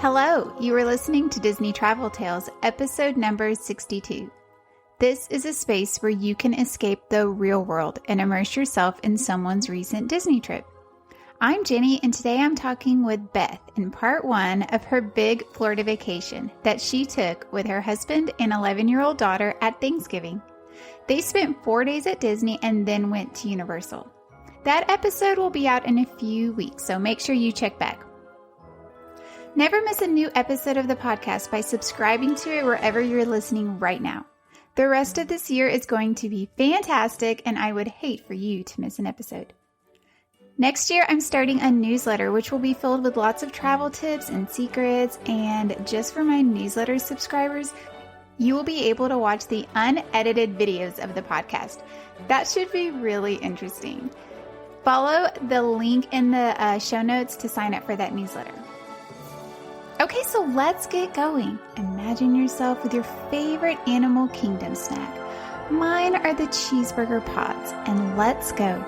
Hello, you are listening to Disney Travel Tales, episode number 62. This is a space where you can escape the real world and immerse yourself in someone's recent Disney trip. I'm Jenny, and today I'm talking with Beth in part one of her big Florida vacation that she took with her husband and 11-year-old daughter at Thanksgiving. They spent 4 days at Disney and then went to Universal. That episode will be out in a few weeks, so make sure you check back. Never miss a new episode of the podcast by subscribing to it wherever you're listening right now. The rest of this year is going to be fantastic, and I would hate for you to miss an episode. Next year, I'm starting a newsletter, which will be filled with lots of travel tips and secrets, and just for my newsletter subscribers, you will be able to watch the unedited videos of the podcast. That should be really interesting. Follow the link in the show notes to sign up for that newsletter. Okay, so let's get going. Imagine yourself with your favorite Animal Kingdom snack. Mine are the cheeseburger pods, and let's go.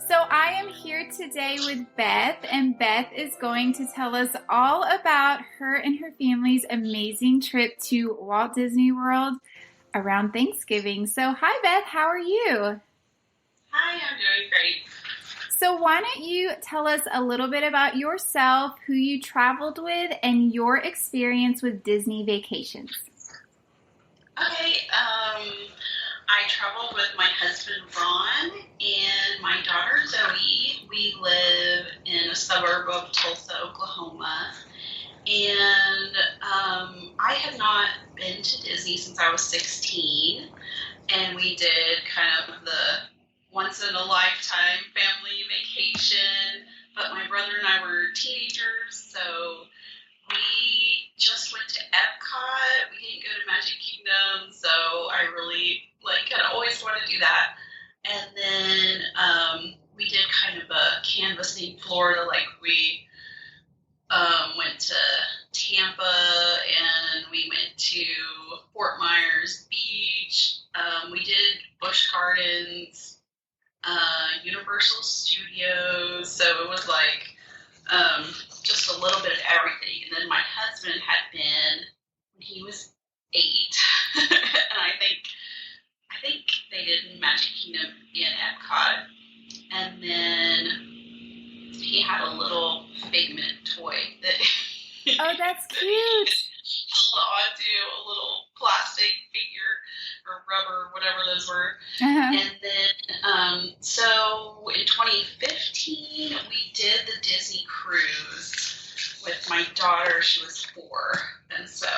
So I am here today with Beth, and Beth is going to tell us all about her and her family's amazing trip to Walt Disney World around Thanksgiving. So hi, Beth, how are you? Hi, I'm doing great. So why don't you tell us a little bit about yourself, who you traveled with, and your experience with Disney vacations? Okay, I traveled with my husband, Ron, and my daughter, Zoe. We live in a suburb of Tulsa, Oklahoma, and I had not been to Disney since I was 16, and we did kind of the once-in-a-lifetime family vacation, but my brother and I were teenagers, so we just went to Epcot. We didn't go to Magic Kingdom, so I really had always wanted to do that. And then we did kind of a canvassing Florida, we went to Tampa, and we went to Fort Myers Beach. We did Busch Gardens, Universal Studios, so it was just a little bit of everything. And then my husband had been when he was 8, and I think they did Magic Kingdom in Epcot, and then he had a little Figment toy that Oh, that's cute. held onto a little plastic figure or rubber, whatever those were. Uh-huh. And then, so in 2015, we did the Disney cruise with my daughter. She was 4. And so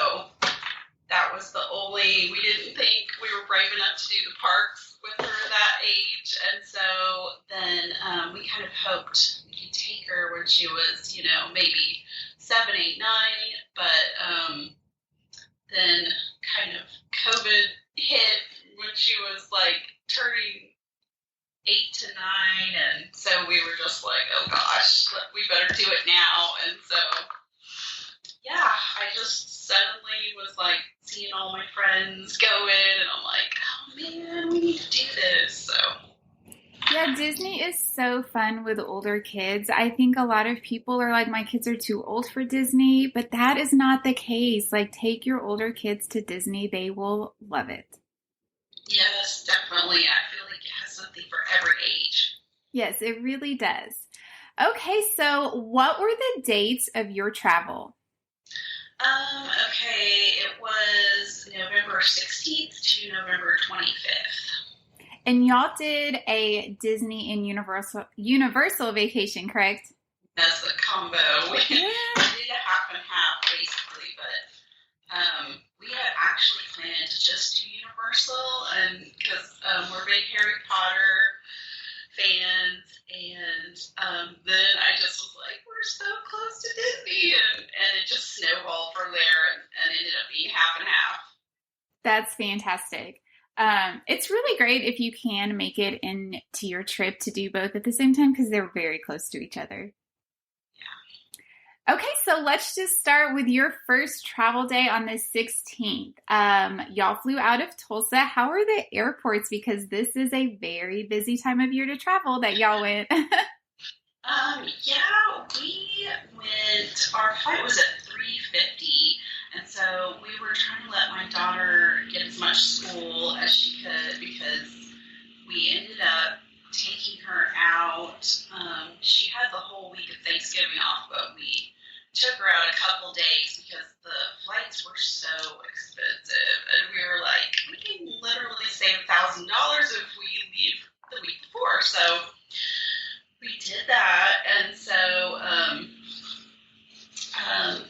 that was we didn't think we were brave enough to do the parks with her that age. And so then we kind of hoped we could take her when she was, maybe 7, 8, 9. But then kind of COVID hit when she was turning 8 to 9, and so we were just oh gosh, we better do it now. And so yeah, I just suddenly was seeing all my friends going, and I'm oh man, we need to do this. So Yeah, Disney is so fun with older kids. I think a lot of people are my kids are too old for Disney, but that is not the case. Take your older kids to Disney. They will love it. Yes, definitely. I feel like it has something for every age. Yes, it really does. Okay, so what were the dates of your travel? Okay, it was November 16th to November 25th. And y'all did a Disney and Universal vacation, correct? That's a combo. We did a half and half, basically, but we had actually planned to just do Universal, and because we're big Harry Potter fans, and then I just was we're so close to Disney, and it just snowballed from there, and ended up being half and half. That's fantastic. It's really great if you can make it into your trip to do both at the same time, because they're very close to each other. Okay, so let's just start with your first travel day on the 16th. Y'all flew out of Tulsa. How are the airports? Because this is a very busy time of year to travel that y'all went. Yeah, we went, our flight was at 3:50, and so we were trying to let my daughter get as much school as she could because we ended up taking her out. She had the whole week of Thanksgiving off, but we took her out a couple days because the flights were so expensive, and we were like, we can literally save $1,000 if we leave the week before, so we did that. And so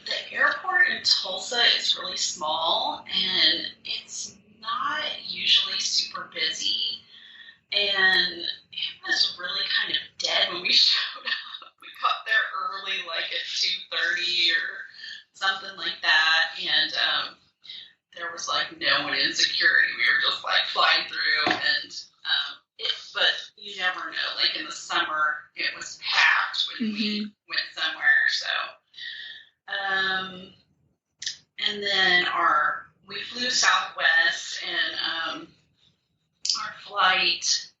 the airport in Tulsa is really small, and it's not usually super busy, and it was really kind of dead when we showed up. We got there early, like at 2:30 or something like that, and there was like no one in security. We were just like flying through, and but you never know. Like in the summer, it was packed when we went somewhere. So, and then we flew Southwest, and our flight,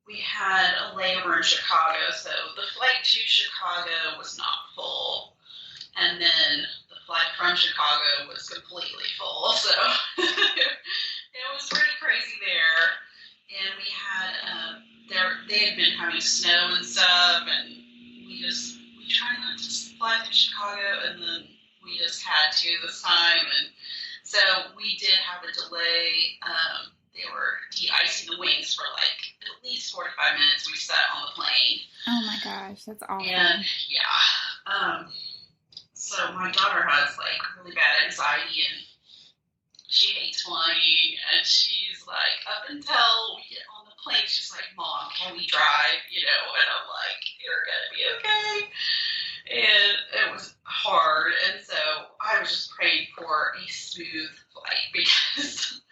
we had a layover in Chicago. So the flight to Chicago was not full, and then the flight from Chicago was completely full. So it was pretty crazy there. And we had, they had been having snow and stuff, and we tried not to fly to Chicago, and then we just had to this time, and so we did have a delay. They were de-icing the wings for like at least 45 minutes. We sat on the plane. Oh my gosh, that's awful. And yeah, so my daughter has like really bad anxiety, and she hates flying, and she's like, up until we get on the plane, she's like, Mom, can we drive? You know, and I'm like, you're going to be okay. And it was hard, and so I was just praying for a smooth flight because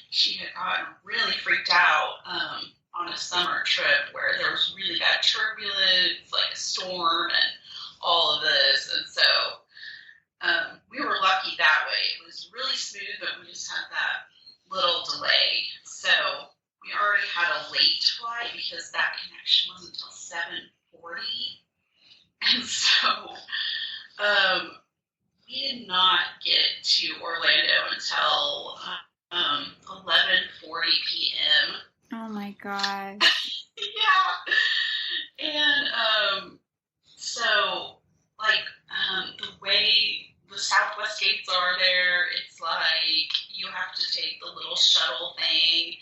she had gotten really freaked out on a summer trip where there was really bad turbulence, like a storm and all of this, and so we were lucky that way. It was really smooth, but we just had that little delay. So we already had a late flight because that connection wasn't until 7:40. And so we did not get to Orlando until 11:40 p.m. Oh my gosh. Yeah. And so, like, the way the Southwest gates are there, it's like you have to take the little shuttle thing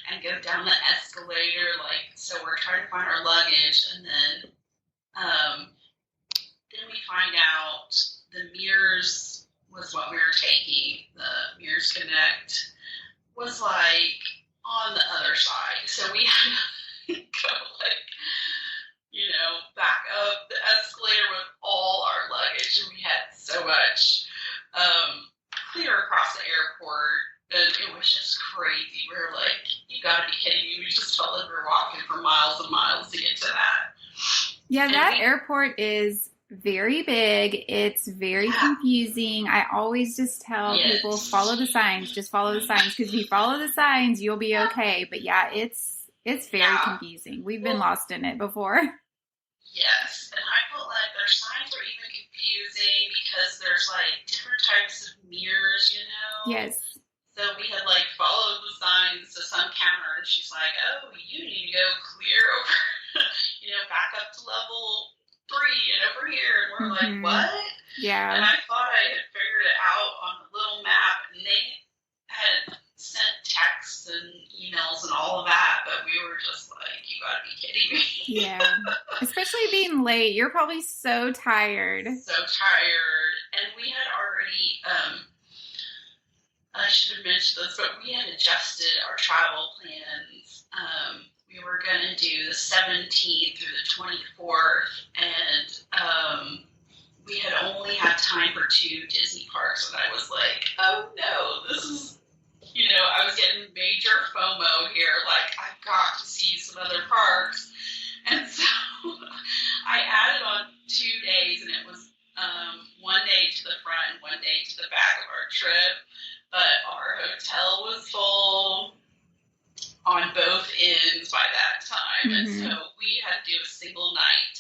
and go down the escalator, like, so we're trying to find our luggage, and then we find out the Mears was what we were taking. The Mears Connect was like on the other side, so we had to go like, back up the escalator with all our luggage, and we had so much clear across the airport, and it was just crazy. We were like, you gotta be kidding me. We just felt like we were walking for miles and miles to get to that. Yeah, that airport is very big. It's very confusing. I always just tell people, follow the signs. Just follow the signs, because if you follow the signs, you'll be okay. But yeah, it's very confusing. We've been lost in it before. Yes, and I felt like their signs were even confusing because there's like different types of mirrors, Yes. So we had like followed the signs to some counter, and she's like, "Oh, you need to go clear over, back up to level 3 and over here." And we're like, "What?" Yeah. And I thought I had figured it out on the little map, and they had sent texts and emails and all of that, but we were just like, you gotta be kidding me. Yeah. Especially being late. You're probably so tired. So tired. And we had already, I should have mentioned this, but we had adjusted our travel plans. We were going to do the 17th through the 24th, and we had only had time for 2 Disney parks, and I was like, oh no, this is, I was getting major FOMO here, like, I've got to see some other parks, and so I added on 2 days, and it was And so we had to do a single night.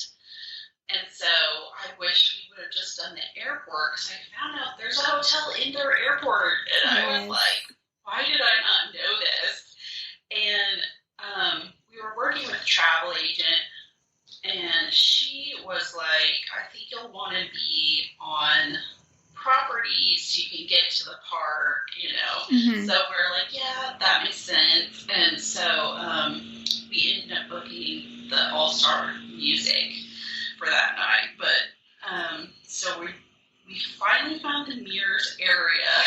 And so I wish we would have just done the airport, because I found out there's a hotel indoor airport. And I was like, why did I not know this? And we were working with a travel agent, and she was like, I think you'll want to be on property so you can get to the park, you know. So we're like, yeah, that makes sense. And so we ended up booking the All-Star Music for that night. But so we finally found the Mears area,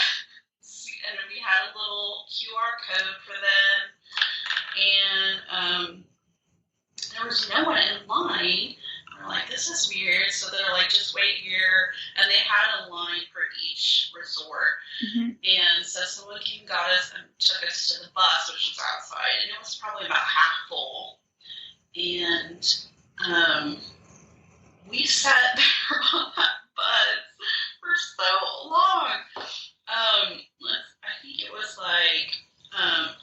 and we had a little QR code for them, and there was no one in line. We're like, this is weird. So they're like, just wait here. And they had a line for each resort. And so someone came and got us and took us to the bus, which was outside. And it was probably about half full. And we sat there on that bus for so long. I think it was like,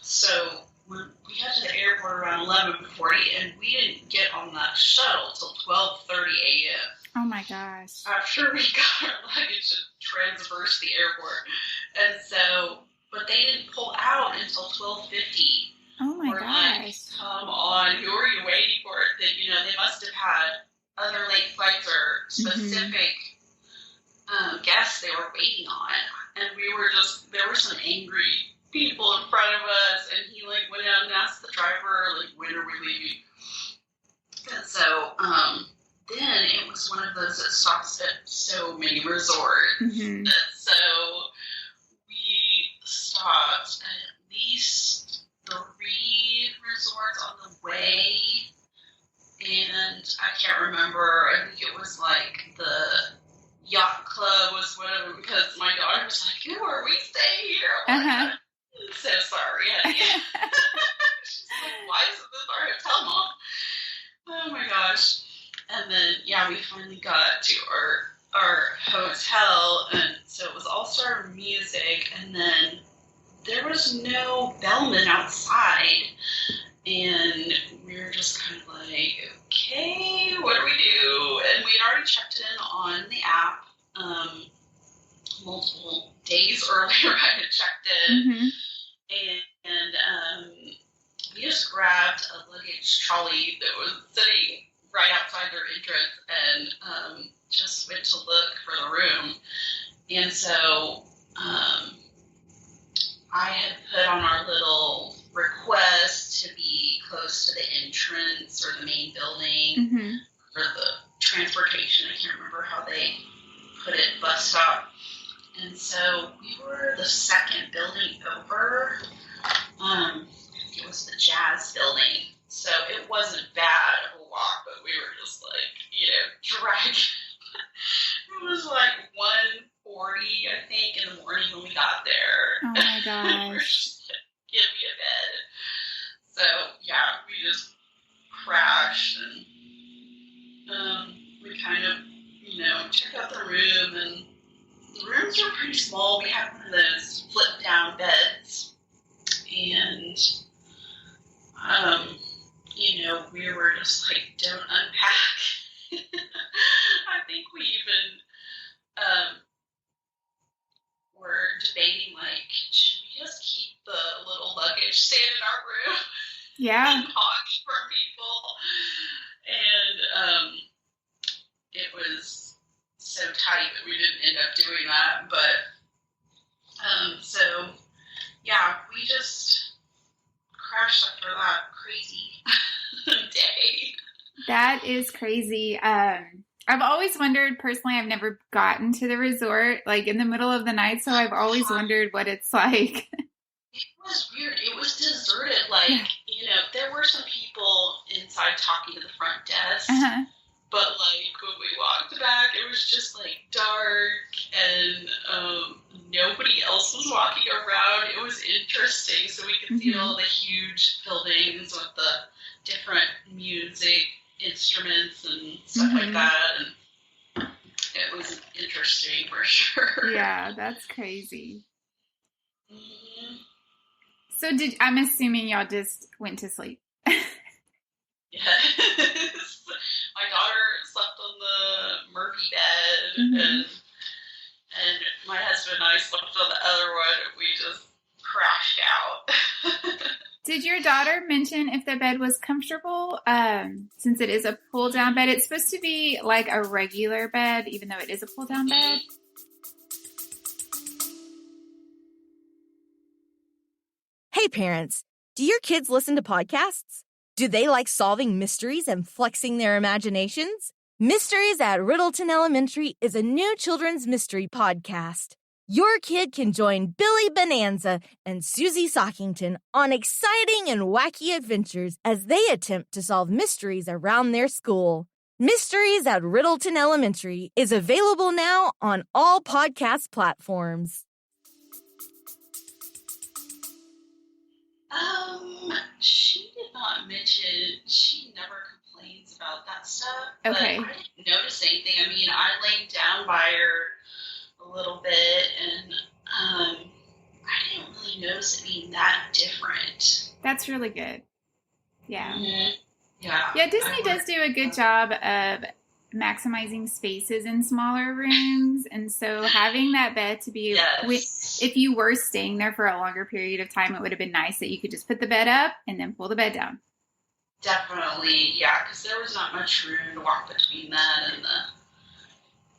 so when we got to the airport around 11:40, and we didn't get on that shuttle till 12:30 a.m. Oh my gosh. After we got our luggage and traversed the airport. And so, but they didn't pull out until 12:50. Oh my We're gosh. like, come on, who are you waiting for? That, you know, they must have had other late flights or specific guests they were waiting on. And we were just, there were some angry people in front of us, and he like went out and asked the driver, like, when are we leaving? And so then it was one of those that stops at so many resorts. And so we stopped at least 3 resorts on the way, and I can't remember, I think it was like the Yacht Club was one of them, because my daughter was like, who are we staying here? I'm like, I'm so sorry, honey. She's like, why isn't this our hotel, Mom? Oh my gosh. And then, yeah, we finally got to our hotel, and so it was All-Star Music, and then there was no bellman outside, and we were just kind of like, okay, what do we do? And we had already checked in on the app multiple days earlier. I had checked in, and we just grabbed a luggage trolley that was sitting right outside their entrance, and just went to look for the room. And so I had put on our little request to be close to the entrance or the main building, or the transportation. I can't remember how they put it, bus stop. And so we were the second building over. It was the Jazz building. So it wasn't bad of a walk, but we were just like, you know, dragging. It was like 1:40, I think, in the morning when we got there. Oh my gosh. We were just like, give me a bed. So yeah, we just crashed, and we kind of, you know, checked out the room, and the rooms were pretty small. We had one of those flip down beds, and you know, we were just like, don't unpack. I think we even were debating, like, should we just keep the little luggage staying in our room? Yeah. And hawk from people. And it was so tight that we didn't end up doing that. But so yeah, we just crashed after that crazy day. That is crazy. I've always wondered, personally, I've never gotten to the resort, like, in the middle of the night, so I've always wondered what it's like. It was weird. It was deserted. Like, you know, there were some people inside talking to the front desk, but, like, when we walked back, it was just, like, dark, and nobody else was walking around. It was interesting, so we could see all the huge buildings with the different music instruments and stuff like that, and it was interesting for sure. Yeah, that's crazy. So I'm assuming y'all just went to sleep. Yeah, Yes. My daughter slept on the Murphy bed, Mm-hmm. and my husband and I slept on the other one, and we just crashed out. Did your daughter mention if the bed was comfortable? Since it is a pull-down bed, it's supposed to be like a regular bed, even though it is a pull-down bed. Hey parents, do your kids listen to podcasts? Do they like solving mysteries and flexing their imaginations? Mysteries at Riddleton Elementary is a new children's mystery podcast. Your kid can join Billy Bonanza and Susie Sockington on exciting and wacky adventures as they attempt to solve mysteries around their school. Mysteries at Riddleton Elementary is available now on all podcast platforms. She did not mention, she never complains about that stuff. Okay. But I didn't notice anything. I mean, I laid down by her a little bit, and I didn't really notice it being that different. That's really good. Yeah. Mm-hmm. Yeah. Yeah, Disney does do a good job of maximizing spaces in smaller rooms, and so having that bed to be, if you were staying there for a longer period of time, it would have been nice that you could just put the bed up and then pull the bed down. Definitely, yeah, because there was not much room to walk between that and the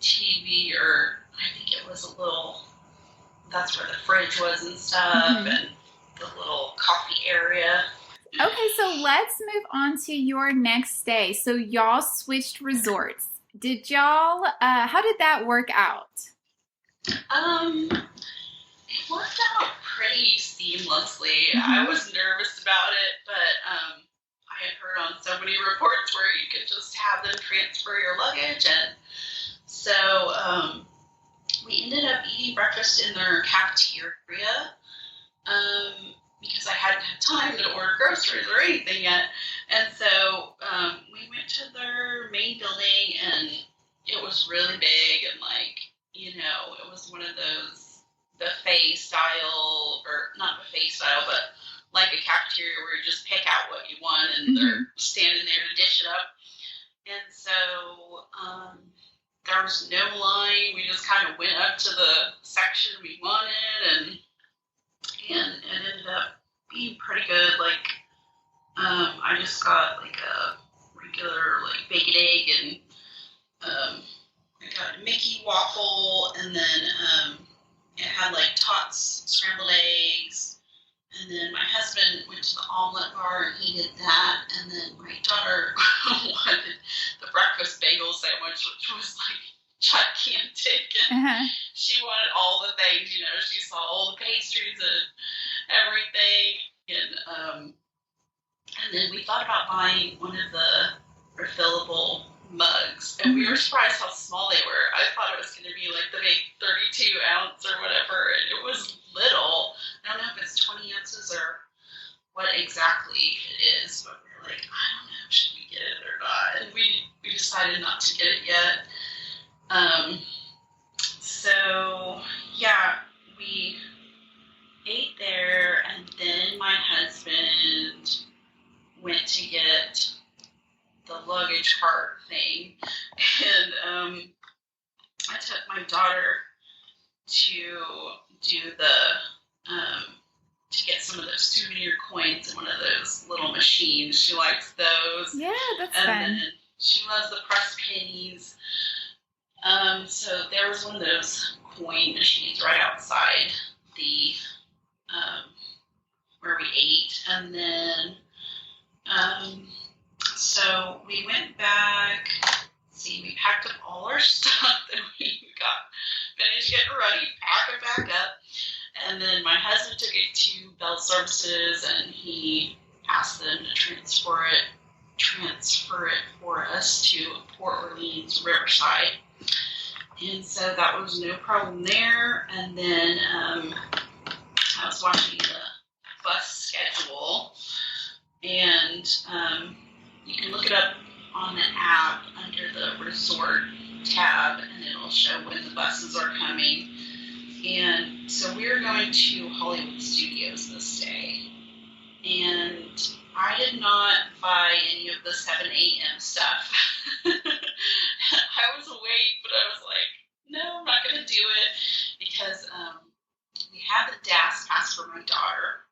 TV, or I think it was a little, that's where the fridge was and stuff, and the little coffee area. Okay, so let's move on to your next day. So y'all switched resorts. Did y'all, how did that work out? It worked out pretty seamlessly. I was nervous about it, but I had heard on so many reports where you could just have them transfer your luggage, and so we ended up eating breakfast in their cafeteria. Because I hadn't had time to order groceries or anything yet. And so we went to their main building, and it was really big, and it was one of those buffet style, or not buffet style, but like a cafeteria where you just pick out what you want, and they're standing there to dish it up. And so there was no line. We just kind of went up to the section we wanted, and it ended up being pretty good. I just got like a regular bacon egg, and I got a Mickey waffle, and then it had tots, scrambled eggs, and then my husband went to the omelet bar and he did that, and then my daughter wanted the breakfast bagel sandwich, which was gigantic, and she wanted all the things, she saw all the pastries and everything, and then we thought about buying one of the refillable mugs, and we were surprised how small they were. I thought it was going to be the big 32 ounce or whatever, and it was little. I don't know if it's 20 ounces or what exactly it is, but we were like, I don't know, should we get it or not? And we decided not to get it yet. So yeah, we ate there, and then my husband went to get the luggage cart thing, and I took my daughter to do to get some of those souvenir coins in one of those little machines. She likes those. Yeah, that's fun. fun. And she loves the pressed pennies. So there was one of those coin machines right outside the where we ate, and then so we went back. We packed up all our stuff, and we got finished getting ready, pack it back up, and then my husband took it to Bell Services, and he asked them to transfer it for us to Port Orleans Riverside. And so that was no problem there. And then I was watching the bus schedule, and you can look it up on the app under the resort tab, and it'll show when the buses are coming. And so we're going to Hollywood Studios this day, and I did not buy any of the 7 a.m. stuff. I was awake, but I was like, no, I'm not going to do it because we had the DAS pass for my daughter,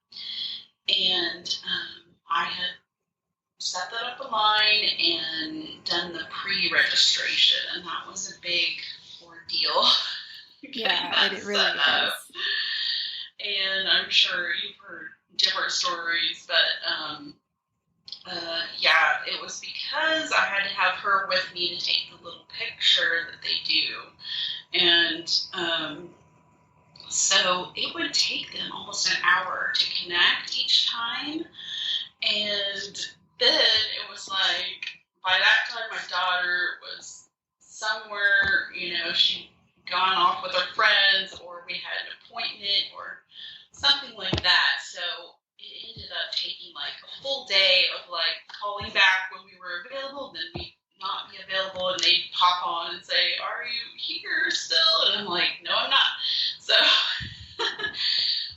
and I had set that up online and done the pre-registration, and that was a big ordeal. Yeah, it really is. And I'm sure you've heard different stories, but yeah, it was because I had to have her with me to take the little picture that they do. And so it would take them almost an hour to connect each time. And then it was like, by that time, my daughter was somewhere, she'd gone off with her friends, or we had an appointment or something like that. So it ended up taking like a full day of like calling back when we were available, then we'd not be available, and they'd pop on and say, "Are you here still?" And I'm like, "No, I'm not." So,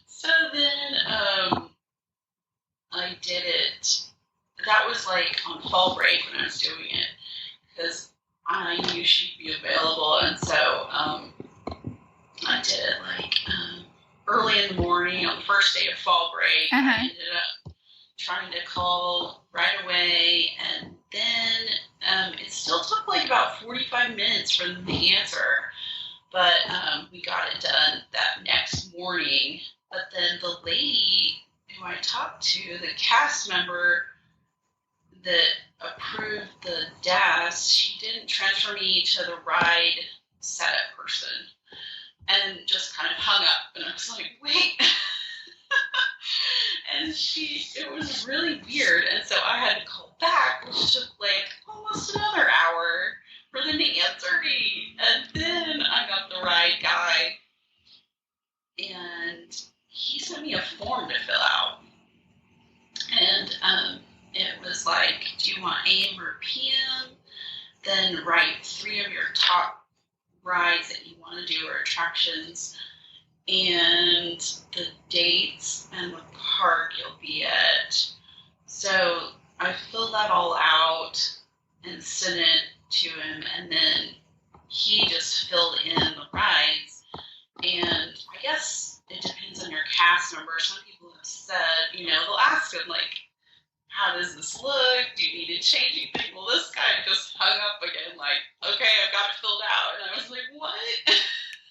so then I did it. That was like on fall break when I was doing it, because I knew she'd be available, and so I did it like early in the morning on the first day of fall break. I ended up trying to call right away, and then it still took like about 45 minutes for them to answer, but we got it done that next morning. But then the lady who I talked to, the cast member that approved the DAS, she didn't transfer me to the ride setup person, and just kind of hung up. And I was like, wait. And it was really weird. And so I had to call back, which took like almost another hour for them to answer me. And then I got the ride guy, and he sent me a form to fill out. And it was like, do you want AM or PM? Then write 3 of your top rides that you want to do or attractions, and the dates and the park you'll be at. So I filled that all out and sent it to him, and then he just filled in the rides. And I guess it depends on your cast member. Some people have said, they'll ask him, like, how does this look? Do you need to change anything? Well, this guy just hung up again, like, okay, I've got it filled out. And I was like, what?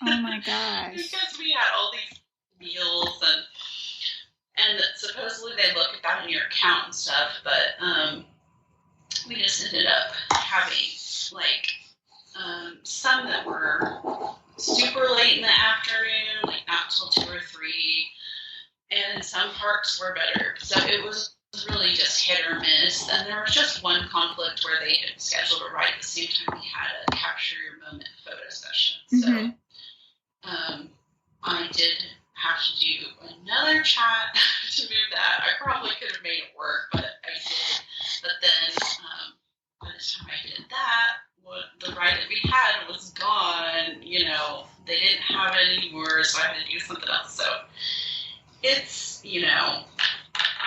Oh my gosh. Because we had all these meals, and supposedly they look at that in your account and stuff, but we just ended up having, like, some that were super late in the afternoon, like not till 2 or 3, and some parks were better. So it was really just hit or miss, and there was just one conflict where they had scheduled a ride at the same time we had a capture your moment photo session. Mm-hmm. So I did have to do another chat to move that. I probably could have made it work, but I did. But then by the time I did that, the ride that we had was gone. They didn't have it anymore, so I had to do something else. So it's, I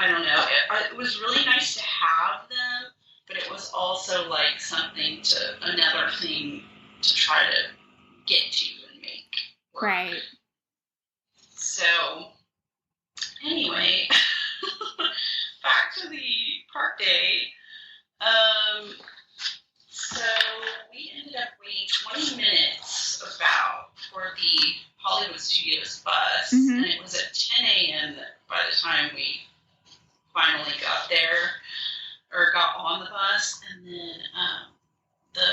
don't know. It was really nice to have them, but it was also like another thing to try to get to and make work. Right. So, anyway, back to the park day. So we ended up waiting 20 minutes for the Hollywood Studios bus, and it was at 10 a.m. by the time we finally got there, or got on the bus. And then the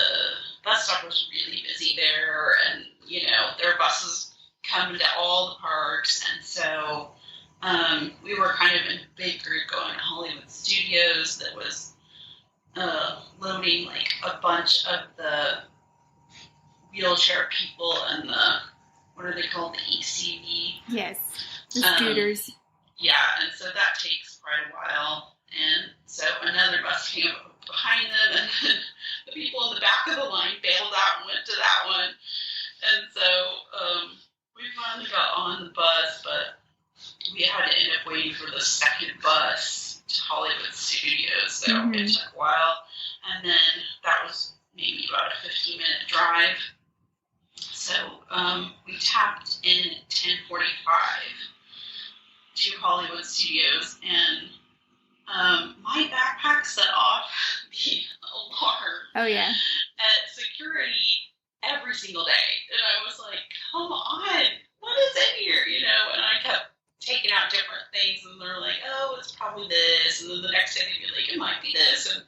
bus stop was really busy there, and their buses come to all the parks, and so we were kind of in a big group going to Hollywood Studios that was loading like a bunch of the wheelchair people and what are they called, the ECV? Yes, the scooters. Yeah, and so that takes quite a while, and so another bus came up behind them, and then the people in the back of the line bailed out and went to that one, and so we finally got on the bus, but we had to end up waiting for the second bus to Hollywood Studios, so it took a while. And then that was maybe about a 15-minute drive. So we tapped in at 10:45 to Hollywood Studios, and my backpack set off the alarm. Oh, yeah. At security every single day. And I was like, come on, what is in here? You know, and I kept taking out different things, and they're like, oh, it's probably this. And then the next day they'd be like, it might be this. And,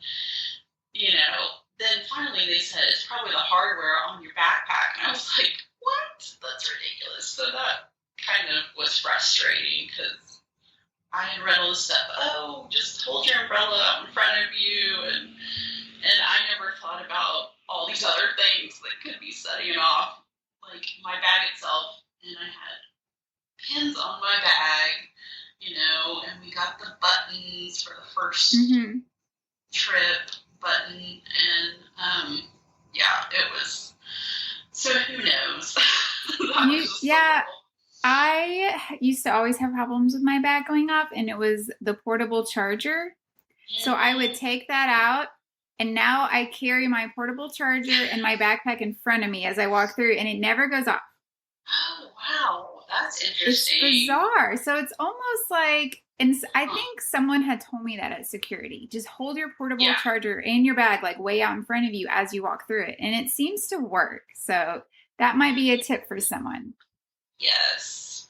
you know, then finally they said, it's probably the hardware on your backpack. And I was like, what? That's ridiculous. So that kind of was frustrating because I had read all this stuff. Oh, just hold your umbrella out in front of you. And I never thought about all these other things that could be setting off, like my bag itself. And I had pins on my bag, you know, and we got the buttons for the first trip button. And, yeah, it was, so who knows? I used to always have problems with my bag going off, and it was the portable charger. So I would take that out, and now I carry my portable charger and my backpack in front of me as I walk through, and it never goes off. Oh, wow. That's interesting. It's bizarre. So it's almost like, and I think someone had told me that at security. Just hold your portable charger in your bag, like way out in front of you as you walk through it. And it seems to work. So that might be a tip for someone. Yes.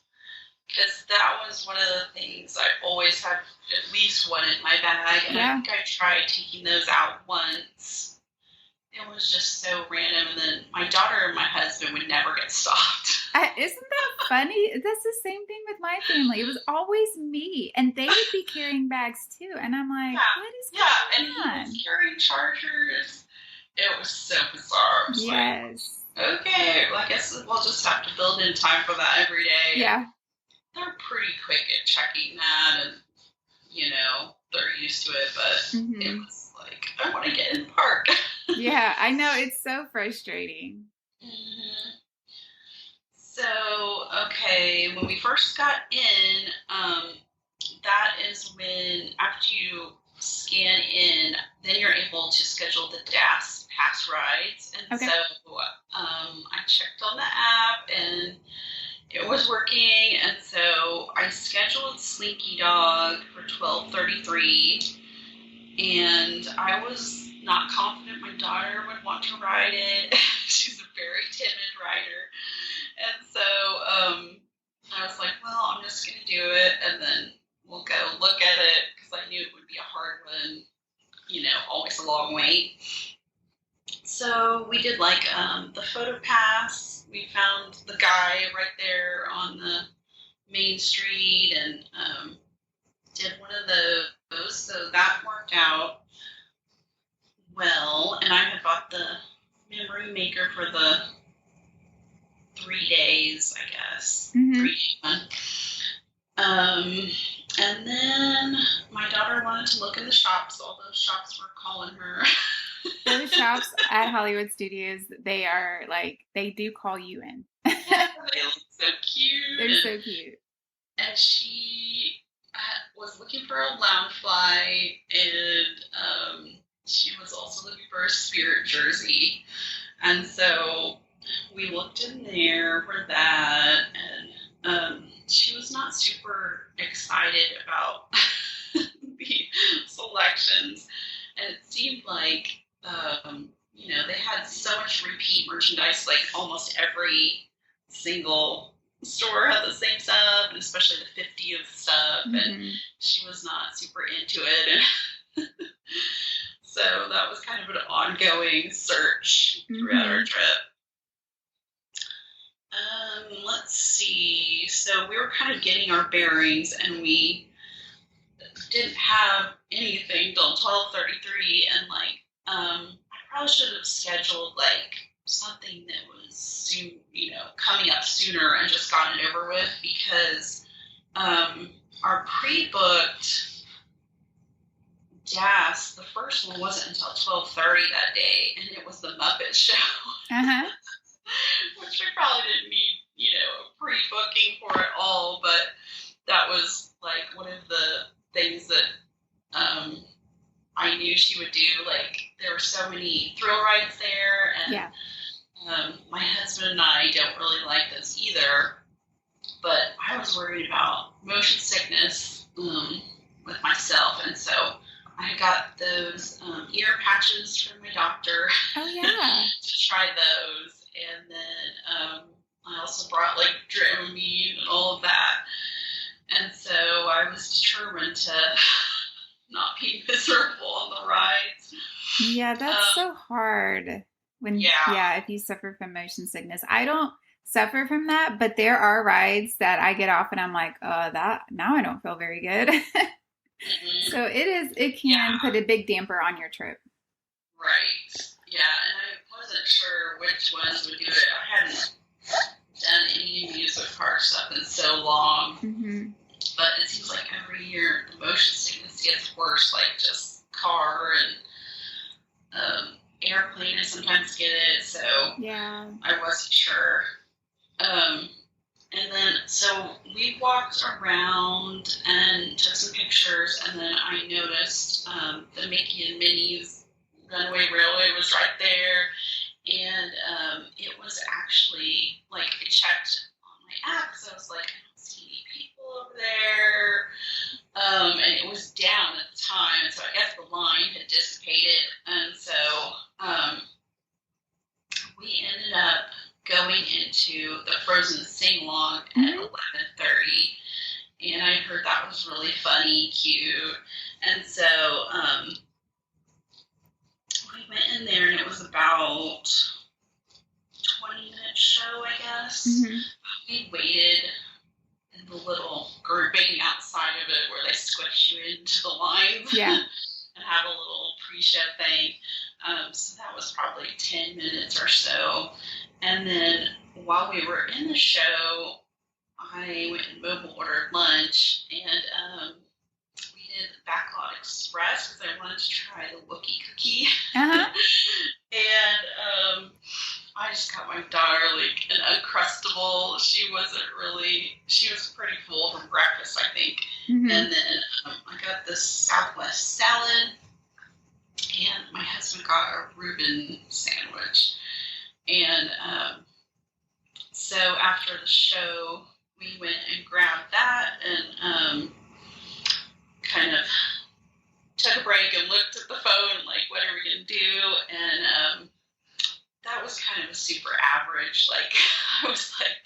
Because that was one of the things I always had at least one in my bag. And I think I tried taking those out once. It was just so random. And then my daughter and my husband would never get stopped. Isn't that funny? That's the same thing with my family. It was always me. And they would be carrying bags too. And I'm like, what is going on? And he was carrying chargers. It was so bizarre. Yes. Like, okay, well, I guess we'll just have to build in time for that every day. Yeah. They're pretty quick at checking that, and, you know, they're used to it, but it was like, I want to get in the park. Yeah, I know. It's so frustrating. So, okay, when we first got in, that is when, after you scan in, then you're able to schedule the DAS pass rides. And so I checked on the app, and it was working. And so I scheduled Slinky Dog for 12:33, and I was not confident my daughter would want to ride it. She's a very timid rider. And so I was like, well, I'm just going to do it, and then we'll go look at it, because I knew it would be a hard one, you know, always a long wait. So we did like the photo pass. We found the guy right there on the main street, and did one of those. So that worked out well. And I had bought the memory maker for the 3 days, I guess. 3-day one. And then my daughter wanted to look in the shops. All those shops were calling her. Those shops at Hollywood Studios, they are like, they do call you in. Yeah, they look so cute. They're so cute. And she was looking for a Loungefly, and she was also looking for a Spirit jersey. And so we looked in there for that, and she was not super excited about the selections. And it seemed like, you know, they had so much repeat merchandise, like almost every single store had the same stuff, and especially the 50th stuff, and she was not super into it. And so that was kind of an ongoing search throughout our trip. Let's see. So we were kind of getting our bearings, and we didn't have anything till 12:33, and like, I probably should have scheduled like something that was soon, you know, coming up sooner, and just gotten it over with, because our pre-booked DAS, the first one wasn't until 12:30 that day, and it was the Muppet Show. Which we probably didn't need, you know, a pre-booking for it all, but that was like one of the things that knew she would do. Like, there were so many thrill rides there, and Yeah. my husband and I don't really like those either. But I was worried about motion sickness with myself, and so I got those ear patches from my doctor. Oh, yeah. To try those, and then I also brought like Dramamine and all of that, and so I was determined to not be miserable on the rides. Yeah, that's so hard when, if you suffer from motion sickness. I don't suffer from that, but there are rides that I get off and I'm like, that now I don't feel very good. Mm-hmm. So it can put a big damper on your trip. Right. Yeah, and I wasn't sure which ones would do it. I hadn't done any amusement park stuff in so long. Mm-hmm. But it seems like every year the motion sickness gets worse, like just car and airplane. I sometimes get it, so yeah, I wasn't sure. And then, so we walked around and took some pictures, and then I noticed the Mickey and Minnie's Runaway Railway was right there, and it was actually, like, I checked on my app, because I was like, I don't see any people over there, and it was down at the time, so I guess the line had dissipated, and so we ended up going into the Frozen sing-along at 11:30, and I heard that was really funny, cute, and so we went in there, and it was about 20-minute show, I guess. Mm-hmm. We waited in the little grouping outside of it where they squish you into the lines and have a little pre-show thing. So that was probably 10 minutes or so. And then while we were in the show, I went and mobile ordered lunch, and we did the Backlot Express because I wanted to try the Wookiee cookie. Uh-huh. And I just got my daughter like an Uncrustable. She was pretty full from breakfast, I think. Mm-hmm. And then I got this Southwest salad, and my husband got a Reuben sandwich. And so after the show, we went and grabbed that and kind of took a break and looked at the phone, like, what are we going to do? And that was kind of a super average. Like, I was like,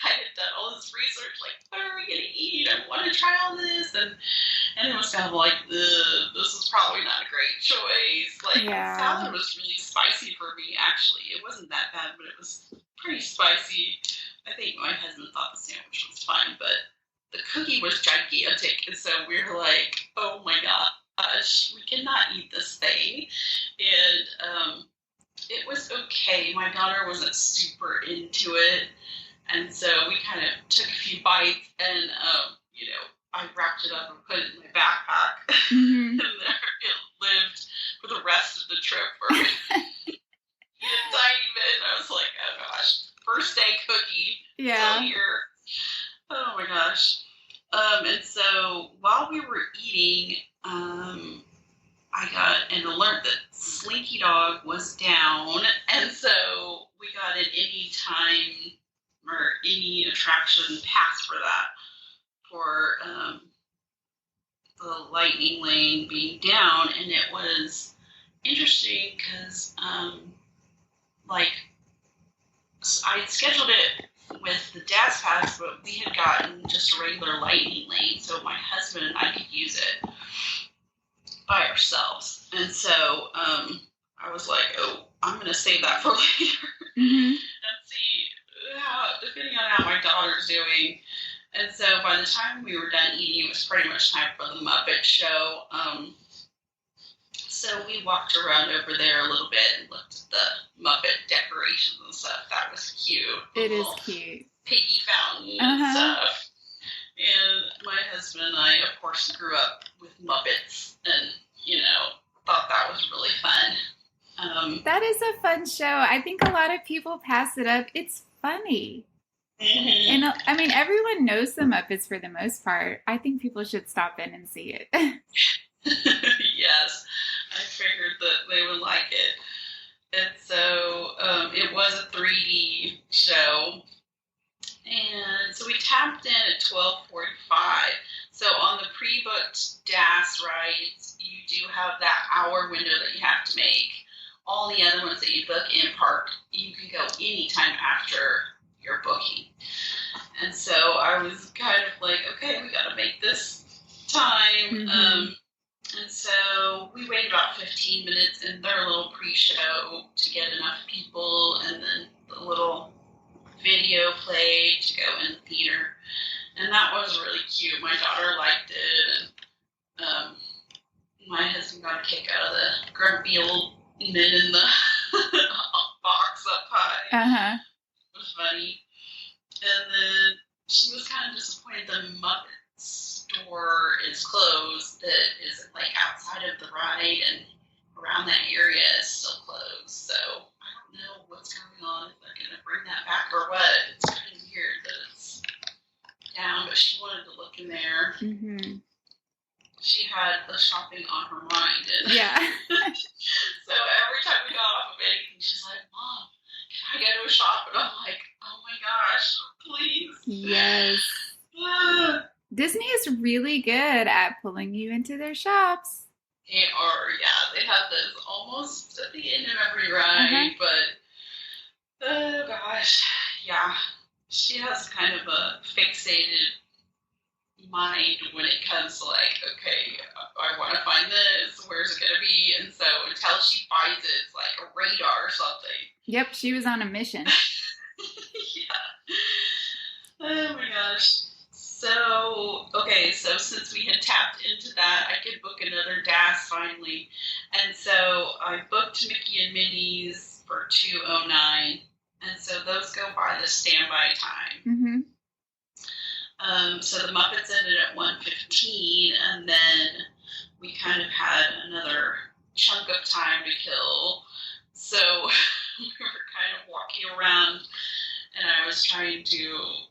I had done all this research, like, what are we going to eat? I want to try all this. And it was kind of like, this is probably not a great choice. Like, the salad was really spicy for me, actually. It wasn't that bad, but it was pretty spicy. I think my husband thought the sandwich was fine, but the cookie was gigantic. And so we were like, oh my gosh, we cannot eat this thing. And it was okay. My daughter wasn't super into it. And so we kind of took a few bites and, I wrapped it up and put it in my backpack. Mm-hmm. And there it lived for the rest of the trip for me. A tiny bit. I was like, oh gosh, first day cookie. Yeah. Still here. Oh my gosh. And so while we were eating, I got an alert that Slinky Dog was down, and so we got an anytime or any attraction pass for that, for the lightning lane being down. And it was interesting because I scheduled it with the Dad's Pass, but we had gotten just a regular lightning lane, so my husband and I could use it by ourselves. And so I was like, oh, I'm going to save that for later. Mm-hmm. And see, depending on how my daughter's doing. And so by the time we were done eating, it was pretty much time for the Muppet Show. So we walked around over there a little bit and looked at the Muppet decorations and stuff. That was cute. It is cute. Piggy fountain and stuff. And my husband and I, of course, grew up with Muppets and, thought that was really fun. That is a fun show. I think a lot of people pass it up. It's funny. Mm-hmm. And I mean, everyone knows the Muppets for the most part. I think people should stop in and see it. Yes. at 12:45. So on the pre-booked DAS rides, you do have that hour window that you have to make. All the other ones that you book in park, you can go anytime after your booking. And so I was kind of like, okay, we got to make this time. And so we waited about 15 minutes in their little pre-show to get enough people, and then the little video played to go in the theater. And that was really cute. My daughter liked it, and my husband got a kick out of the grumpy old men in the box up high. It was funny. And then she was kind of disappointed the Muppet store is closed, that is like outside of the ride and around that area is still closed. So I don't know what's going on, if they're going to bring that back or what. It's kind of weird that it's down, but she wanted to look in there. She had the shopping on her mind. And so every time we got off of anything, she's like, Mom, can I go to a shop? And I'm like, oh my gosh, please. Yes. Disney is really good at pulling you into their shops. They are, they have those almost at the end of every ride, but, oh gosh, she has kind of a fixated mind when it comes to like, okay, I want to find this, where's it going to be? And so until she finds it, it's like a radar or something. Yep, she was on a mission. Oh my gosh. So, okay, so since we had tapped into that, I could book another DAS finally. And so I booked Mickey and Minnie's for 2:09. And so those go by the standby time. So the Muppets ended at 1:15, and then we kind of had another chunk of time to kill. So we were kind of walking around, and I was trying to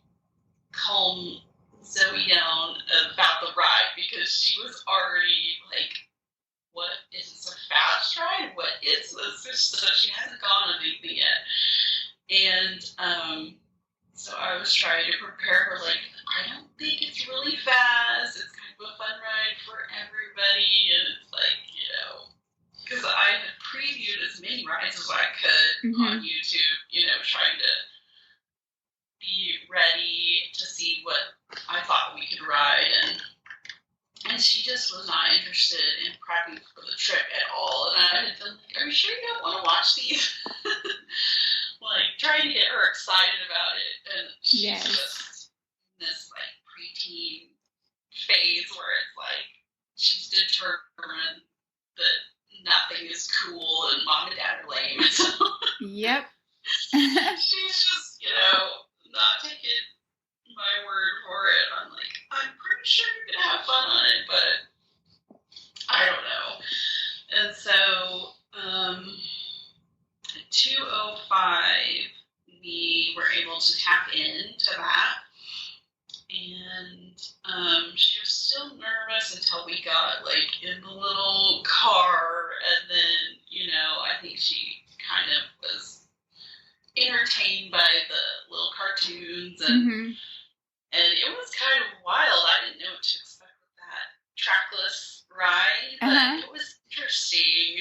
calm Zoe down about the ride, because she was already like, what is this, a fast ride? What is this? So she hasn't gone on anything yet. And so I was trying to prepare her, like, I don't think it's really fast. It's kind of a fun ride for everybody. And it's like, because I had previewed as many rides as I could on YouTube, trying to be ready to see what I thought we could ride. And she just was not interested in prepping for the trip at all. And I had been like, are you sure you don't want to watch these? Like, trying to get her excited about it. And she's just in this, like, preteen phase where it's like, she's determined that nothing is cool and mom and dad are lame. So Yep. she's just, not taking my word for it. I'm like, I'm pretty sure you're going to have fun on it, but I don't know. And so, at 2:05, we were able to tap into that. And she was still nervous until we got, like, in the little car. And then, I think she kind of was entertained by the little cartoons. And and it was kind of wild. I didn't know what to expect with that trackless ride, but it was interesting.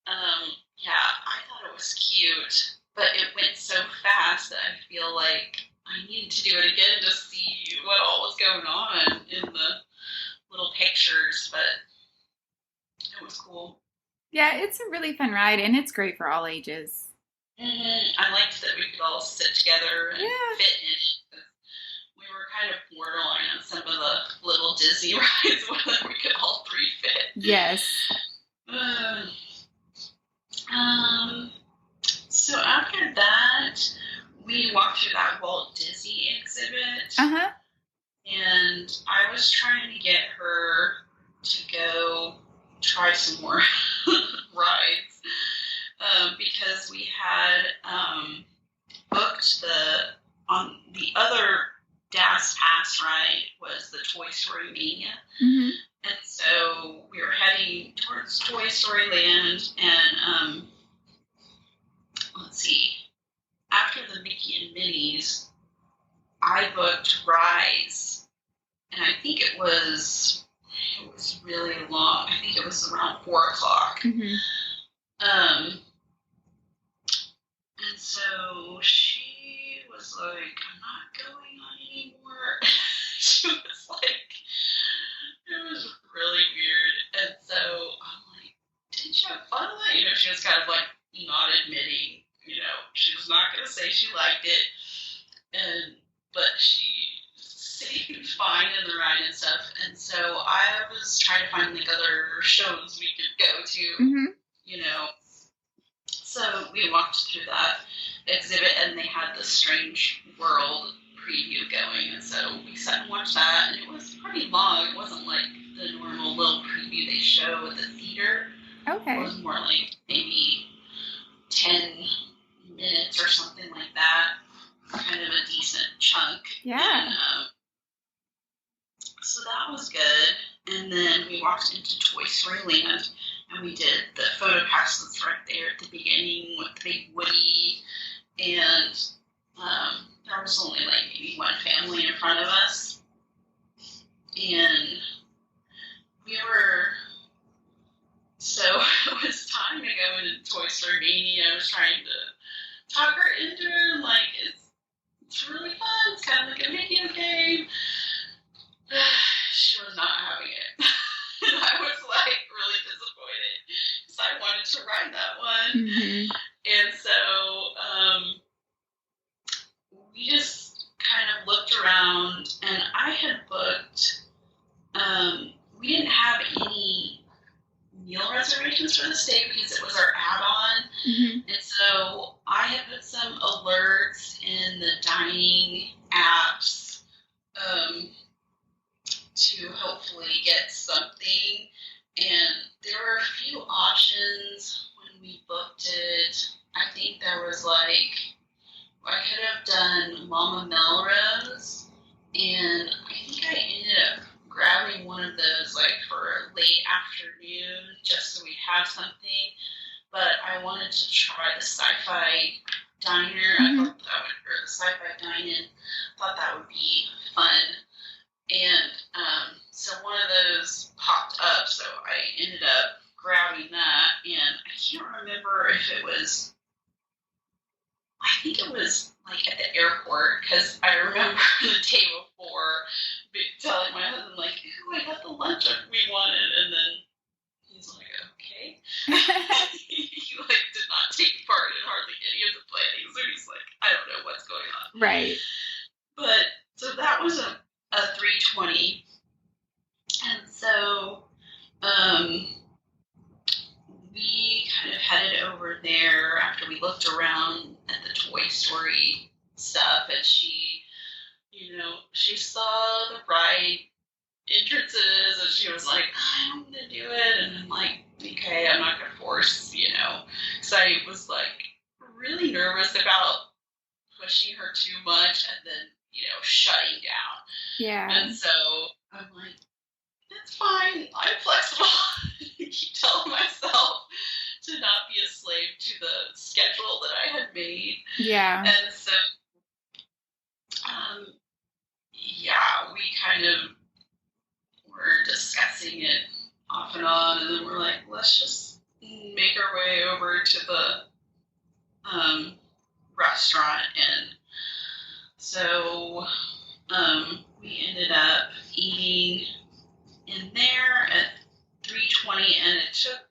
I thought it was cute, but it went so fast that I feel like I needed to do it again to see what all was going on in the little pictures, but it was cool. Yeah, it's a really fun ride, and it's great for all ages. I liked that we could all sit together and fit in it. We were kind of borderline on some of the little Disney rides where we could all three fit. Yes. So after that, we walked through that Walt Disney exhibit. And I was trying to get her to go try some more rides. Because we had booked on the other DAS Pass ride was the Toy Story Mania. And so we were heading towards Toy Story Land, and let's see, after the Mickey and Minnie's, I booked Rise and I think it was really long. I think it was around 4 o'clock. Mm-hmm. And so she was like, I'm not going on anymore. She was like, it was really weird. And so I'm like, did you have fun with that? You know, she was kind of like not admitting, you know, she was not going to say she liked it. But she seemed fine in the ride and stuff. And so I was trying to find like other shows we could go to, you know. So we walked through that exhibit, and they had the Strange World preview going, and so we sat and watched that, and it was pretty long. It wasn't like the normal little preview they show at the theater. Okay. It was more like maybe 10 minutes or something like that. Kind of a decent chunk. Yeah. And, so that was good. And then we walked into Toy Story Land, and we did the photo pass that's right there at the beginning with the big Woody. And there was only like maybe one family in front of us. And so it was time to go into Toy Story Mania. I was trying to talk her into it, and like, it's really fun. It's kind of like a video game. She was not having it. And I was like really disappointed because I wanted to ride that one. Mm-hmm. And so we just kind of looked around, and I had booked, we didn't have any meal reservations for this day because it was our add-on. Mm-hmm. And so I had put some alerts in the dining apps to hopefully get something. And there were a few options when we booked it. I think there was like, I could have done Mama Melrose, and I think I ended up grabbing one of those like for a late afternoon just so we'd have something. But I wanted to try the Sci-Fi Diner. I thought that would, or the Sci-Fi Dine-In. Thought that would be fun. And so one of those popped up, so I ended up grabbing that. And I can't remember if it was, I think it was like at the airport, because I remember the day before telling my husband, like, ooh, I got the lunch we wanted, and then he's like, okay. He like did not take part in hardly any of the planning, so he's like, I don't know what's going on. Right. But so that was a 3:20, and so we kind of headed over there after we looked around at the Toy Story stuff, and she, you know, she saw the ride entrances, and she was like, I'm gonna do it, and I'm like, okay, I'm not gonna force, you know, because I was like really nervous about pushing her too much and then, you know, shutting down. Yeah. And so I'm like, that's fine, I'm flexible. I keep telling myself to not be a slave to the schedule that I had made. Yeah. And so, yeah, we kind of were discussing it off and on, and then we're like, let's just make our way over to the restaurant. And so we ended up eating in there at 3:20, and it took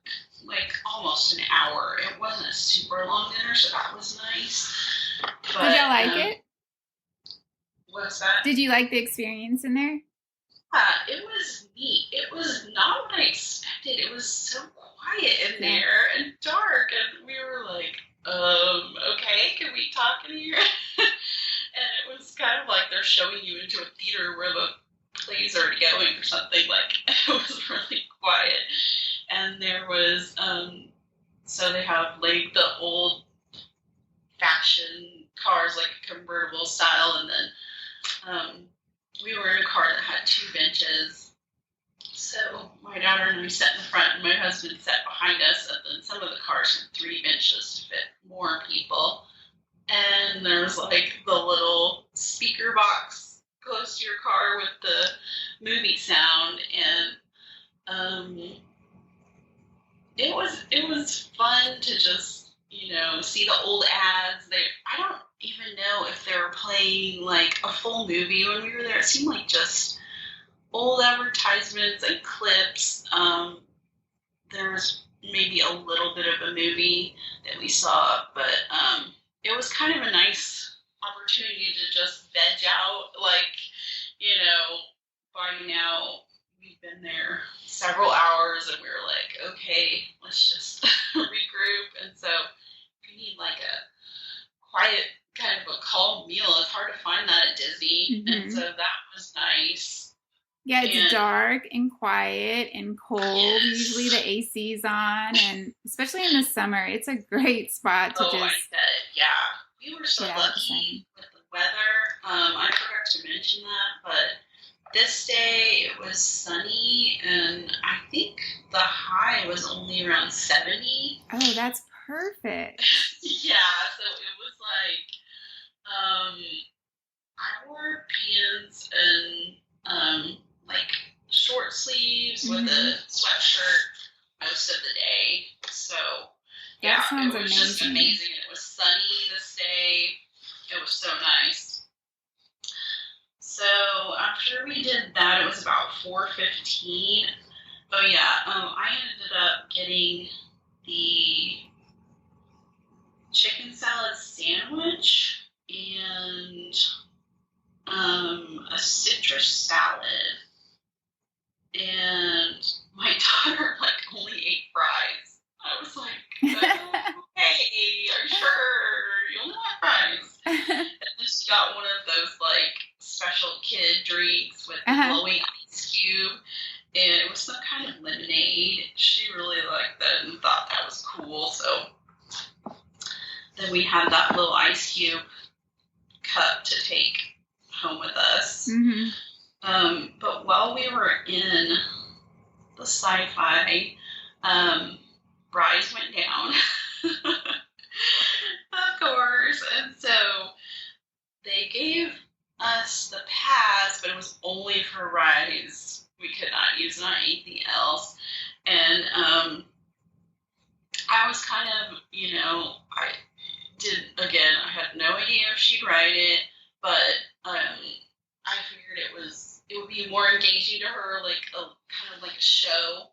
like almost an hour. It wasn't a super long dinner, so that was nice. But, did y'all like it? What's that? Did you like the experience in there? It was neat. It was not what I expected. It was so quiet in there and dark, and we were like, okay, can we talk in here? And it was kind of like they're showing you into a theater where the plays are going or something. Like, it was really quiet. And there was, so they have like the old fashioned cars, like a convertible style, and then we were in a car that had 2 benches. So my daughter and I sat in the front, and my husband sat behind us, and then some of the cars had 3 benches to fit more people. And there was like the little speaker box close to your car with the movie sound, and it was fun to just, see the old ads. I don't even know if they were playing like a full movie when we were there. It seemed like just old advertisements and clips. There was maybe a little bit of a movie that we saw, but it was kind of a nice opportunity to just veg out, like, by now we've been there several hours and we were like, okay, let's just regroup. And so if you need like a quiet kind of a calm meal, it's hard to find that at Disney. Mm-hmm. And so that was nice. Yeah, it's dark and quiet and cold. Yes. Usually the AC's on, and especially in the summer, it's a great spot to just... I bet. Yeah. We were so lucky with the weather. I forgot to mention that, but this day it was sunny, and I think the high was only around 70. Oh, that's perfect. Yeah, so it was like, I wore pants and, like short sleeves with a sweatshirt most of the day. So yeah, it was amazing. Just amazing. It was sunny this day. It was so nice. So after we did that, it was about 4:15. Oh yeah, I ended up getting the chicken salad sandwich and a citrus salad. And my daughter, only ate fries. I was like, hey, are you sure? You only want fries. And then she got one of those, special kid drinks with the glowing ice cube. And it was some kind of lemonade. She really liked that and thought that was cool. So then we had that little ice cube cup to take home with us. Mm-hmm. But while we were in the sci-fi, Bryce went down, of course, and so they gave us the pass, but it was only for rides. We could not use it on anything else, and I was kind of, I had no idea if she'd ride it, but I figured it would be more engaging to her, kind of like a show,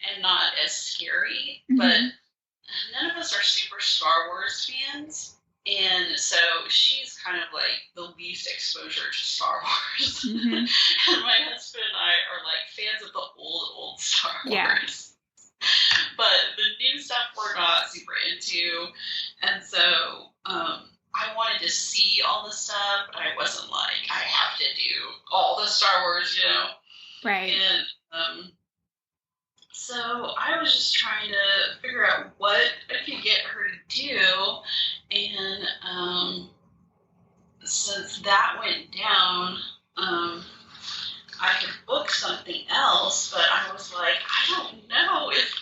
and not as scary. Mm-hmm. But none of us are super Star Wars fans, and so she's kind of like the least exposure to Star Wars. Mm-hmm. And my husband and I are fans of the old Star Wars. Yeah. But the new stuff we're not super into, and so I wanted to see all the stuff, but I wasn't I have to do all the Star Wars, Right. And so I was just trying to figure out what I could get her to do, and since that went down, I could book something else, but I was like, I don't know if,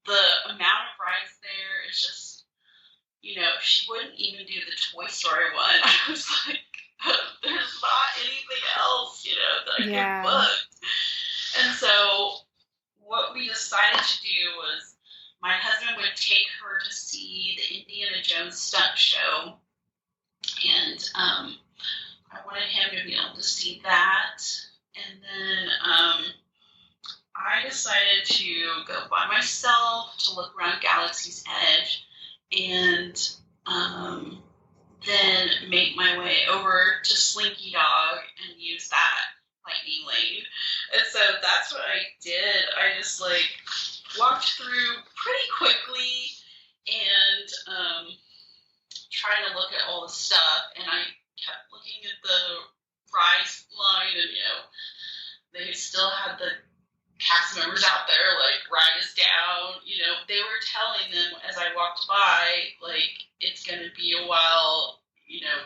the amount of rides there is just, she wouldn't even do the Toy Story one. I was like, there's not anything else, that I could book. And so what we decided to do was my husband would take her to see the Indiana Jones stunt show. And I wanted him to be able to see that. And then I decided to go by myself to look around Galaxy's Edge, and then make my way over to Slinky Dog and use that lightning lane. And so that's what I did. I just walked through pretty quickly and trying to look at all the stuff, and I kept looking at the prize line, and they still had the cast members out there ride us down. They were telling them as I walked by, it's going to be a while,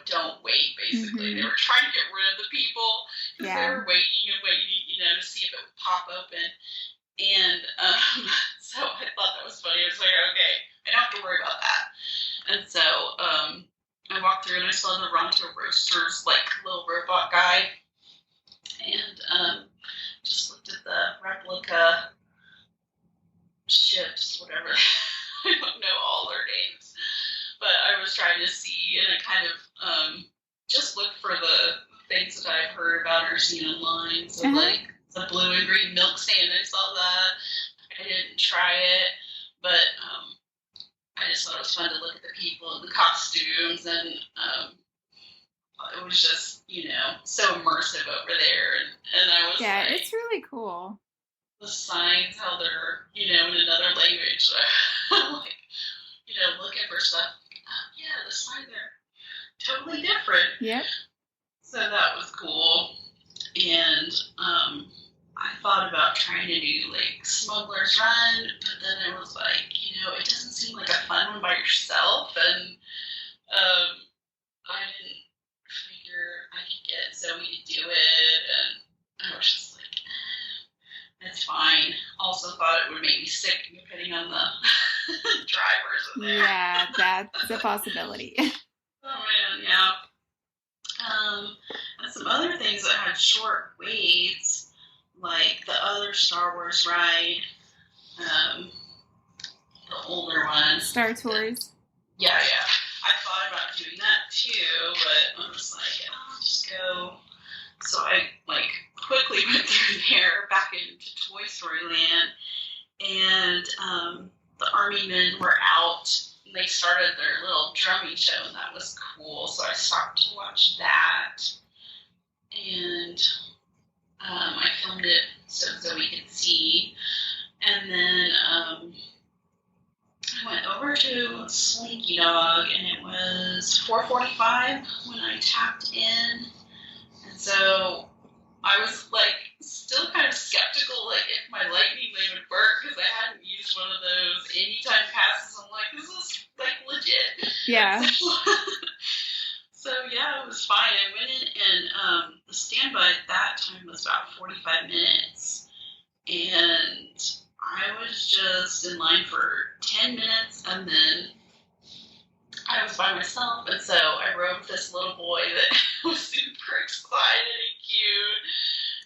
don't wait, basically. Mm-hmm. They were trying to get rid of the people because they were waiting and waiting, to see if it would pop open. And so I thought that was funny. I was like, okay, I don't have to worry about that. And so I walked through and I saw the Ronto Roasters, little robot guy. And movie, and I kind of just looked for the things that I've heard about or seen online. So, like, the blue and green milk stand, I saw that. I didn't try it, but I just thought it was fun to look at the people and the costumes, and it was just, so immersive over there. And I was it's really cool. The signs, how they're, in another language. I'm like, looking for stuff. Oh, the signs are totally different. Yep. So that was cool. And I thought about trying to do, like, Smuggler's Run, but then it was like, it doesn't seem like a fun one by yourself. And I didn't figure I could get Zoe to do it. And I was just like, it's fine. Also thought it would make me sick depending on the drivers in there. Yeah, that's a possibility. Oh man, yeah. And some other things that had short waits, like the other Star Wars ride, the older one. Star Tours. Yeah. I thought about doing that too, but I was like, I'll just go. So I, like, quickly went through there back into Toy Story Land, and the Army men were out. And they started their little drumming show, and that was cool. So I stopped to watch that, and I filmed it so we could see. And then I went over to Slinky Dog, and it was 4:45 when I tapped in. And so I was, like, still kind of skeptical, like, if my Lightning Lane would work, because I hadn't used one of those anytime passes. I'm like, this is, like, legit. Yeah. So yeah, it was fine. I went in, and the standby at that time was about 45 minutes. And I was just in line for 10 minutes, and then I was by myself, and so I rode with this little boy that was super excited and cute,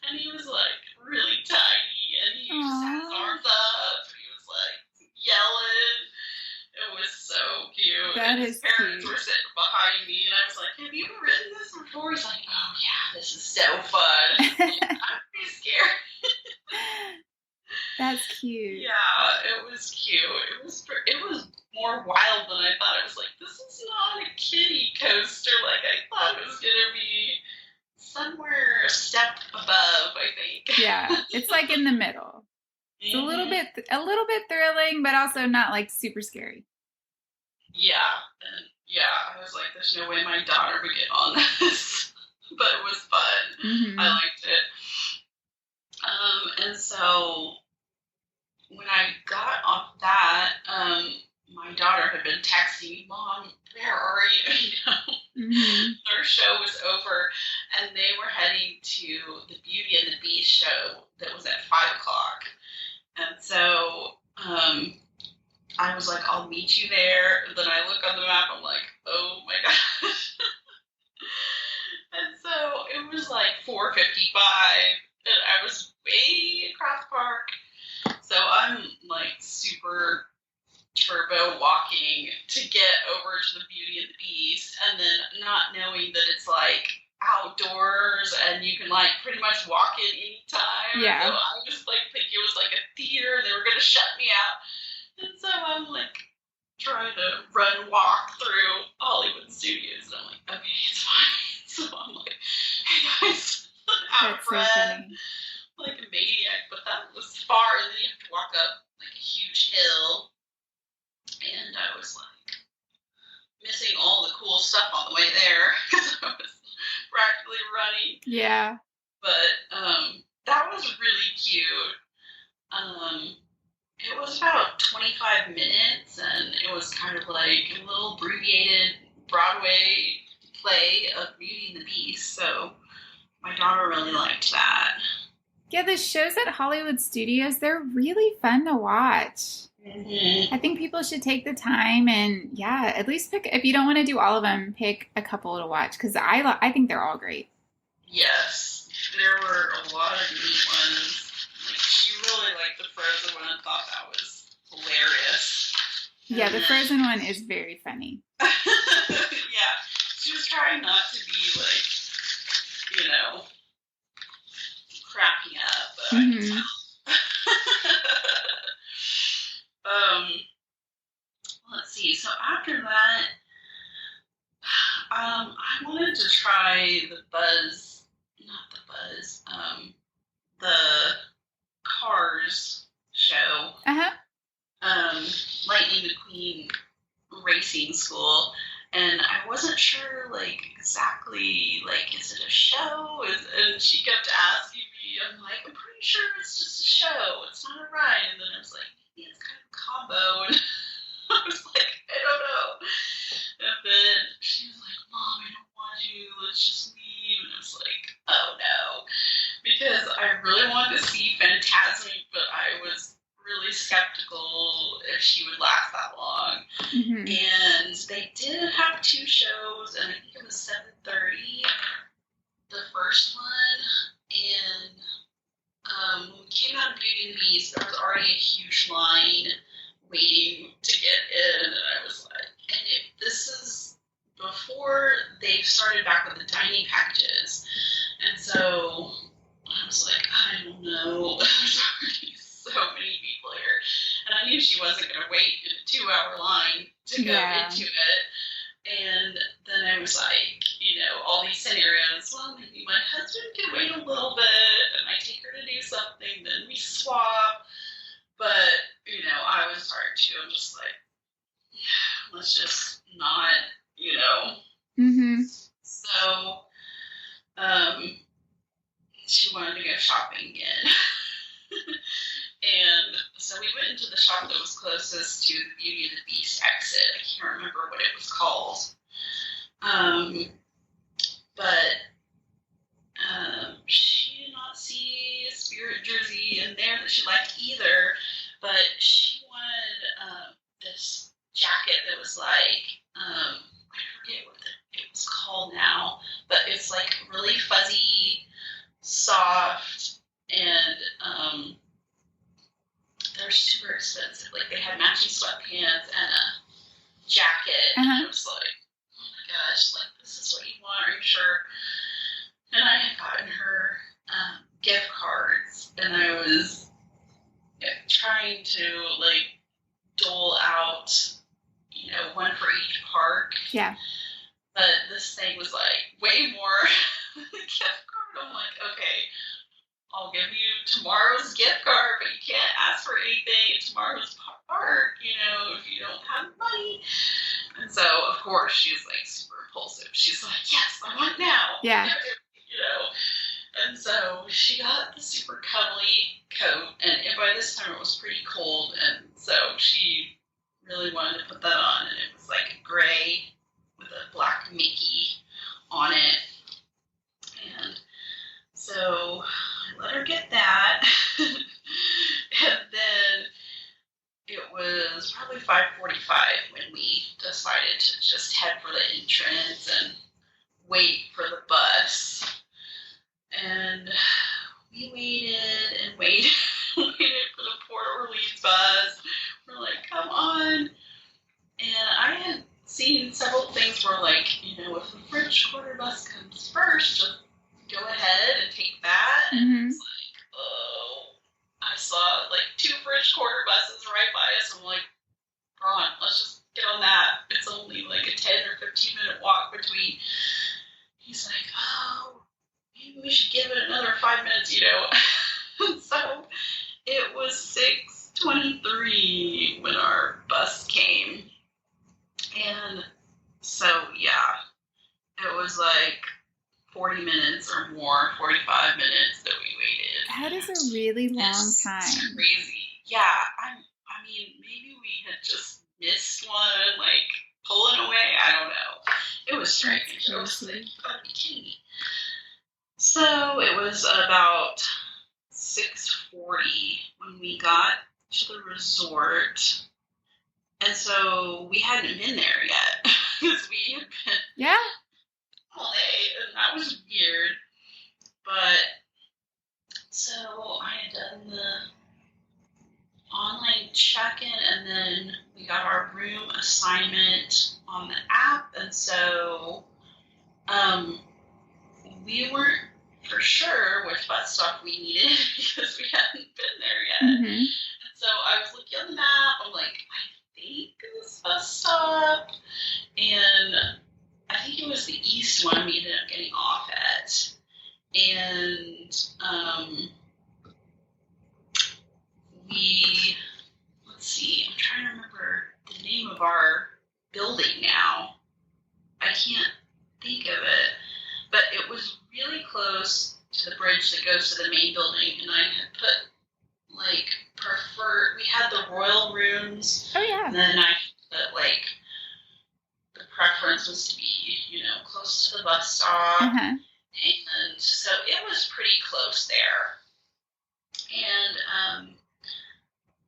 and he was, like, really tiny, and he just had his arms up, and he was, like, yelling. It was so cute. That and is his parents cute. were sitting behind me, and I was like, have you ever ridden this before? He's like, oh, yeah, this is so fun. I'm pretty scared. That's cute. Yeah, it was cute. It was more wild than I thought. I was like, this is not a kiddie coaster like I thought it was gonna be. Somewhere a step above, I think. Yeah, it's like in the middle. It's a little bit thrilling, but also not, like, super scary. Yeah, and I was like, there's no way my daughter would get on this, but it was fun. Mm-hmm. I liked it. And so when I got off that, my daughter had been texting me, Mom, where are you? Mm-hmm. Their show was over, and they were heading to the Beauty and the Beast show that was at 5:00. And so I was like, I'll meet you there. And then I look on the map, I'm like, oh my gosh. And so it was like 4:55, and I was way across the park. So I'm, like, super turbo walking to get over to the Beauty and the Beast, and then not knowing that it's, like, outdoors and you can, like, pretty much walk in anytime. Yeah. So I was, like, thinking it was, like, a theater, they were going to shut me out. And so I'm, like, trying to walk through Hollywood Studios, and I'm like, okay, it's fine. So I'm like, hey guys, I'm out of breath. So funny. Like a maniac, but that was far, and then you have to walk up, like, a huge hill. And I was, like, missing all the cool stuff on the way there because I was practically running. Yeah. But that was really cute. It was about 25 minutes, and it was kind of like a little abbreviated Broadway play of Beauty and the Beast. So my daughter really liked that. Yeah, the shows at Hollywood Studios, they're really fun to watch. Mm-hmm. I think people should take the time and, yeah, at least pick, if you don't want to do all of them, pick a couple to watch, because I think they're all great. Yes, there were a lot of neat ones. Like, she really liked the Frozen one and thought that was hilarious. Yeah, the Frozen one is very funny. Yeah, She was trying not to be like, cracking up, but I could tell. Let's see. So after that, I wanted to try the Cars show. Lightning McQueen Racing School. And I wasn't sure, like, exactly, like, is it a show? And she kept asking me, I'm like, I'm pretty sure it's just a show. It's not a ride. And then I was like, maybe it's kind of a combo. And I was like, I don't know. And then she was like, Mom, I don't want to. Let's just leave. And I was like, oh, no. Because I really wanted to see Fantasmic, but I was really skeptical if she would last that long. And they did have 2 shows, and I think it was 7:30, the first one. And when we came out of Beauty and the Beast, there was already a huge line waiting to get in, and I was like, this is before they started back with the dining packages, and so I was like, I don't know, there's already so many people here, and I knew she wasn't going to wait in a 2-hour line to go into it, and then I was like, all these scenarios, well, maybe my husband can wait a little bit, and I take her to do something, then we swap, but, I was hard too. I'm just like, let's just not, So, she wanted to go shopping again. And so we went into the shop that was closest to the Beauty and the Beast exit. I can't remember what it was called. But she did not see a Spirit jersey in there that she liked either. But she wanted this jacket that was like, I forget what it was called now, but it's like really fuzzy, soft, and they're super expensive. Like they had matching sweatpants and a jacket, and I was like, oh my gosh, like this is what you want, are you sure? And I had gotten her gift cards, and I was trying to like dole out, one for each park. Yeah. But this thing was like way more than the gift card. I'm like, okay, I'll give you tomorrow's gift card, but you can't ask for anything at tomorrow's park, if you don't have money. And so, of course, she was like super impulsive. She's like, yes, I want now. Yeah. And so she got the super cuddly coat, and by this time it was pretty cold, and so she really wanted to put that on, and it was like gray with a black Mickey on it. And so I let her get that. And then it was probably 5:45 when we decided to just head for the entrance and wait for the bus. And we waited and waited for the Port Orleans bus. We're like, come on. And I had seen several things where, like, if the French Quarter bus comes first, just go ahead and take that. And it's like, oh, I saw, like, 2 French Quarter buses right by us. I'm like, Ron, let's just get on that. It's only, like, a 10 or 15-minute walk between. He's like, oh, maybe we should give it another 5 minutes, So it was 6:23 when our bus came. And so, yeah, it was like 40 minutes or more, 45 minutes that we waited. That is a really long time. Crazy. Yeah, I mean, maybe we had just missed one, like, pulling away. I don't know. It was strange. I was like, you gotta be kidding me. So it was about 6:40 when we got to the resort. And so we hadn't been there yet because we had been all day, and that was weird. But so I had done the online check-in, and then we got our room assignment on the app, and so We weren't for sure which bus stop we needed because we hadn't been there yet. Mm-hmm. And so I was looking on the map. I'm like, I think this bus stop. And I think it was the east one we ended up getting off at. And let's see, I'm trying to remember the name of our building now. I can't think of it. But it was really close to the bridge that goes to the main building, and I had put, like, we had the royal rooms. Oh, yeah. And then I put, like, the preference was to be, close to the bus stop. Uh-huh. And so it was pretty close there. And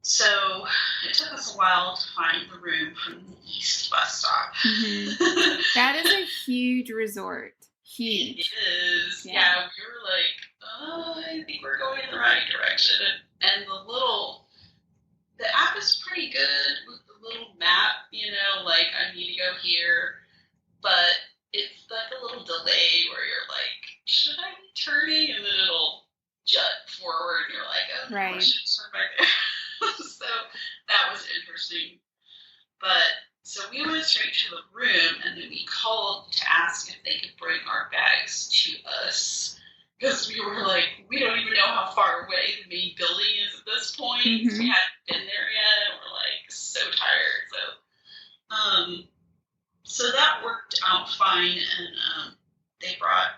so it took us a while to find the room from the east bus stop. Mm-hmm. That is a huge resort. Huge. It is. Yeah, we were like, oh, I think we're going in the right direction. And the app is pretty good with the little map, like I need to go here. But it's like a little delay where you're like, should I be turning? And then it'll jut forward and you're like, oh, right. I should turn back there. So that was interesting. But so we went straight to the room, and then we called to ask if they could bring our bags to us. Because we were like, we don't even know how far away the main building is at this point. Mm-hmm. We hadn't been there yet, and we're like so tired. So that worked out fine, and they brought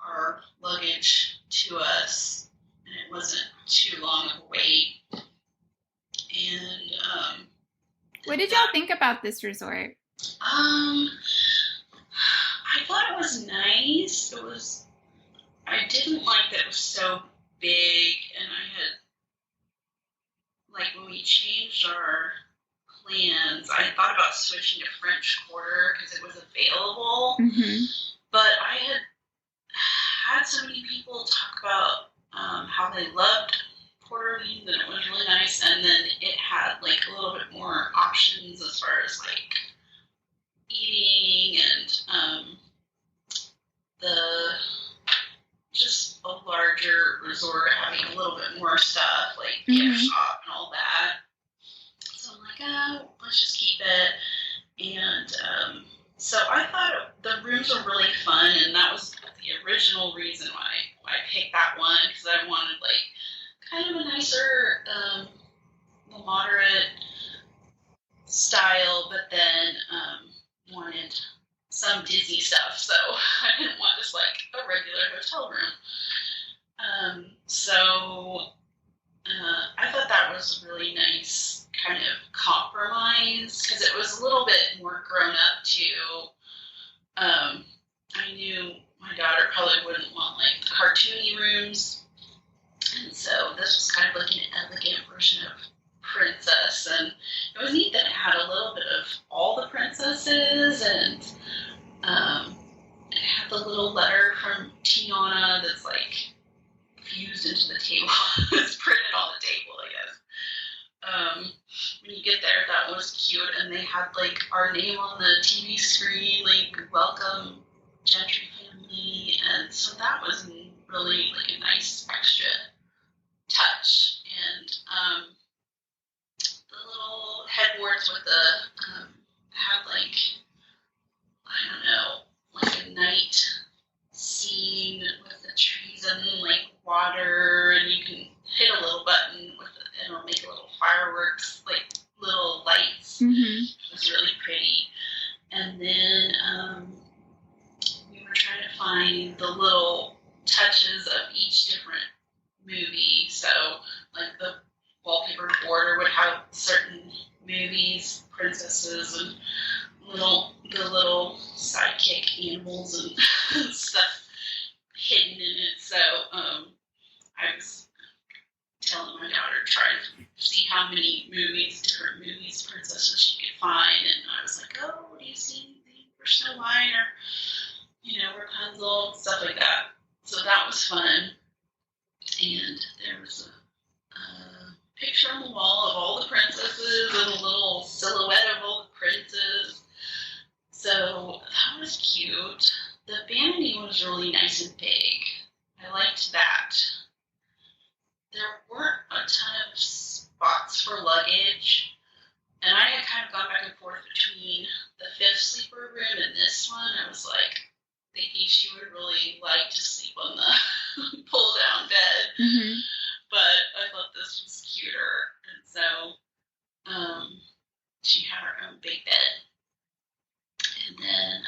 our luggage to us, and it wasn't too long of a wait. And what did y'all think about this resort? I thought it was nice. I didn't like that it was so big, and I had, like, when we changed our plans, I thought about switching to French Quarter because it was available. Mm-hmm. But I had so many people talk about how they loved Port Orleans, and it was really nice, and then it had like a little bit more options as far as like eating and just a larger resort having a little bit more stuff like gift shop and all that. So I'm like, oh, let's just keep it. And so I thought the rooms were really fun, and that was the original reason why I picked that one, because I wanted like kind of a nicer, more moderate style, but then wanted some Disney stuff, so I didn't want just like a regular hotel room. So I thought that was a really nice kind of compromise, because it was a little bit more grown up too. I knew my daughter probably wouldn't want like the cartoony rooms, and so this was kind of like an elegant version of Princess, and it was neat that it had a little bit of all the princesses, and it had the little letter from Tiana that's like fused into the table. It's printed on the table, I guess. When you get there, that was cute, and they had like our name on the TV screen, like welcome Gentry family, and so that was really like a nice extra touch. And the little headboards with the had like, I don't know, like a night scene with the trees and like water, and you can hit a little button with it and it'll make little fireworks, like little lights. Mm-hmm. It was really pretty. And then we were trying to find the little touches of each different movie. So like the wallpaper border would have certain movies, princesses, and the little sidekick animals and stuff hidden in it. So I was telling my daughter, trying to see how many different movies, princesses she could find, and I was like, oh, do you see anything for Snow White or Rapunzel, stuff like that. So that was fun. And there was a picture on the wall of all the princesses and a little silhouette of all the princes. So that was cute. The vanity was really nice and big. I liked that. There weren't a ton of spots for luggage, and I had kind of gone back and forth between the 5th sleeper room and this one. I was like thinking she would really like to sleep on the pull-down bed, Mm-hmm. but I thought this was cuter, and so she had her own big bed. And then,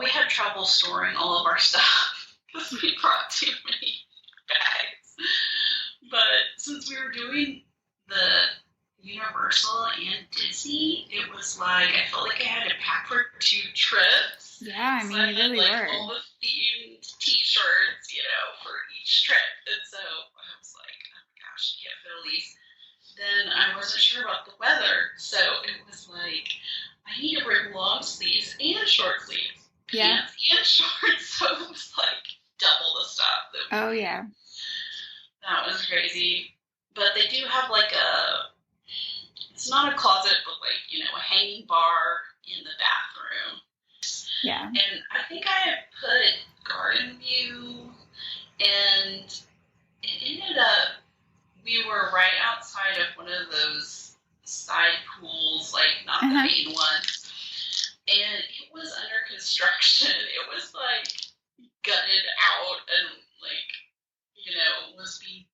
we had trouble storing all of our stuff because we brought too many bags. But since we were doing the Universal and Disney, it was like I felt like I had to pack for 2 trips. Yeah, I mean, so you really I had, were. all the themed T-shirts, for each trip. And so I was like, oh my gosh, I can't fit all these. Then I wasn't sure about the weather, so it was like I need to bring long sleeves and short sleeves, pants and shorts. So it was like double the stuff. That was crazy. But they do have like it's not a closet, but like a hanging bar in the bathroom. Yeah. And I think I had put garden view, and it ended up. We were right outside of one of those side pools, like not the main ones, and it was under construction. It was like gutted out and was being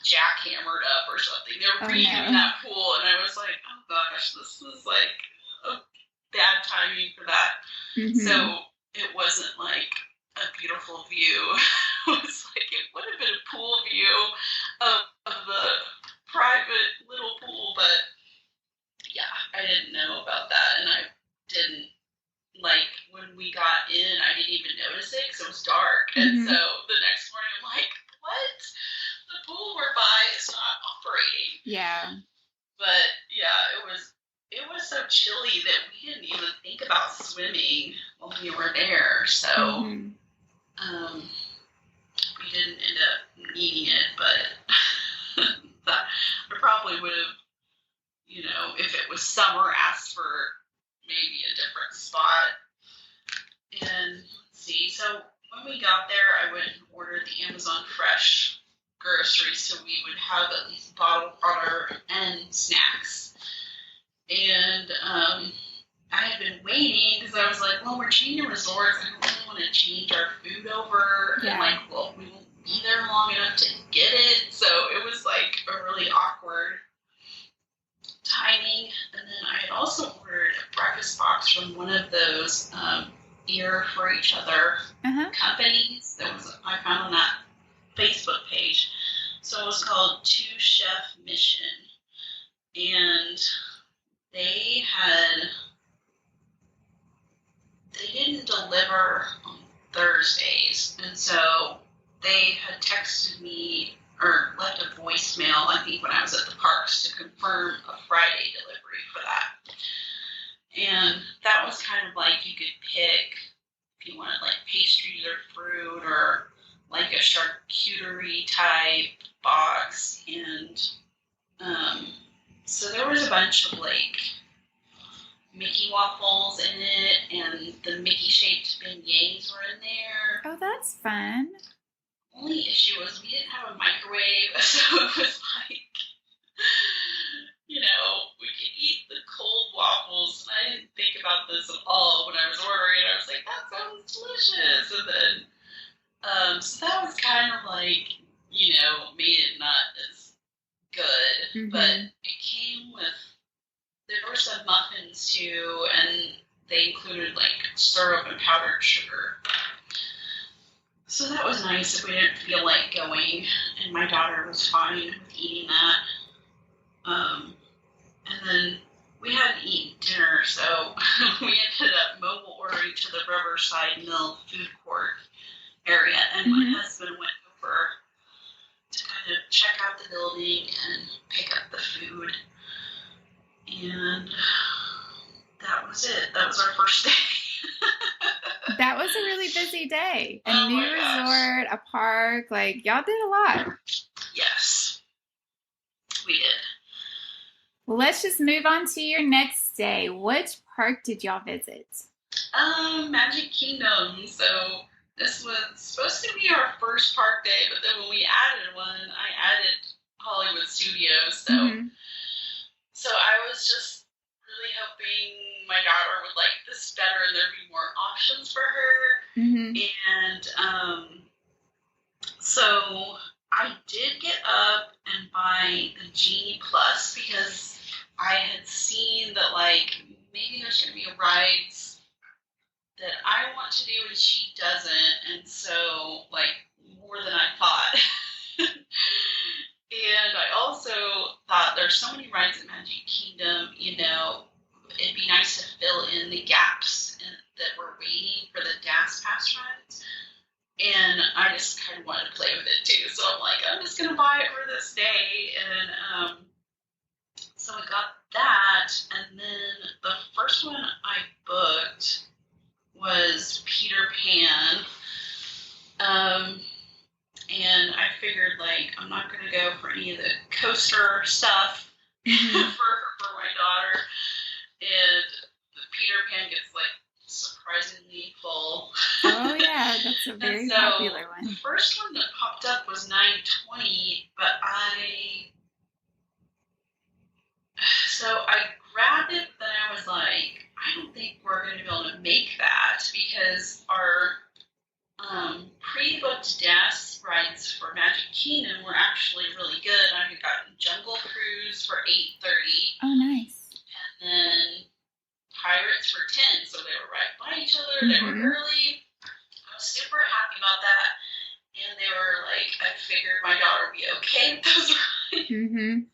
jackhammered up or something. They were redoing that pool, and I was like, oh gosh, this is like a bad timing for that. Mm-hmm. So it wasn't like a beautiful view. It was like it would have been a pool view of the private little pool, but yeah, I didn't know about that, and I didn't when we got in, I didn't even notice it because it was dark, and so the next morning I'm like, what? The pool we're by is not operating. Yeah. But yeah, it was so chilly that we didn't even think about swimming when we were there, so we didn't end up needing it, but I probably would have, if it was summer, asked for maybe a different spot. And let's see, so when we got there, I went and ordered the Amazon Fresh groceries so we would have at least bottled water and snacks. And I had been waiting because I was like, well, we're changing resorts. I don't really want to change our food over. Yeah. And we won't be there long enough to get it. So it was like a really awkward timing. And then I had also ordered a breakfast box from one of those Ear for Each Other companies that I found on that Facebook page. So it was called Two Chef Mission. And they didn't deliver on Thursdays, and so they had texted me or left a voicemail, I think, when I was at the parks to confirm a Friday delivery for that. And that was kind of like you could pick if you wanted like pastries or fruit or like a charcuterie type box, and so there was a bunch of like Mickey waffles in it, and the Mickey shaped beignets were in there. Oh, that's fun. Only issue was we didn't have a microwave, so it was like, we could eat the cold waffles, and I didn't think about this at all when I was ordering. I was like, that sounds delicious, and then so that was kind of like, made it not as good, but it came with, there were some muffins too, and they included like syrup and powdered sugar. So that was nice if we didn't feel like going, and my daughter was fine with eating that. And then we hadn't eaten dinner, so we ended up mobile ordering to the Riverside Mill food court area, and my husband went over to kind of check out the building and pick up the food. And that was it. That was our first day. That was a really busy day. A new resort, a park, y'all did a lot. Yes, we did. Well, let's just move on to your next day. Which park did y'all visit? Magic Kingdom. So this was supposed to be our first park day, but then when we added one, I added Hollywood Studios. So, so I was just really hoping my daughter would like this better and there'd be more options for her. And so I did get up and buy the Genie Plus because I had seen that like maybe there's going to be rides that I want to do and she doesn't, and so like more than I thought. And I also thought there's so many rides at Magic Kingdom, you know, it'd be nice to fill in the gaps that we're waiting for the Gas Pass rides. And I just kind of wanted to play with it too, so I'm like, I'm just gonna buy it for this day. And so I got that, and then the first one I booked was Peter Pan. And I figured, like, I'm not going to go for any of the coaster stuff for my daughter. And the Peter Pan gets, like, surprisingly full. Oh, yeah, that's a very popular one. The first one that popped up was $9.20, but so I grabbed it, but then I was like, I don't think we're going to be able to make that because our pre-booked gas rides for Magic Kingdom were actually really good. I had gotten Jungle Cruise for $8.30. Oh, nice. And then Pirates for $10, so they were right by each other. They were early. I was super happy about that. And they were like, I figured my daughter would be okay with those rides.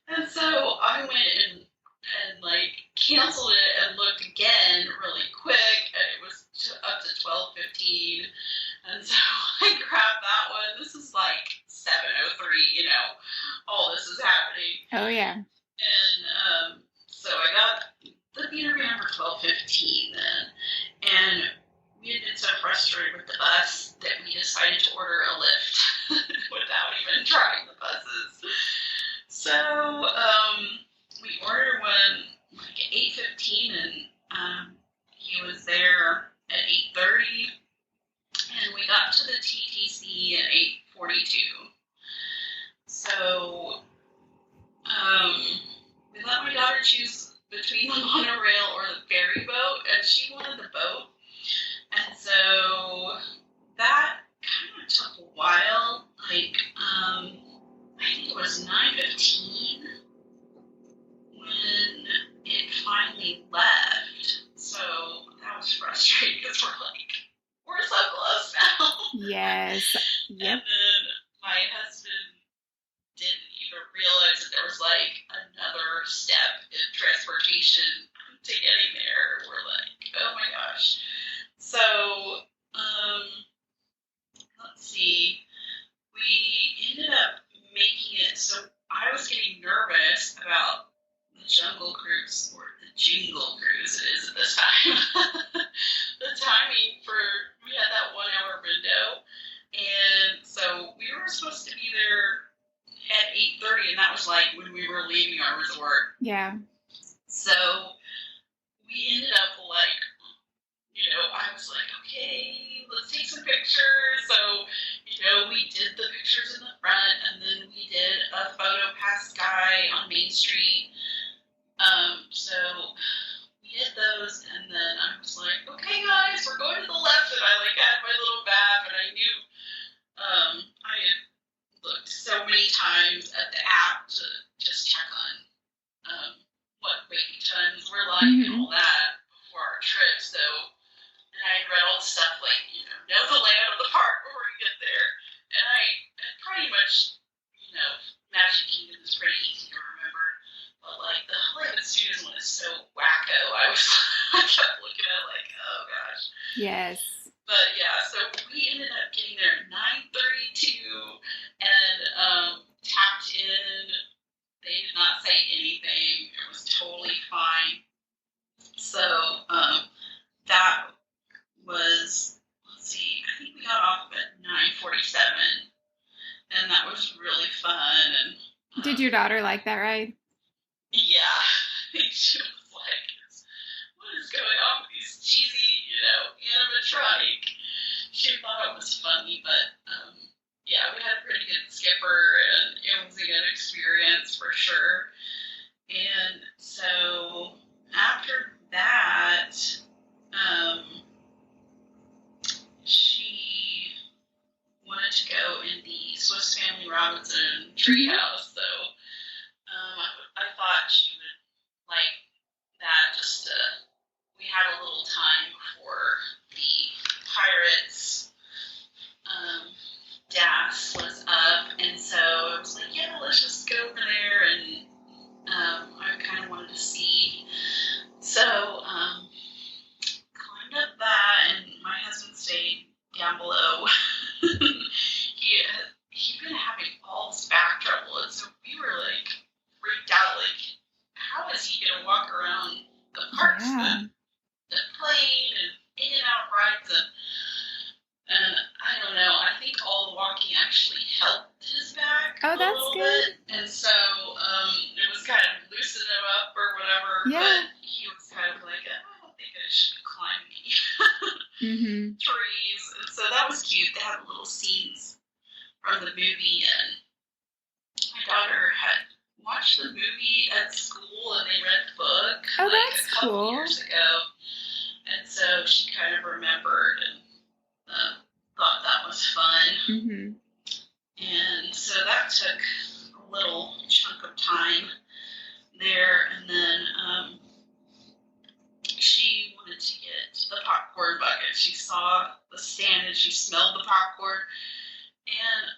And so I went and like canceled it and looked again really quick, and it was up to $12.15. And so I grabbed that one. This is like 7:03, you know, all this is happening. Oh yeah. And so I got the Peter Pan for $12.15 then, and we had been so frustrated with the bus that we decided to order a Lyft without even trying the buses. So we ordered one like at 8:15, and he was there at 8:30, and we got to the TTC at 8:42. So we let my daughter choose between the monorail or the ferry boat, and she wanted the boat. And so that kind of took a while. Like, I think it was 9:15 when it finally left. So that was frustrating because we're so close now. Yes. Yep. And then my husband didn't even realize that there was like another step in transportation to getting there. We're like, oh my gosh. So, let's see. We ended up making it, so I was getting nervous about the Jungle Cruise, or the Jingle Cruise it is at this time. The timing we had that 1 hour window, and so we were supposed to be there at 8:30, and that was like when we were leaving our resort. Yeah. So we ended up like, you know, I was like, okay, let's take some pictures. So, you know, we did the pictures in the front, and then we did a photo pass guy on Main Street. So we did those, and then I was like, okay, guys, we're going to the left, and I like had my little map, and I knew I had looked so many times at the app to just check on what waiting times were like and all that before our trip. So, and I read all the stuff like, you know the layout of the park before we get there. And I pretty much, you know, Magic Kingdom is pretty easy to remember. But like the Hollywood Studios one is so wacko. I kept looking at it like, oh gosh. Yes. But yeah, so we ended up getting there at 9:32 and tapped in. They did not say anything. It was totally fine. So that was, let's see, I think we got off at 9:47, and that was really fun. And did your daughter like that ride? Yeah, she was like, what is going on with these like, she thought it was funny, but yeah, we had a pretty good skipper, and it was a good experience for sure. And so after that, she wanted to go in the Swiss Family Robinson treehouse, so I thought she would like that. Just we had a little time before the Pirates DAS was up, and so I was like, yeah, let's just go over there, and I kind of wanted to see. So climbed up that, and my husband stayed down below. He'd been having all this back trouble, and so we were like freaked out, like, how is he gonna walk around the parks that played and in and out rides, and I don't know, I think all the walking actually helped his back a little bit, and so it was kind of loosening him up or whatever, but he was kind of like, I don't think I should climb any trees, and so that was cute. They had little scenes from the movie, and my daughter had watched the movie at school, and they read the book like a couple years ago, and so she kind of remembered and thought that was fun. And so that took a little chunk of time there, and then she wanted to get the popcorn bucket. She saw the stand and she smelled the popcorn, and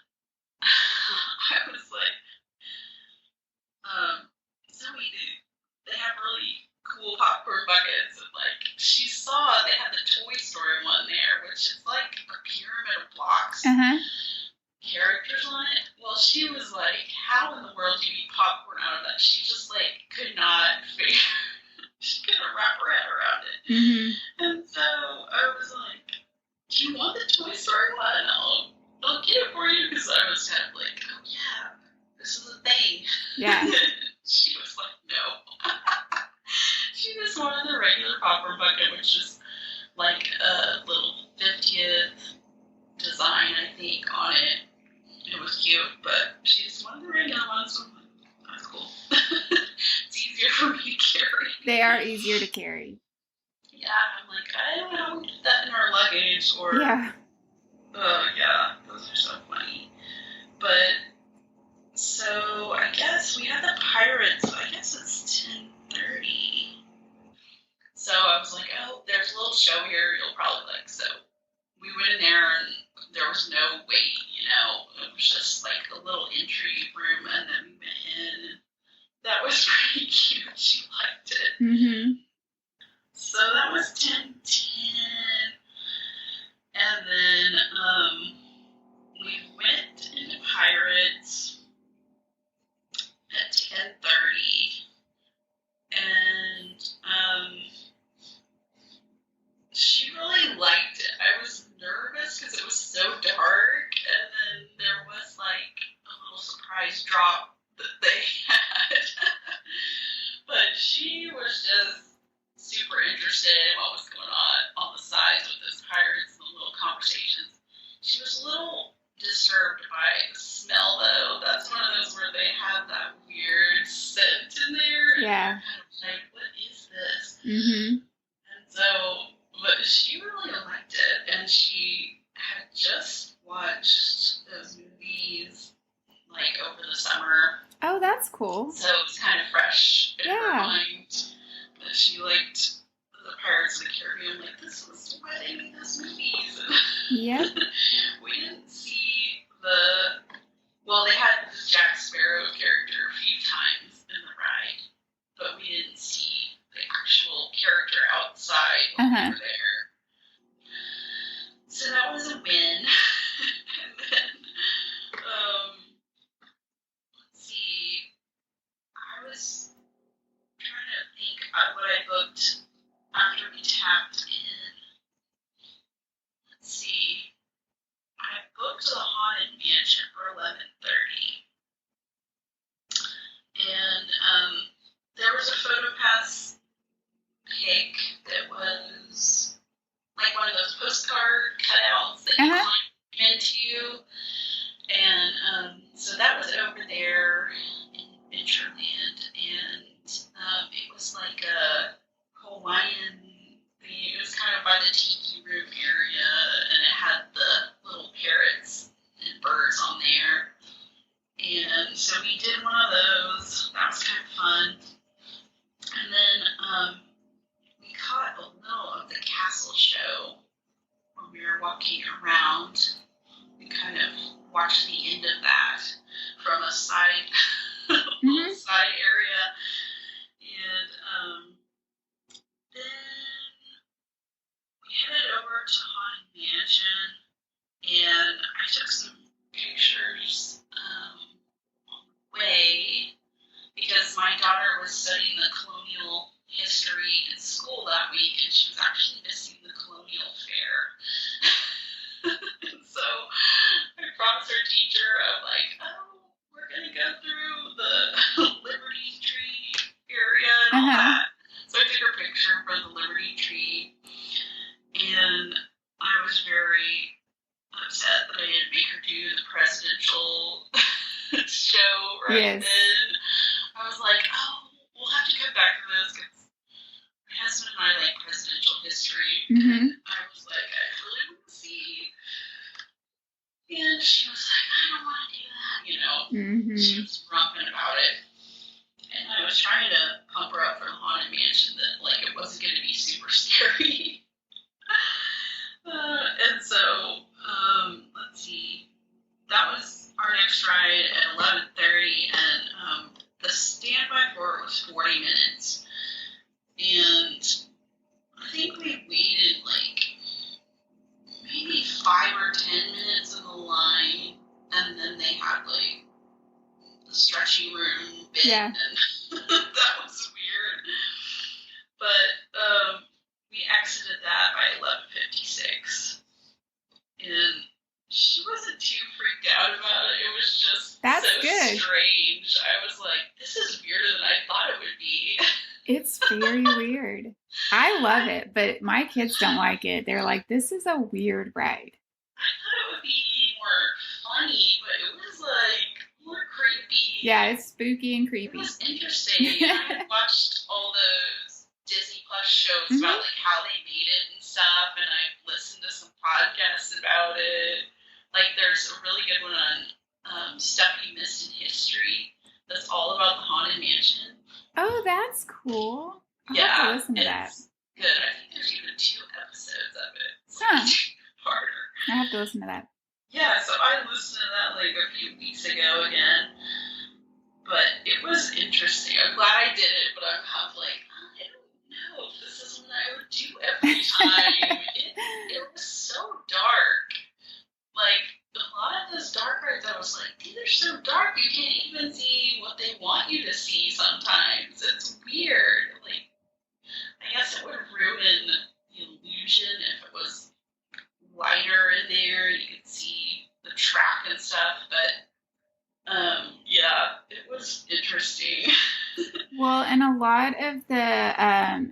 I was like, Zoe, they have really cool popcorn buckets, and like, she saw they had the Toy Story one there, which is like a pyramid of blocks, characters on it. Well, she was like, how in the world do you eat popcorn out of that? She just like could not figure, she couldn't wrap her head around it. And so I was like, do you want the Toy Story one? I'll get it for you, because I was kind of like, oh yeah, this is a thing. Yeah. She was like, no. She just wanted the regular popcorn bucket, which is like a little 50th design, I think, on it. It was cute, but she just wanted the regular one, so that's cool. It's easier for me to carry. They are easier to carry. Yeah, I'm like, I don't know how we did that in our luggage, or... Yeah. Oh, yeah, those are so funny. But, so, I guess we had the Pirates, so I guess it's 10:30. So I was like, oh, there's a little show here you'll probably like. So we went in there, and there was no wait, It was just like a little entry room, and then we went in, and that was pretty cute. She liked it. So that was 10:10. And then we went into Pirates at 10:30, and she really liked it. I was nervous because it was so dark, and then there was like a little surprise drop that they had. But she was just super interested in what was going on the sides with those pirates and the little conversations. She was a little disturbed by the smell, though. That's one of those where they have that weird scent in there. And yeah. Kind of like, what is this? And so, but she really liked it, and she had just watched those movies like over the summer. Oh, that's cool. So it was kind of fresh in her mind. But she liked the Pirates of the Caribbean. Like, this was why they made those movies. Yep. We didn't see they had the Jack Sparrow character a few times in the ride, but we didn't see the actual character outside when we were there. So that was a win. And then, let's see, I was trying to think of what I booked after we tapped in. Let's see. I booked the Haunted Mansion for 11:30. And there was a PhotoPass pic that was like one of those postcard And I was like, I really want to see. And she was like, I don't want to do that, you know. She was grumping about it. And I was trying to pump her up for the Haunted Mansion that, like, it wasn't going to be super scary. And so, let's see. That was our next ride at 11:30, and the standby for it was 40 minutes. And I think we waited, like, maybe 5 or 10 minutes in the line, and then they had, like, the stretching room bit, and that was weird. But we exited that by 11:56, and she wasn't too freaked out about it. It was just so strange. I was like, this is weirder than I thought it would be. It's very weird. I love it, but my kids don't like it. They're like, this is a weird ride. I thought it would be more funny, but it was like more creepy. Yeah, it's spooky and creepy. It was interesting. I watched all those Disney Plus shows about like how they made it and stuff, and I've listened to some podcasts about it. Like there's a really good one on Stuff You Missed in History that's all about the Haunted Mansion. Oh, that's cool. I'll have to listen to that. Good. I think there's even 2 episodes of it. It's harder. I have to listen to that. Yeah, so I listened to that like a few weeks ago again. But it was interesting. I'm glad I did it, but I'm kind of like, I don't know if this is what I would do every time. it was so dark. Like, a lot of those dark rides, I was like, these are so dark, you can't even see what they want you to see sometimes. It's weird. Like, I guess it would ruin the illusion if it was lighter in there, you could see the track and stuff, but yeah, it was interesting. Well, and a lot of the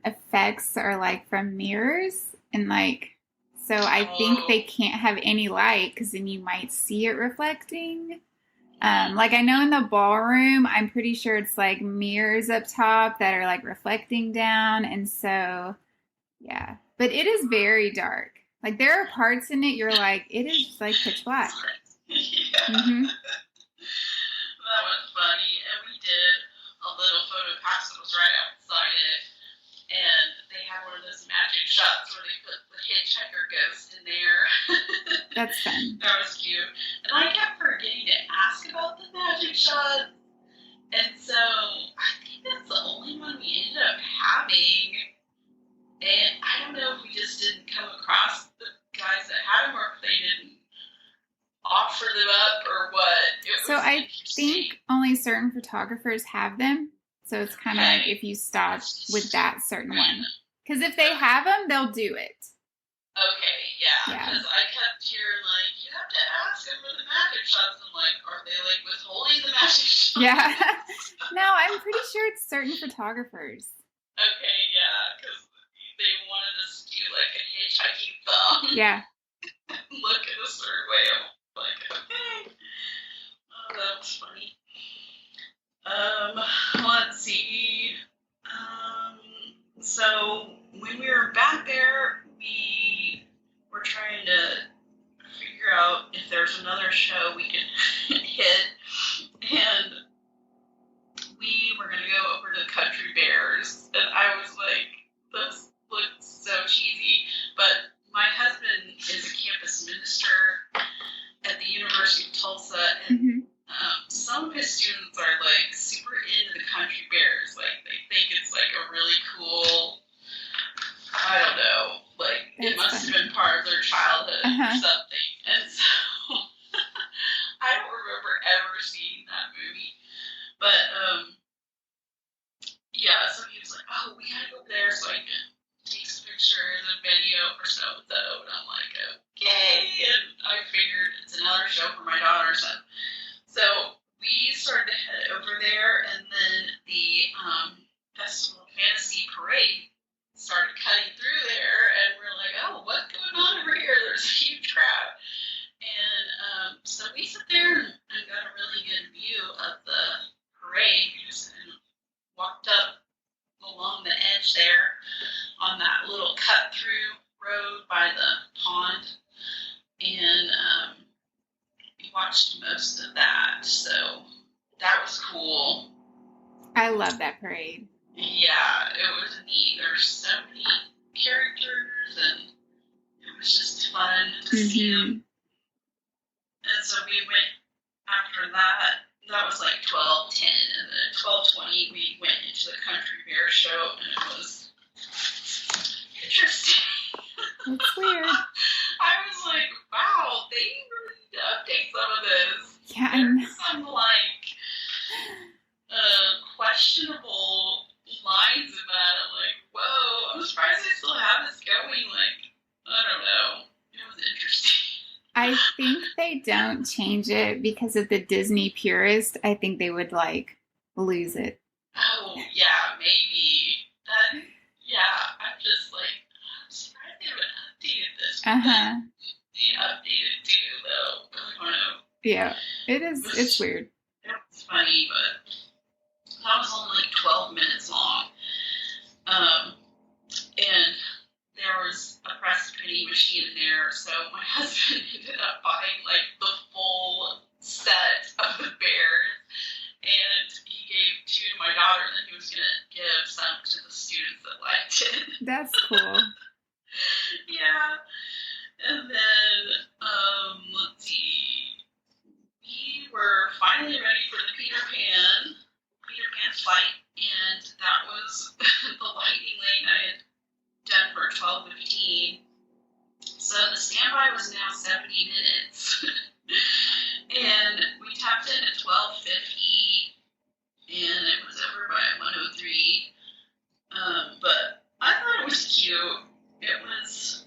effects are like from mirrors, and like, so I think they can't have any light because then you might see it reflecting. Like I know in the ballroom, I'm pretty sure it's like mirrors up top that are like reflecting down. And so, yeah, but it is very dark. Like there are parts in it you're like, it is like pitch black. Yeah. That was funny. And we did a little photo pass that was right outside it. And they had one of those magic shots where they put the hitchhiker ghost in there. That's fun. That was cute. And I kept forgetting to ask about the magic shot. And so I think that's the only one we ended up having. And I don't know if we just didn't come across the guys that had them or if they didn't offer them up or what. So I think only certain photographers have them. So it's kind of like if you stop with that certain one. Because if they have them, they'll do it. Okay, yeah. Because I kept hearing, like, you have to ask them for the magic shots. I'm like, are they, like, withholding the magic shots? Yeah. No, I'm pretty sure it's certain photographers. Okay, yeah. Because they wanted us to do, like, a hitchhiking thumb. Yeah. Look in a certain way. I'm like, okay. Oh, that was funny. Let's see. So when we were back there, we were trying to figure out if there's another show we could hit, and we were going to go over to Country Bears, and I was like, this looks so cheesy, but my husband is a campus minister at the University of Tulsa, and some of his students are like super into the Country Bears. Like they think it's like a really cool, I don't know, like it must have been part of their childhood or something. And so I don't remember ever seeing that movie. But yeah, so he was like, oh, we gotta go there so I can take some pictures and video for so-and-so. And I'm like, okay. And I figured it's another show for my daughter, so we started to head over there, and then the Festival of Fantasy Parade started cutting through there, and we're like, oh, what's going on over here? There's a huge crowd. And so we sat there and got a really good view of the parade. We just kind of walked up along the edge there on that little cut-through rode by the pond, and we watched most of that. So that was cool. I love that parade. Yeah, it was neat. There's so many characters, and it was just fun to see them. And so we went after that. That was like 12:10, and then at 12:20 we went into the country fair show, and it was interesting. That's weird. I was like, wow, they really need to update some of this. Yeah, There's some like questionable lines in that. I'm like, whoa, I'm surprised they still have this going. Like, I don't know. It was interesting. I think they don't change it because of the Disney purist. I think they would like lose it. Oh, yeah, maybe. I'm just like, I'm surprised they haven't updated this. They updated too, though. I don't know. Yeah, it is. It's weird. It was funny, but that was only like 12 minutes long. And there was a press printing machine in there, so my husband ended up buying like the full set of the bears, and he gave 2 to my daughter, and then he was gonna give some to the students that liked it. That's cool. Yeah. And then let's see, we were finally ready for the Peter Pan flight, and that was the lightning lane I had done for 12:15. So the standby was now 70 minutes. And we tapped in at 12:50, and it was over by 1:03. But I thought it was cute. It was,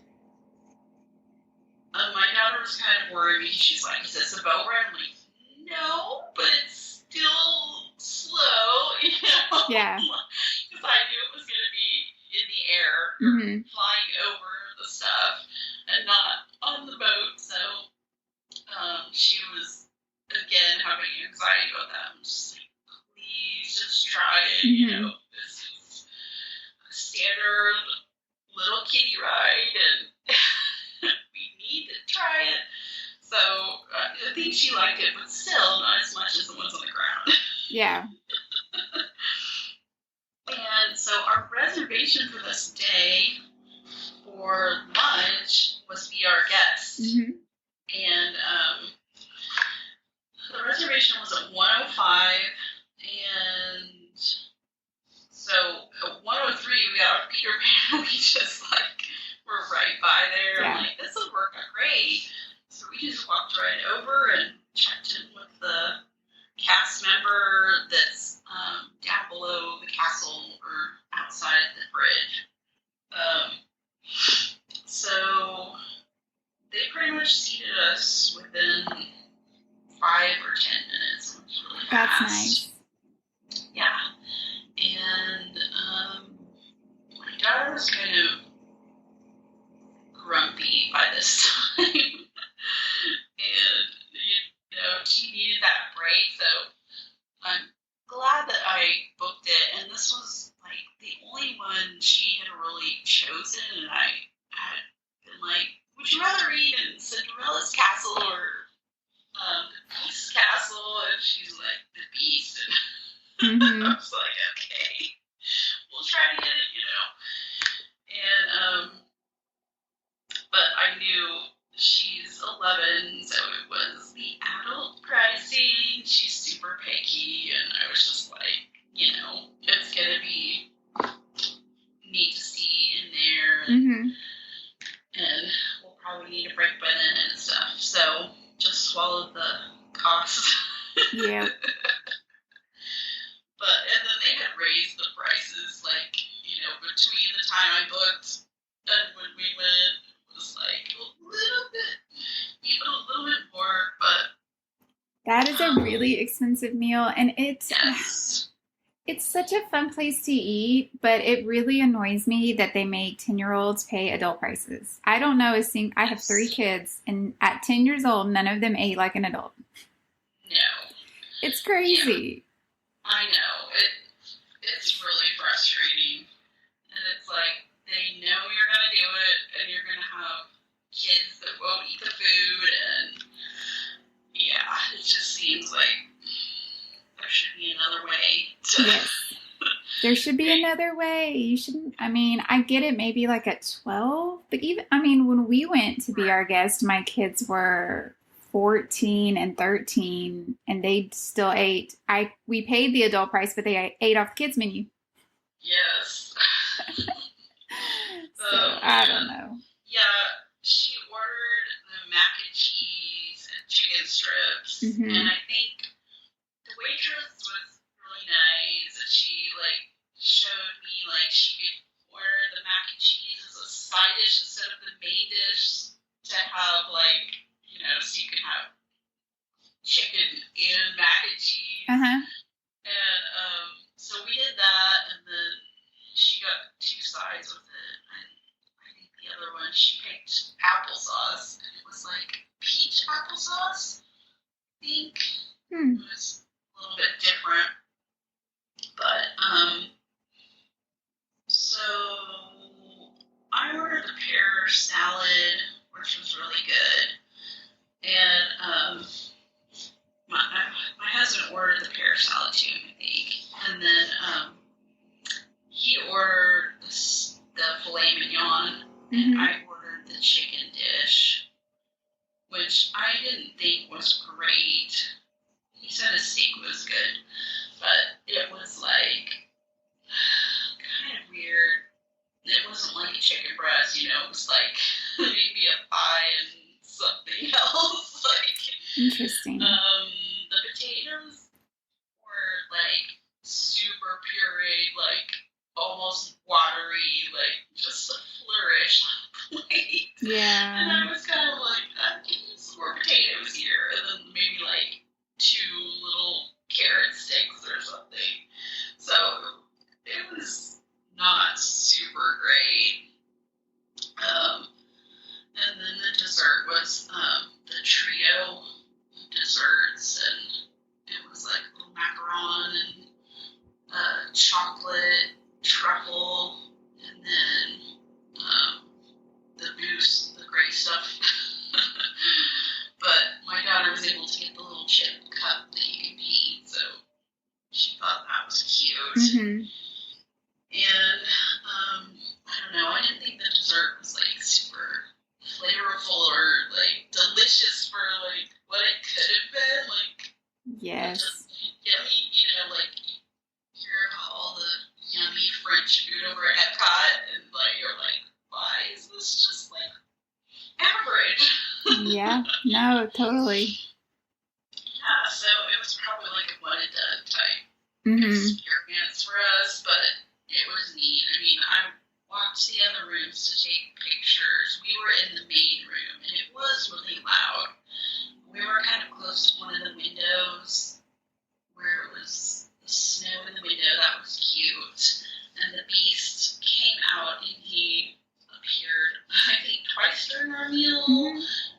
my daughter was kind of worried because she's like, is this a boat ride? I'm like, no, but it's still slow, you know? Yeah. Because I knew it was going to be in the air, flying over the stuff, and not on the boat. So she was, again, having anxiety about that. I'm just like, please just try it. You know, this is a standard little kiddie ride, and we need to try it. So I think she liked it, but still not as much as the ones on the ground. Yeah. And so our reservation for this day for lunch was Be Our Guest. And the reservation was at 1:05, and so at 1:03 we got our Peter Pan. We just like were right by there. Yeah. I'm like, this will work out great. So we just walked right over and checked in with the cast member that's down below the castle or outside the bridge. So they pretty much seated us within 5 or 10 minutes. It was really fast. That's nice. Yeah. And my daughter was kind of grumpy by this time. And, you know, she needed that break. So I'm glad that I booked it. And this was like the only one she had really chosen. And I had been like, would you rather read in Cinderella's castle or the Beast's castle? And she's like, the Beast. And I was like, okay, we'll try to get it, you know. And but I knew she's 11, so it was the adult pricing. She's super picky, and I was just like, you know, it's gonna be neat to see in there, and we'll probably need a break by then and stuff. So just swallowed the cost. Yeah. But and then they had raised the prices, like, you know, between the time I booked and when we went, it was like a little bit, even a little bit more, but that is a really expensive meal, and it's yes. such a fun place to eat, but it really annoys me that they make 10-year-olds pay adult prices. I don't know I have 3 kids, and at 10 years old, none of them ate like an adult. No. It's crazy. Yeah. I know. It's really frustrating. And it's like, they know you're going to do it, and you're going to Yes. There should be another way. You shouldn't, I mean, I get it maybe like at 12, but even, I mean, when we went to be our guest, my kids were 14 and 13 and they still ate. We paid the adult price, but they ate off the kids menu. Yes. So I don't know. Yeah, she ordered the mac and cheese and chicken strips, and I think the waitress was really nice, and she showed me she could order the mac and cheese as a side dish instead of the main dish to have so you could have chicken and mac and cheese. And so we did that, and then she got 2 sides with it. And I think the other one she picked applesauce, and it was peach applesauce. I think it was a little bit different, but so I ordered the pear salad, which was really good, and my husband ordered the pear salad too, I think, and then he ordered the filet mignon, and I ordered the chicken dish, which I didn't think was great. He said his steak was good, but it was kind of weird. It wasn't like a chicken breast, it was maybe a pie and something else. Interesting. The potatoes were super pureed, almost watery, just a flourish on the plate. Yeah. And I was kind of I'm getting some more potatoes here, and then maybe 2 little carrot sticks or something. So it was not super great. And then the dessert was the trio of desserts, and it was little macaron and chocolate truffle, and then the mousse, the gray stuff. But my daughter was able to get the little chip cup that you can paint, so she thought that was cute. And I don't know, I didn't think the dessert was super flavorful or delicious for what it could have been. Yes. Just yummy, hear about all the yummy French food over at Epcot, and you're why is this just average? Yeah, no, totally. Yeah, so it was probably a one and done type experience for us, but it was neat. I mean, I walked to the other rooms to take pictures. We were in the main room, and it was really loud. We were kind of close to one of the windows where it was the snow in the window. That was cute. And the Beast came out, and he appeared, I think, twice during our meal,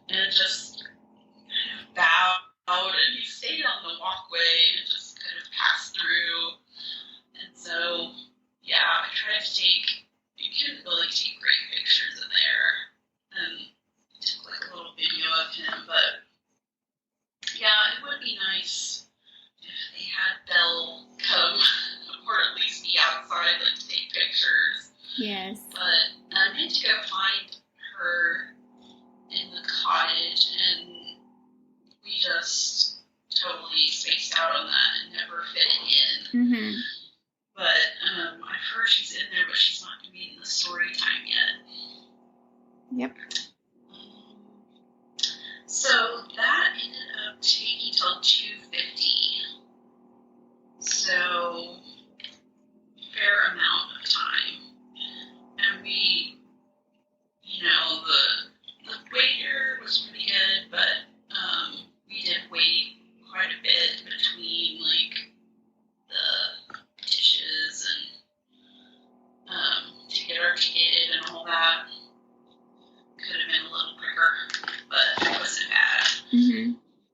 and just kind of bowed, and he stayed on the walkway and just kind of passed through. And so, yeah, I tried to you couldn't really take great pictures in there, and took a little video of him, but yeah, it would be nice if they had Belle come, or at least be outside, to take pictures. Yes. But I meant to go find her in the cottage, and we just totally spaced out on that and never fit it in. But I've heard she's in there, but she's not going to be in the story time yet. Yep. So that ended up taking till 2:50. So fair amount of time. And we, the waiter was pretty good, but we did wait quite a bit between the dishes and to get our ticket and all that. Could have been a little quicker, but it wasn't bad.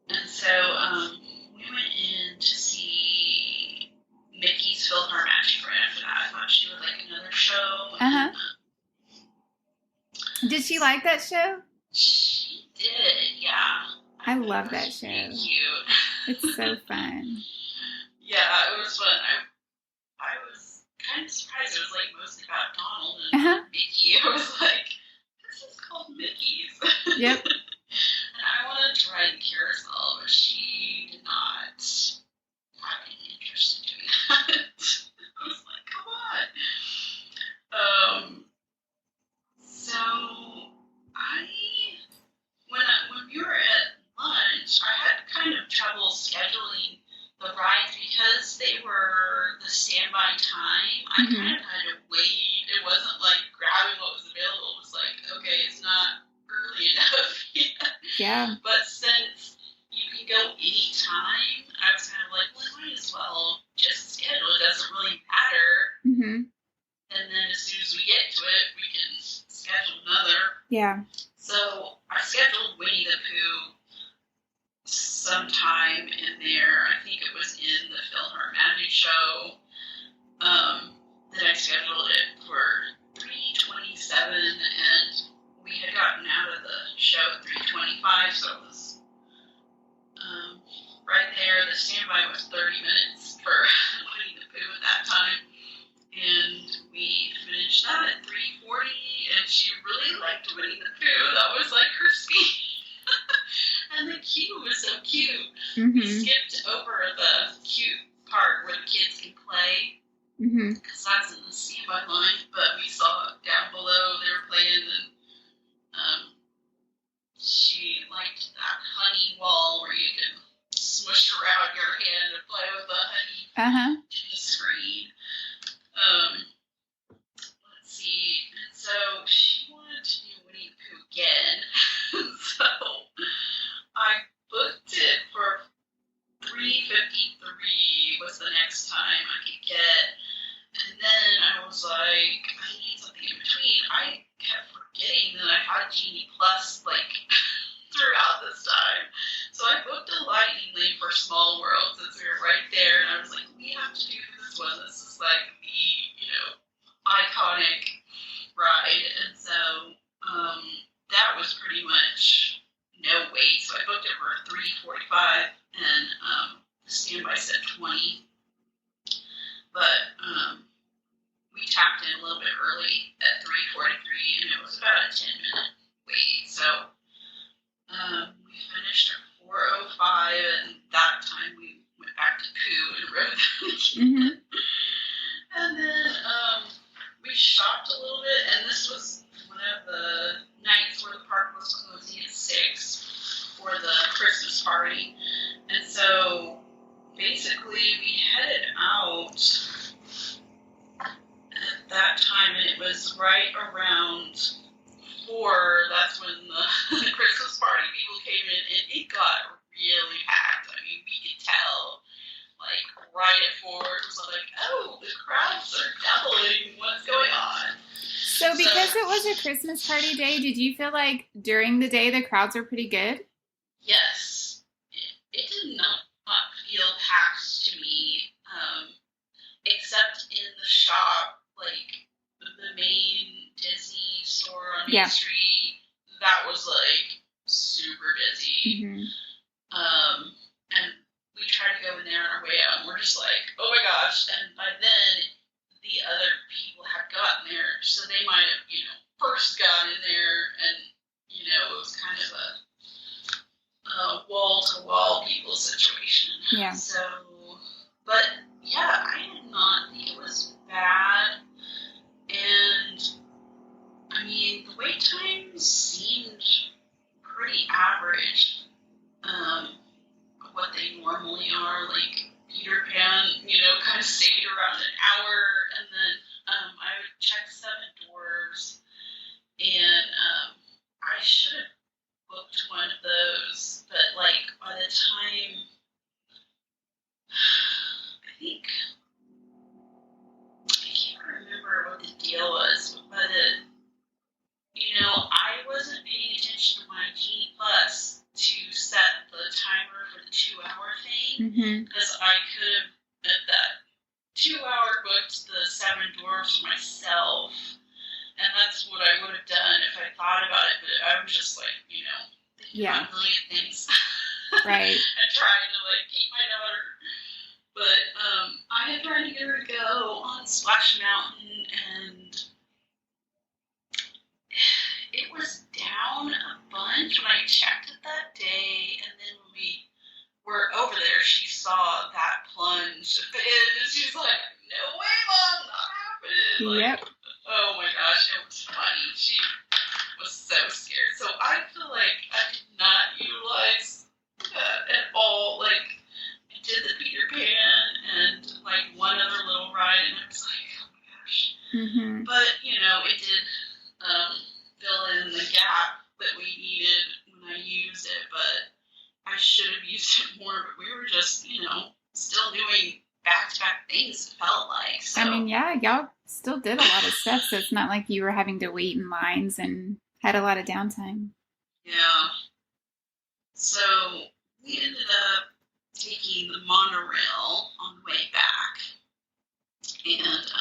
And so we went in to see Mickey's Philharmonic Magic Round. I thought she would like another show. Did she like that show? She did, yeah. I love that show. Cute. It's so fun. Yeah, it was fun. standby time, I kind of had to wait. It wasn't like grabbing what was available. It was like, okay, it's not early enough yet. Yeah. But since you can go anytime, I was kind of like, well, I might as well just schedule. It doesn't really matter. Mm-hmm. And then as soon as we get to it, we can schedule another. Yeah. So I scheduled Winnie the Pooh sometime in there. I think it was in the Philharmonic show. That I scheduled it for 3:27, and we had gotten out of the show at 3:25, so it was right there. The standby was 30 minutes for Winnie the Pooh at that time, and we finished that at 3:40, and she really liked Winnie the Pooh. That was like her speed. And the queue was so cute. Mm-hmm. We skipped over the cute part where the kids can play, because that's in the standby line, but we saw down below they were playing, and she liked that honey wall where you can smush around your hand and play with the honey to the screen. Let's see. And so she wanted to do Winnie the Pooh again. So I booked it for 3:53 was the next time I could get. And then I was like, I need something in between. I kept forgetting that I had Genie Plus, like, throughout this time. So I booked a lightning lane for Small World since we were right there. And I was like, we have to do this one. This is like the, iconic ride. And so that was pretty much no wait. So I booked it for 3:45, and the standby said 20. But we tapped in a little bit early at 3:43, and it was about a 10-minute wait. So we finished at 4:05, and that time we went back to Pooh and rode them again. And then we shopped a little bit, and this was one of the nights where the park was closing at 6 for the Christmas party. And so basically we headed out at that time, and it was right around 4. That's when the Christmas party people came in, and it got really packed. I mean, we could tell, like, right at 4, it was like, oh, the crowds are doubling. What's going on? So because it was a Christmas party day, did you feel like during the day the crowds were pretty good? Yes. It did not feel packed to me, except in the shop, like the main Disney store on Main Street. That was like super busy. And we tried to go in there on our way out, and we're just like, oh my gosh. And by then, the other people had gotten there, so they might have, first got in there, and, it was kind of a wall-to-wall people situation. Yeah. So, but, yeah, I did not think it was bad, and, I mean, the wait times seemed pretty average, what they normally are, like, Peter Pan, kind of stayed around an hour, and then I would check 7 doors, and I should have booked one of those, but, like, by the time, I can't remember what the deal was, but I wasn't paying attention to my Genie Plus to set the timer for the 2-hour thing, because I could have, at that 2-hour, booked the 7 doors for myself, and that's what I would have done if I thought about it, but I was just like, thinking about a million things. Right. And trying to, like, keep my daughter. But I had tried to get her to go on Splash Mountain, and it was down a bunch when I checked it that day, and then when we were over there, she saw that plunge at the end, and she's like, no way, Mom, not happening. Yep. Like, oh my gosh, it was funny. She was so scared. So I feel like I did not utilize that at all. Like, I did the Peter Pan and, like, one other little ride. Mm-hmm. But, it did fill in the gap that we needed when I used it, but I should have used it more, but we were just, still doing back-to-back things, it felt like. So. I mean, yeah, y'all still did a lot of stuff, so it's not like you were having to wait in lines and had a lot of downtime. Yeah. So we ended up taking the monorail on the way back. And,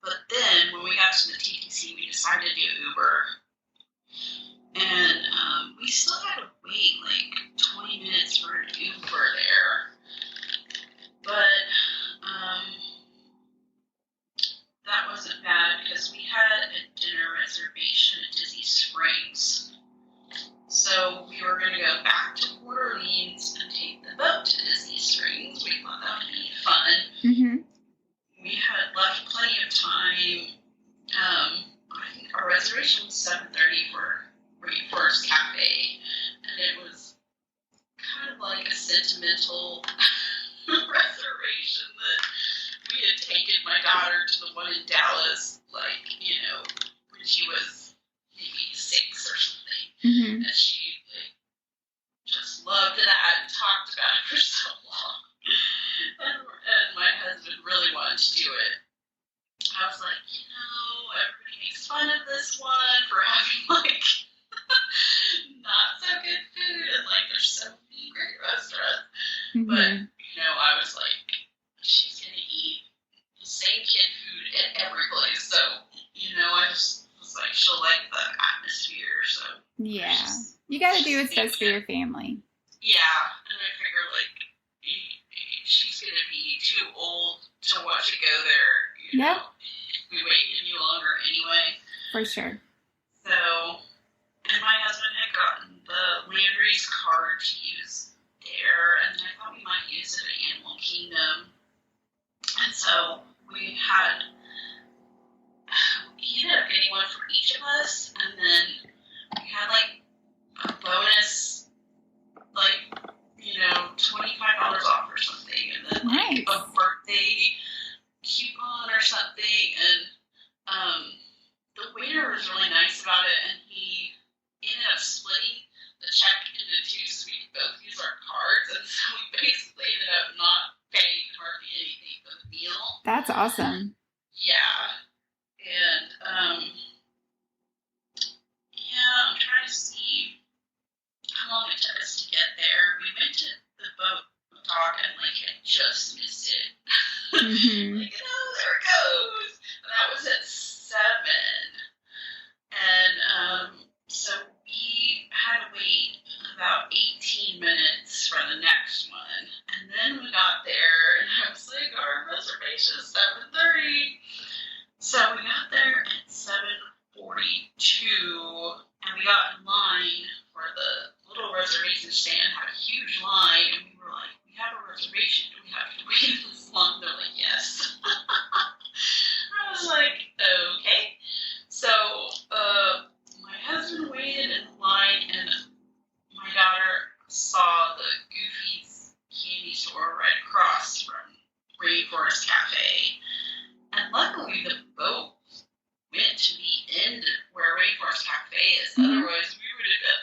but then when we got to the TTC, we decided to do Uber. And we still had to wait like 20 minutes for an Uber there. But that wasn't bad because we had a dinner reservation at Disney Springs. So we were going to go back to Port Orleans and take the boat to Disney Springs. We thought that would be fun. Mm-hmm. We had left plenty of time. I think our reservation was 7:30 for Rainforest Cafe, and it was kind of like a sentimental reservation that we had taken my daughter to the one in Dallas, like, when she was maybe 6 or something. Mm-hmm. And she just loved that and talked about it for so long. And my husband really wanted to do it. I was like, everybody makes fun of this one for having, not so good food. And, there's so many great restaurants. Mm-hmm. But, I was like, she's going to eat the same kid food at every place. So, I just was like, she'll like the atmosphere. So, yeah. You got to do what's best for your family. Yeah. And I figure, she's going to be too old to watch it go there. Yeah. If we wait any longer anyway. For sure. So, and my husband had gotten the Landry's card to use there, and I thought we might use it at Animal Kingdom. And so he ended up getting one for each of us, and then we had a bonus, $25 off or something, and then nice. a birthday coupon or something, and the waiter was really nice about it, and he ended up splitting the check into 2 so we could both use our cards, and so we basically ended up not paying hardly anything for the meal. That's awesome. Yeah. And, I'm trying to see how long it took us to get there. We went to the boat dock and, had just missed it. Mm-hmm. There it goes. And that was at 7. And, so we had to wait about 18 minutes for the next one. And then we got there, and I was like, our reservation is 7:30. So we got there at 7:42, and we got in line for the little reservation stand, had a huge line, and we were like, we have a reservation, do we have to wait this long? They're like, yes. I was like, okay. So, my husband waited in line, and my daughter saw the Goofy's candy store right across from Rainforest Cafe. And luckily, the boat went to the end where Rainforest Cafe is. Mm-hmm. Otherwise, we would have been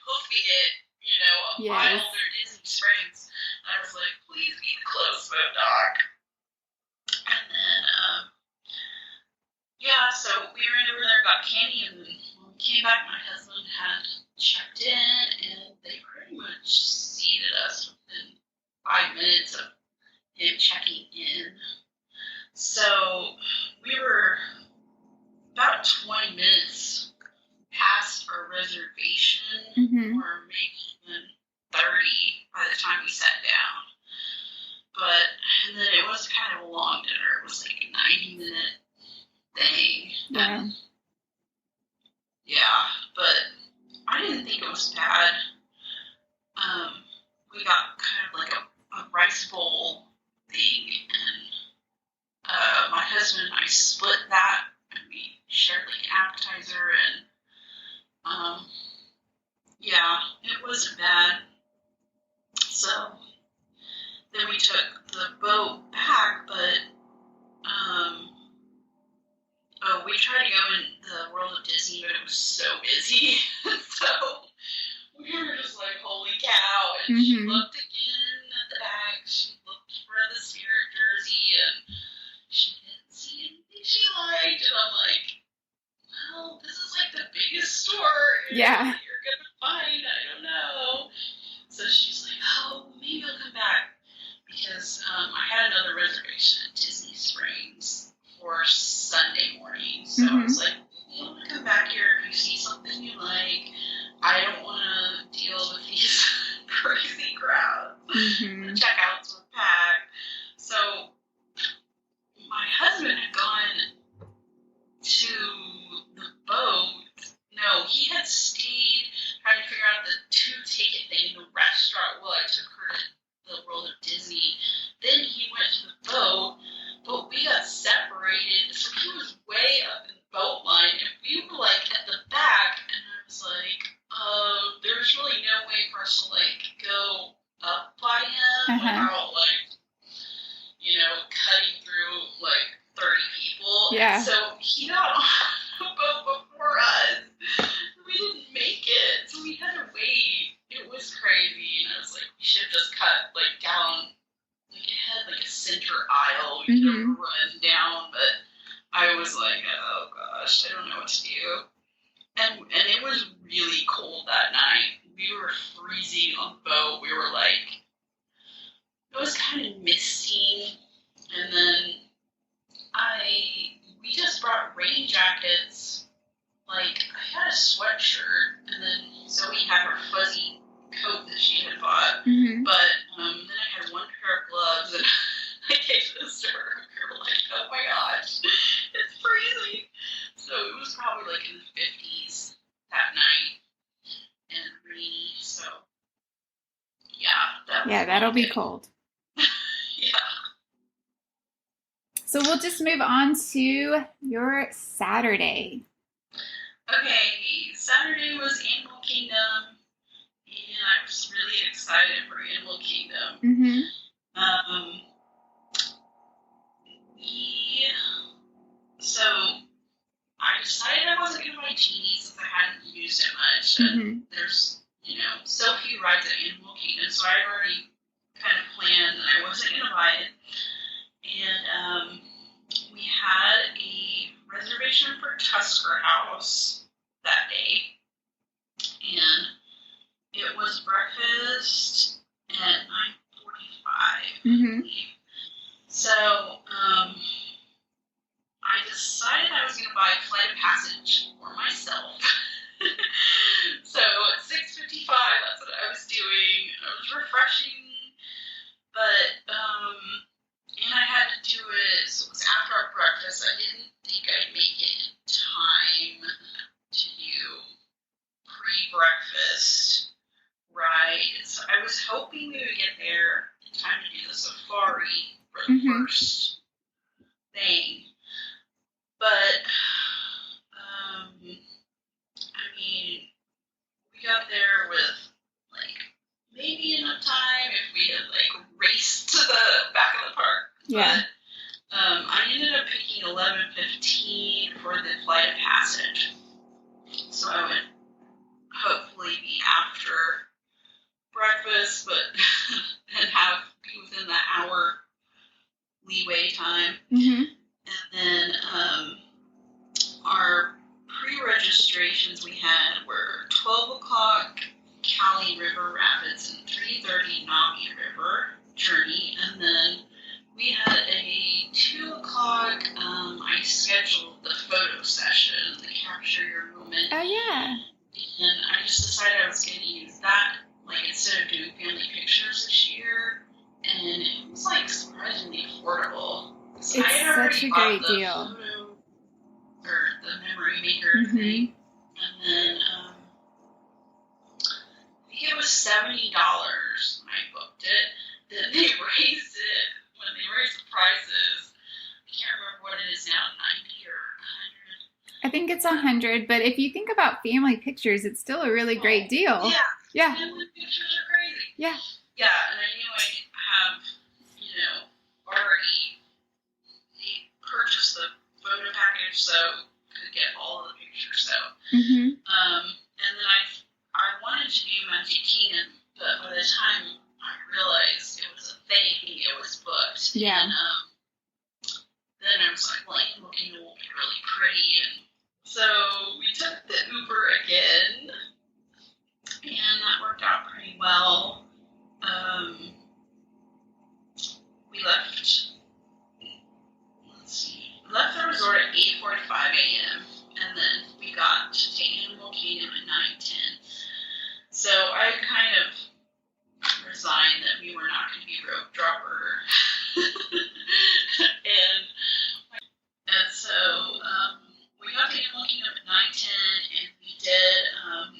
hoofing it, a mile through Disney Springs. And I was like, please be the close boat dock. And then, so we ran over there, got candy, and then when we came back, my husband had checked in, and they pretty much seated us within 5 minutes of him checking in. So we were about 20 minutes past our reservation, mm-hmm. or maybe even 30 by the time we sat down. And then it was kind of a long dinner. It was a 90-minute thing. Yeah. Yeah, but I didn't think it was bad. We got kind of a rice bowl thing, and my husband and I split that, and we shared an appetizer, and it wasn't bad. So then we took the boat back, but we tried to go in the World of Disney, but it was so busy. So we were just like, holy cow. And she looked again at the bag. She looked for the Spirit jersey, and she didn't see anything she liked. And I'm like, well, this is like the biggest store you're going to find. I don't know. So she's like, oh, maybe I'll come back. Because I had another reservation at Disney Springs for Sunday morning. So I was like, you want to come back here if you see something you like. I don't want to deal with these crazy crowds. The checkouts were packed. So my husband had gone to the boat. No, he had stayed trying to figure out the 2-ticket thing, the restaurant. Well, I took her to the World of Disney. Then he went to the boat, but we got separated. So he was way up in the boat line, and we were like at the back, and I was like, there's really no way for us to like go up by him without like, you know, cutting through like 30 people. Yeah. And so he got on the boat before us. We didn't make it, so we had to wait. It was crazy, and I was like, we should have just cut like down. Like it had like a center aisle we could have run down, but I was like, oh gosh, I don't know what to do. And it was really cold that night. We were freezing on the boat. We were like, it was kind of misty. And then we just brought rain jackets. Like, I had a sweatshirt, and then Zoe had her fuzzy coat that she had bought. But then I had one pair of gloves, and I gave this to her. We were like, oh my gosh, it's freezing. So it was probably like in the 50s that night and rainy. So yeah, that'll be cold. Yeah. So we'll just move on to your Saturday. Okay, Saturday was Animal Kingdom, and I was really excited for Animal Kingdom. So I decided I wasn't going to buy Genie since I hadn't used it much. And there's, you know, so few rides at Animal Kingdom, so I already kind of planned that I wasn't going to buy it. And we had a reservation for Tusker House that day. And it was breakfast at 9:45, I believe. So, I decided I was going to buy a flight of passage for myself. So at 6:55, that's what I was doing. I was refreshing, but, and I had to do it, so it was after our breakfast. I didn't think I'd make it in time to do pre-breakfast rides. I was hoping we would get there in time to do the safari for the first thing. But, I mean, we got there with, like, maybe enough time if we had, like, raced to the back of the park. Yeah. But, I ended up picking 11:15 for the flight of passage. So I would hopefully be after breakfast, but and be within that hour leeway time. And then our pre-registrations we had were 12 o'clock Cali River Rapids and 3:30 Nami River journey. And then we had a 2 o'clock, I scheduled the photo session, the capture your moment. Oh, yeah. And I just decided I was going to use that, like, instead of doing family pictures this year. And it was, like, surprisingly affordable. It's such a great deal. Photo, or the memory maker thing. And then, I think it was $70 when I booked it. Then they raised it, when they raised the prices, I can't remember what it is now, 90 or 100. I think it's 100, but if you think about family pictures, it's still a really great deal. Yeah. Family pictures are crazy. Yeah. Yeah, and I knew I have, you know, already purchased the photo package, so get all of the pictures. So, Mm-hmm. and then I wanted to do Magic Kingdom, but by the time I realized it was a thing, it was booked. Yeah. And then I was like, well, Animal Kingdom will be really pretty. And so we took the Uber again, and that worked out pretty well. We left the resort at 8:45 a.m. and then we got to Animal Kingdom at 9:10. So I kind of resigned that we were not going to be rope dropper. and so we got to Animal Kingdom at 9:10, and we did.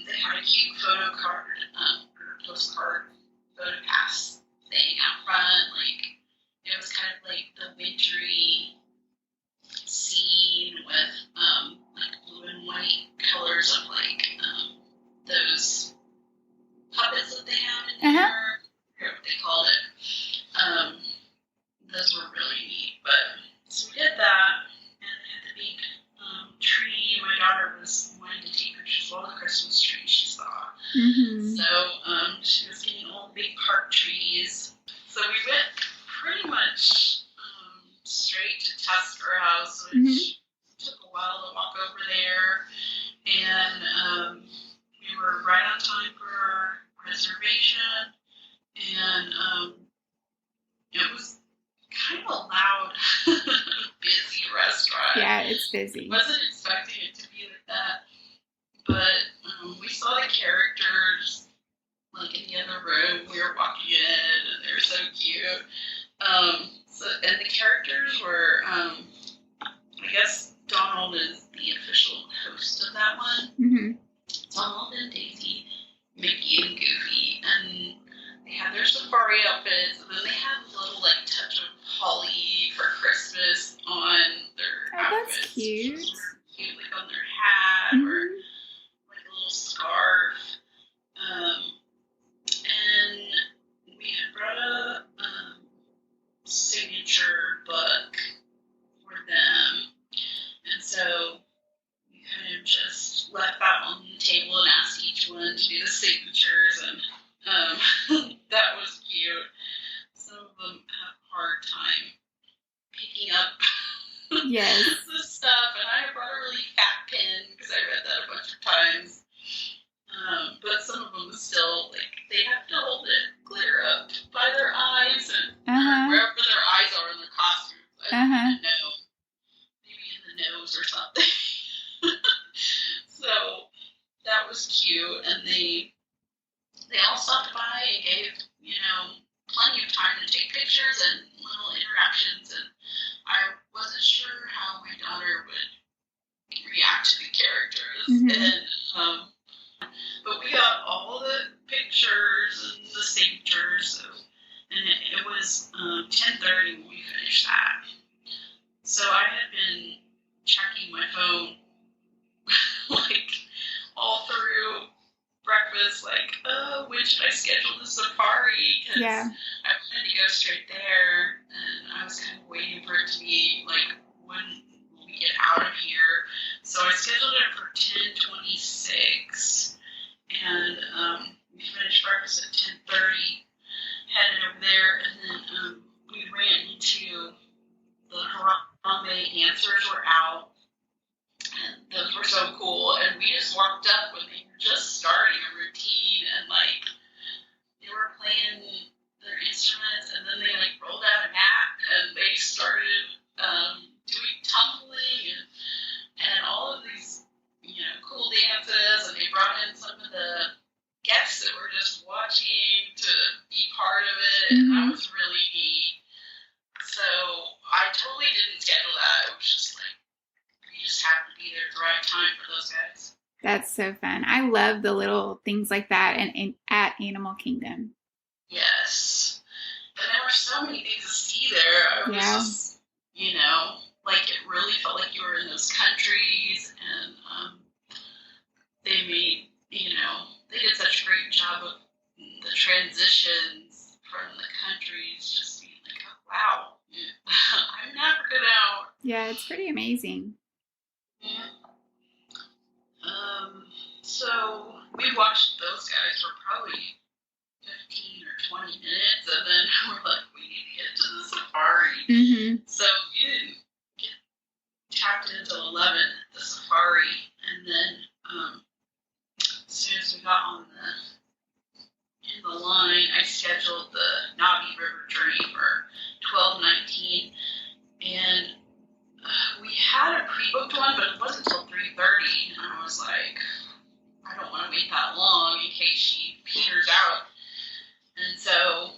They had a cute photo card or postcard photo pass thing out front. Like it was kind of like the wintry scene with like blue and white colors of like those puppets that they have in there. I forget what they called it. Those were really neat. But so we did that, and they had the big tree. My daughter was wanting to take pictures of all the Christmas trees she saw. Mm-hmm. So she was getting all the big park trees. So we went pretty much straight to Tusker House, which took a while to walk over there. And we were right on time for our reservation. And it was kind of a loud, busy restaurant. Yeah, it's busy. Wasn't expecting it to be like that. But we saw the characters like in the other room. We were walking in, and they were so cute. And the characters were, I guess Donald is the official host of that one. Mm-hmm. Donald and Daisy, Mickey and Goofy, and they had their safari outfits, and then they had a little like touch of holly for Christmas on their outfits. That's cute. Which were cute, like on their hat or like a little scarf. And we had brought a signature book for them, and so we kind of just left that on the table and asked each one to do the signatures, and that was cute. Some of them have a hard time picking up Yes. the stuff, and I brought a really fat pen because I read that a bunch of times. But some of them still, like, they have to hold it clear up by their eyes and wherever their eyes are in their costumes. I don't even know. Maybe in the nose or something. So that was cute. And they all stopped by and gave, plenty of time to take pictures and little interactions. And I wasn't sure how my daughter would react to the characters. And but we got all the pictures and the signatures, and it was 10:30 when we finished that. So I had been checking my phone like all through breakfast, like, when should I schedule the safari? Because I wanted to go straight there, and I was kind of waiting for it to be like, when will we get out of here? So I scheduled it for 10:26. And we finished breakfast at 10:30, headed over there, and then we ran into the Harambe dancers were out, and those were so cool, and we just walked up when they were just starting a routine, and like, they were playing their instruments, and then they like rolled out a mat, and they started doing tumbling, and all of these cool dances, and they brought in some of the guests that were just watching to be part of it, and that was really neat. So I totally didn't schedule that. It was just like, we just happened to be there at the right time for those guys. That's so fun. I love the little things like that and at Animal Kingdom. Yes. And there were so many things to see there. I was just, like, it really felt like you were in those countries, and they made, they did such a great job of the transitions from the countries, just being like, oh, wow, I'm in Africa now. Yeah, it's pretty amazing. Yeah. So we watched those guys for probably 15 or 20 minutes, and then we're like, we need to get to the safari. Mm-hmm. So we didn't get tapped in until 11 at the safari, and then as soon as we got in the line, I scheduled the Navi River journey for 12:19, and we had a pre-booked one, but it wasn't until 3:30, and I was like, I don't want to wait that long in case she peters out. And so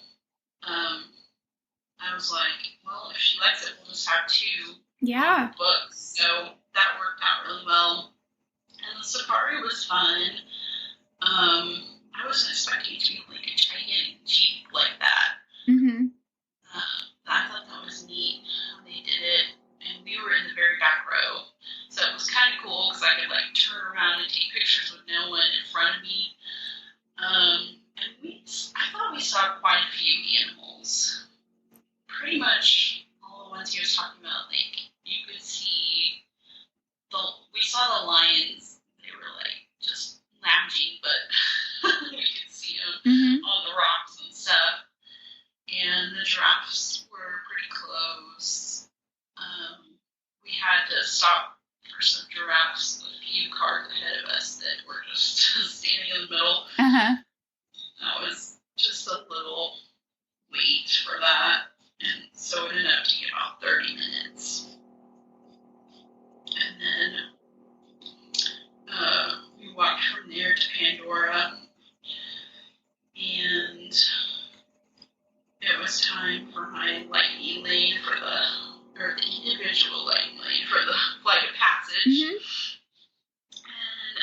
I was like, well, if she likes it, we'll just have 2 books. So that worked out really well. And the safari was fun. I wasn't expecting it to be like a gigantic Jeep like that. Mm-hmm. I thought that was neat when they did it. And we were in the very back row. So it was kind of cool because I could like turn around and take pictures with no one in front of me. And I thought we saw quite a few animals. Pretty much all the ones he was talking about. Like you could see we saw the lions. They were like just lounging, but we could see them on the rocks and stuff. And the giraffes were pretty close. We had to stop for some giraffes a few cars ahead of us that were just standing in the middle. Uh-huh. That was just a little wait for that. And so it ended up taking about 30 minutes. And then we walked from there to Pandora. And it was time for my lightning lane or the individual lightning lane for the flight of passage. Mm-hmm. And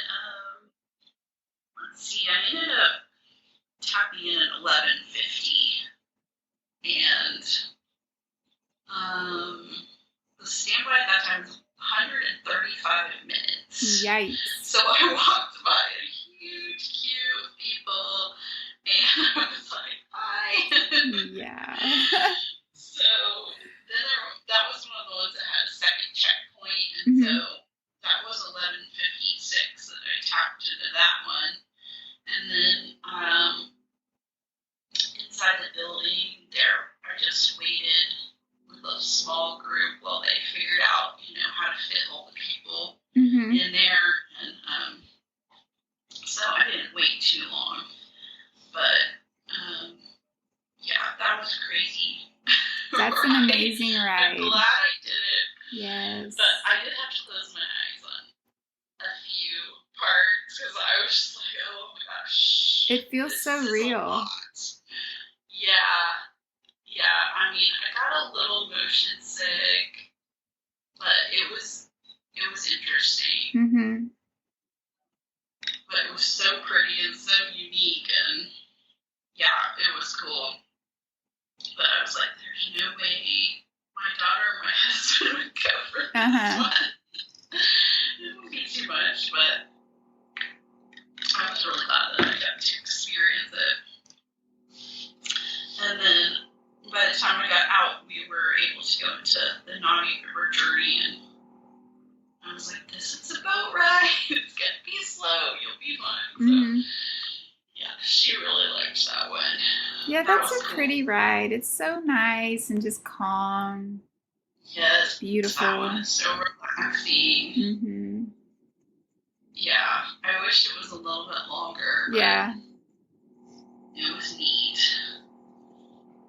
let's see, I ended up tapping in at 11:50, and the standby at that time was 135 minutes. Yikes. So I walked by a huge queue of people, and I was like, hi. Yeah. So then that was one of the ones that had a second checkpoint, and so that was 11:56, and I tapped into that one. And then inside the building there, I just waited with a small group while they figured out, how to fit all the people in there. And so I didn't wait too long. But, yeah, that was crazy. That's an amazing ride. I'm glad I did it. Yes. But I did have to close my eyes on a few parts because I was just like, oh my gosh. It feels so real. Yeah. I mean, I got a little motion sick, but it was interesting. Mm-hmm. But it was so pretty and so unique, and yeah, it was cool. But I was like, there's no way my daughter or my husband would go for this one. It would be too much, but I was really glad that I got to experience it. And then by the time I got out, we were able to go into the Navi River journey, and I was like, this is a boat ride. It's going to be slow. You'll be fine. So, yeah, she really liked that one. Yeah, that's a pretty ride. It's so nice and just calm. Yes. Beautiful. That one is so relaxing. Mm-hmm. Yeah, I wish it was a little bit longer. Yeah. It was neat.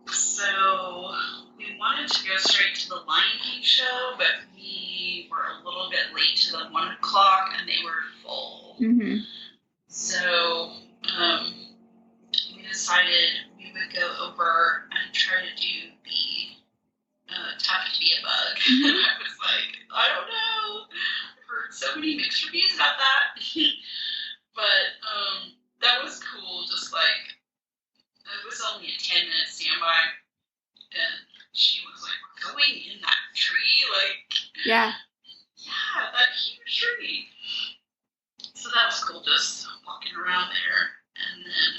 So we wanted to go straight to the Lion King show, but we were a little bit late to the 1 o'clock, and they were full. Mm-hmm. So we decided we would go over and try to do the Tough to Be a Bug. Mm-hmm. And I was like, I don't know. I've heard so many mixed reviews about that. But that was cool. Just like, it was only a 10-minute standby. And she was like, we're going in that tree. Like, yeah, that huge tree. So that was cool, just walking around there. And then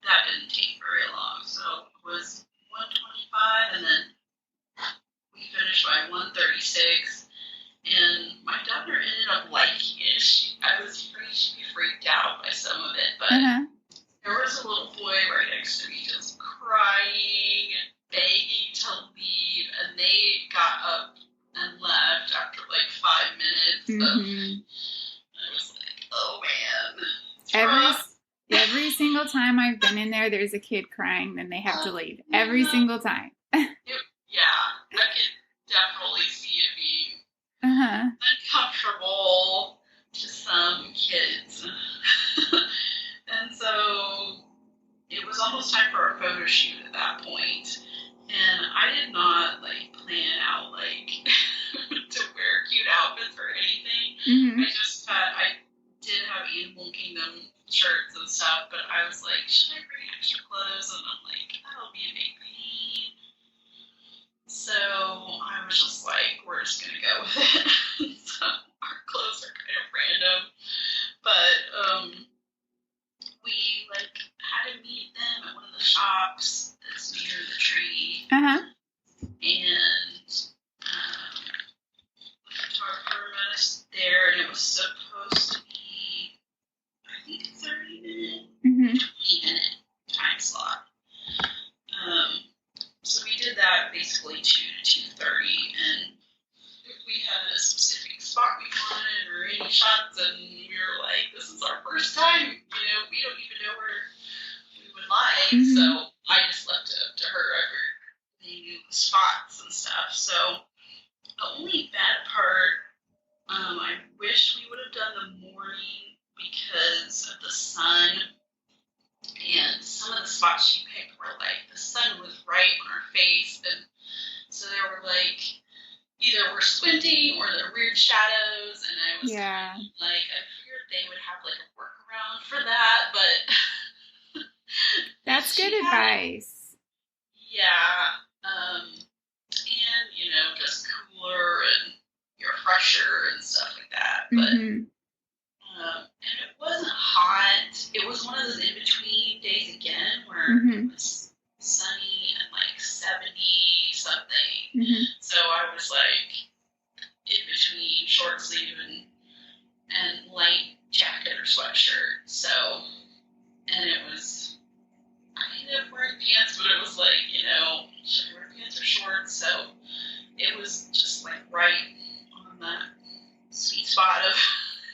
that didn't take very long. So it was 1:25, and then we finished by 1:36. And my daughter ended up liking it. I was afraid she'd be freaked out by some of it, but there was a little boy right next to me just crying, begging to leave, and they got up and left after like 5 minutes. I was like, oh man. Every single time I've been in there, there's a kid crying, then they have to leave. Every single time. Yeah, I could definitely see it being uncomfortable to some kids. And so it was almost time for a photo shoot at that point. And I did not plan out to wear cute outfits or anything. I did have Animal Kingdom shirts and stuff, but I was like, should I bring extra clothes? And I'm like, that'll be a big pain. So I was just like, we're just gonna go with it. So our clothes are kind of random, but we had to meet them at one of the shops that's near the tree. And the photographer met us there, and it was supposed to be, I think, a 30-minute, 20-minute time slot. So we did that basically 2 to 2:30, and if we had a specific spot we wanted or any shots, and we were like, this is our first time, we don't even know where we would like, so I just left it up to her. They knew the spots and stuff. So the only bad part, I wish we would have done the morning because of the sun, and some of the spots she picked were the sun was right on her face, and so they were either we're squinting or they're weird shadows, and I was I figured they would have a workaround for that, but that's good advice. And just cooler and you're fresher and stuff like that, but and it wasn't hot. It was one of those in between days again where it was sunny and 70 something. So I was in between short sleeve and light jacket or sweatshirt. So, and it was, I ended up wearing pants, but it was should I wear pants or shorts? So it was just right on that sweet spot of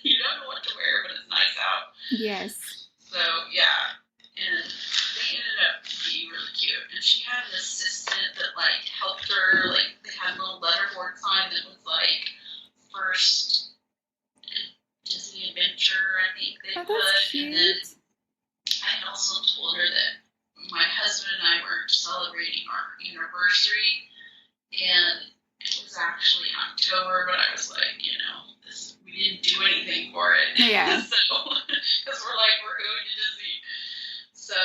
you don't know what to wear, but it's nice out. Yes. So yeah, and they ended up being really cute. And she had an assistant that helped her. They had a little letterboard sign that was first Disney adventure, I think they put. Cute. And then I also told her that my husband and I were celebrating our anniversary, and it was actually in October, but I was we didn't do anything for it. Yeah. So, because we're going to Disney. So,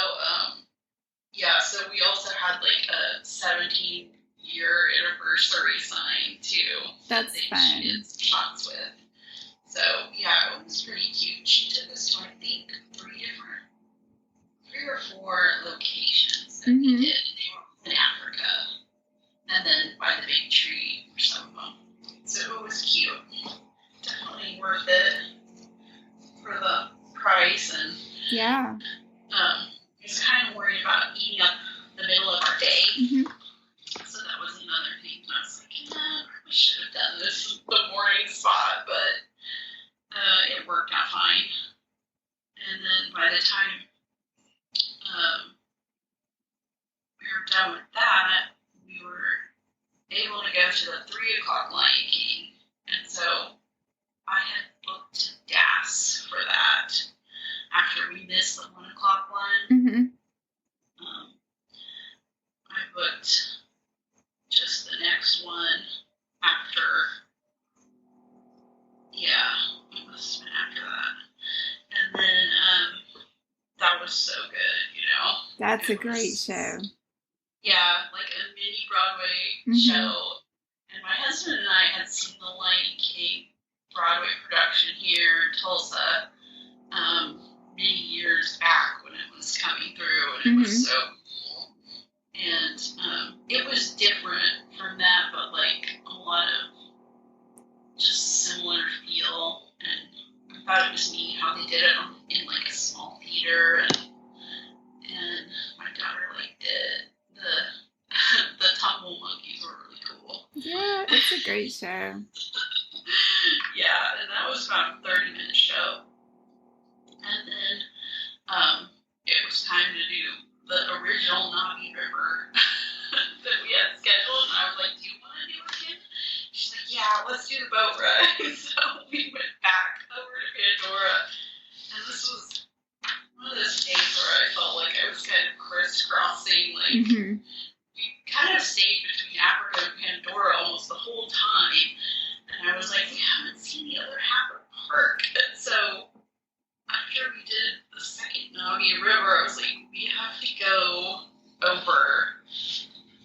so we also had a 17-year anniversary sign too. That's fun. She did shots with. So, yeah, it was pretty cute. She took us to, I think, 3 or 4 locations that we did. They were in Africa, and then by the big tree for some of them. So it was cute. Definitely worth it for the price. And I was kind of worried about eating up the middle of our day. So that was another thing. I was like, I should have done this the morning spot, but it worked out fine. And then by the time we were done with that, we were able to go to the 3:00 Lion King. And so I had booked DAS for that after we missed the 1:00 one. I booked just the next one after, it must have been after that. And then that was so good, That's a great show. Yeah, a mini Broadway show. And my husband and I had seen the Lion King Broadway production here in Tulsa many years back when it was coming through, and it was so cool. And it was different from that, but a lot of just thought it was neat how they did it in like a small theater, and my daughter liked it. The tumble monkeys were really cool. Yeah, it's a great show. Yeah, and that was about a 30-minute show. And then it was time to do the original Navi River that we had scheduled. And I was like, do you want to do it again? She's like, yeah, let's do the boat ride. So we went back over to Pandora. And this was one of those days where I felt like I was kind of crisscrossing. Like, we kind of stayed between Africa and Pandora almost the whole time. And I was like, we haven't seen the other half of the park. And so after we did the second Navi River, I was like, we have to go over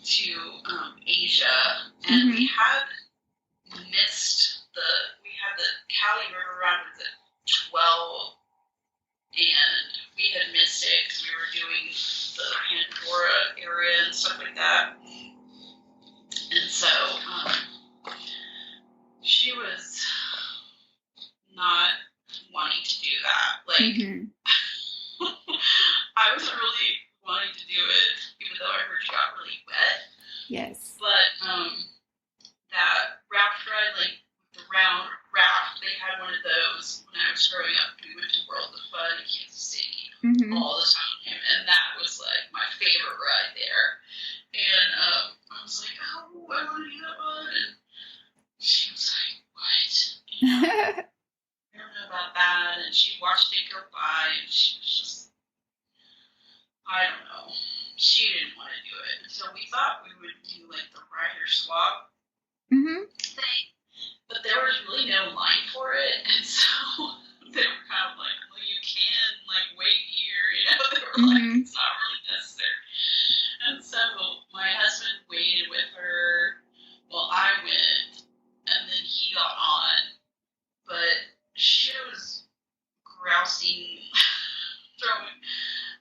to Asia. And we had missed the Cali River ride was at 12. And we had missed it because we were doing the Pandora area and stuff like that. And so she was not wanting to do that. Like, I wasn't really wanting to do it, even though I heard you got really wet. Yes. But that raft ride, like the round raft, they had one of those when I was growing up. We went to World of Fun in Kansas City all the time, and that was like my favorite ride there. And I was like, oh, I want to do that one. And she was like, what? You know, I don't know about that. And she watched it go by, and she was just, I don't know. She didn't want to do it. And so we thought we would do like the rider swap thing. But there was really no line for it. And so they were kind of like, well, you can like wait here. You know, they were like, it's not really necessary. And so my husband waited with her. Well, I went, and then he got on. But she was grousing, throwing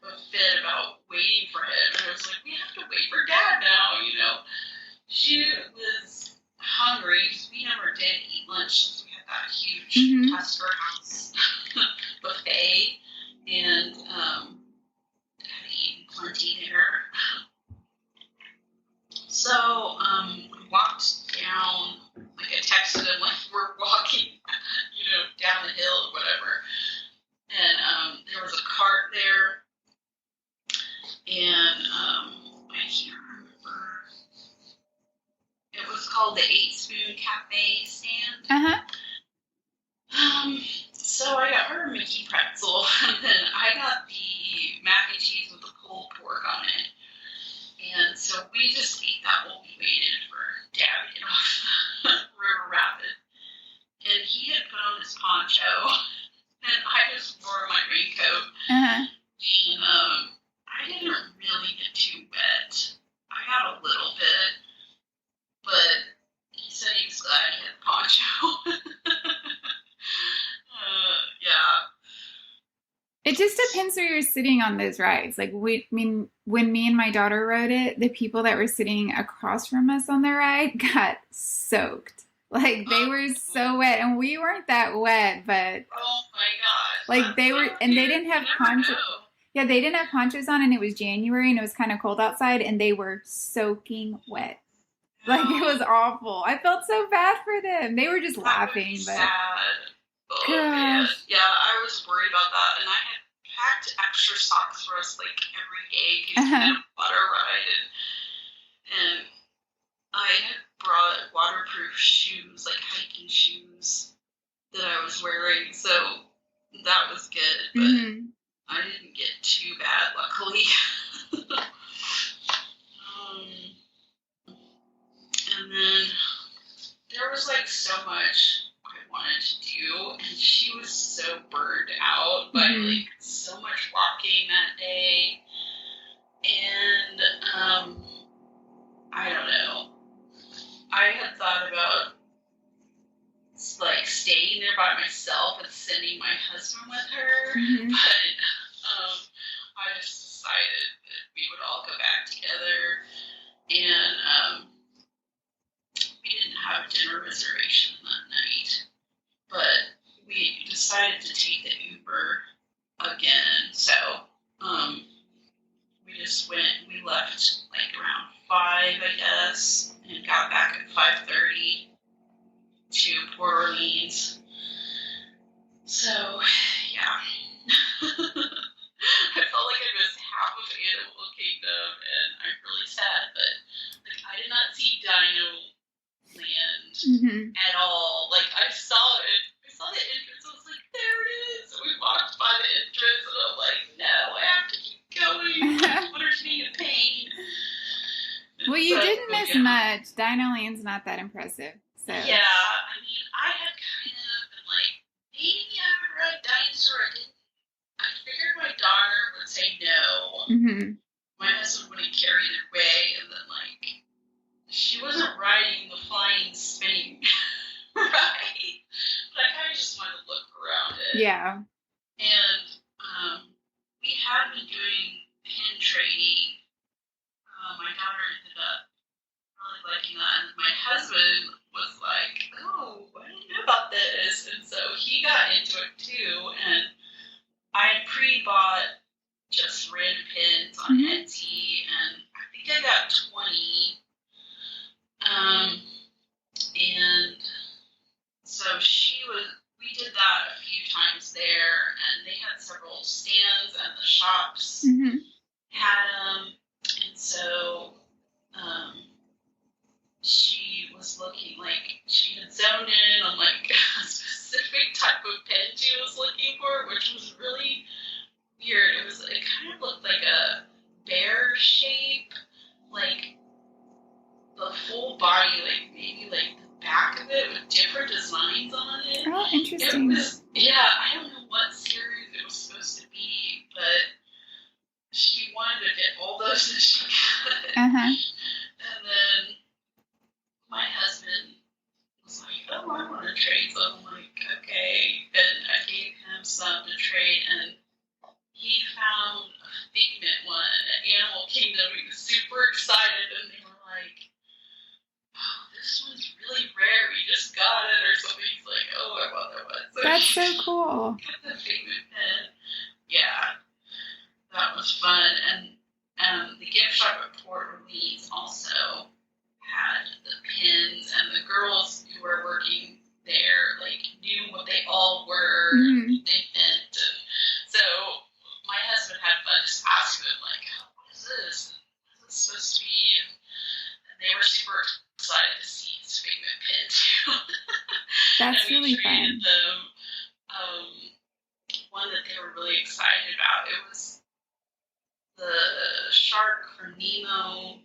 a fit about waiting for him. And I was like, we have to wait for Dad now, you know. She was hungry because we never did eat lunch since we had that huge Tusker House buffet. And had eaten plenty there. So we walked down, like I texted him, like we're walking, you know, down the hill or whatever. And there was a cart there. And I can't remember. It was called the 8 Spoon Cafe stand. So I got her a Mickey pretzel, and then I got the mac and cheese with the pulled pork on it. And so we just ate that while we waited for Dad to get off River Rapid. And he had put on his poncho, and I just wore my raincoat. And I didn't really get too wet. I got a little bit, but he said he was glad he had a poncho. Yeah. It just depends where you're sitting on those rides. Like, when me and my daughter rode it, the people that were sitting across from us on the ride got soaked. Like, they were so wet, and we weren't that wet, but oh my gosh. Like, they were, and they didn't have ponchos. Yeah, they didn't have ponchos on, and it was January, and it was kind of cold outside, and they were soaking wet. Like, it was awful. I felt so bad for them. They were just laughing, but sad. Oh, man. Yeah, I was worried about that, and I had packed extra socks for us like every day because we did a water ride, and I had brought waterproof shoes, like hiking shoes that I was wearing, so that was good, but I didn't get too bad, luckily. And then there was like so much I wanted to do, and she was so burned out by like so much walking that day, and I don't know. I had thought about like staying there by myself and sending my husband with her, but I just decided that we would all go back together, and we didn't have a dinner reservation that night, but we decided to take the Uber again. So we left like around 5, I guess, and got back at 5:30 to Port Orleans. So, yeah. I felt like I missed half of Animal Kingdom, and I'm really sad, but like I did not see Dino Land at all. Like I saw it. I saw the entrance. I was like, there it is. And we walked by the entrance, and I'm like, no, I have to keep going. My daughter's being a pain. Well, you didn't miss much. Dino Land's not that impressive. So yeah, I mean, I had kind of been like, maybe I would ride dinosaur. I figured my daughter would say no. My husband wouldn't carry it away, and then like she wasn't riding the flying spinning ride. But I kind of just wanted to look around it. Yeah. And we had been doing pin trading. My daughter ended up really liking that, and my husband was like, "Oh, I didn't know about this," and so he got into it too. And I had pre-bought just random pins on Etsy, and I think I got 20. And so we did that a few times there, and they had several stands, and the shops had them, and so she was looking, like, she had zoned in on, like, a specific type of pin she was looking for, which was really weird. It kind of looked like a bear shape, like, the full body, like, maybe, like, the back of it with different designs on it. Oh, interesting. I don't know what series it was supposed to be, but she wanted to get all those that she could. And then my husband was like, oh, I want to trade. So I'm like, okay. And I gave him some to trade, and he found a Figment one at Animal Kingdom. He was super excited, and they were like, oh, this one's really rare. We just got it or something. He's like, oh, I want that one. So that's so cool. Got the Figment pen. Yeah, that was fun. And the gift shop at Port Orleans also had the pins, and the girls who were working there like knew what they all were, and what they meant. And so my husband had fun just asking them like, oh, what is this? What is this supposed to be? And they were super excited to see his Figment pin too. That's and really fun. Them, one that they were really excited about. It was the shark for Nemo.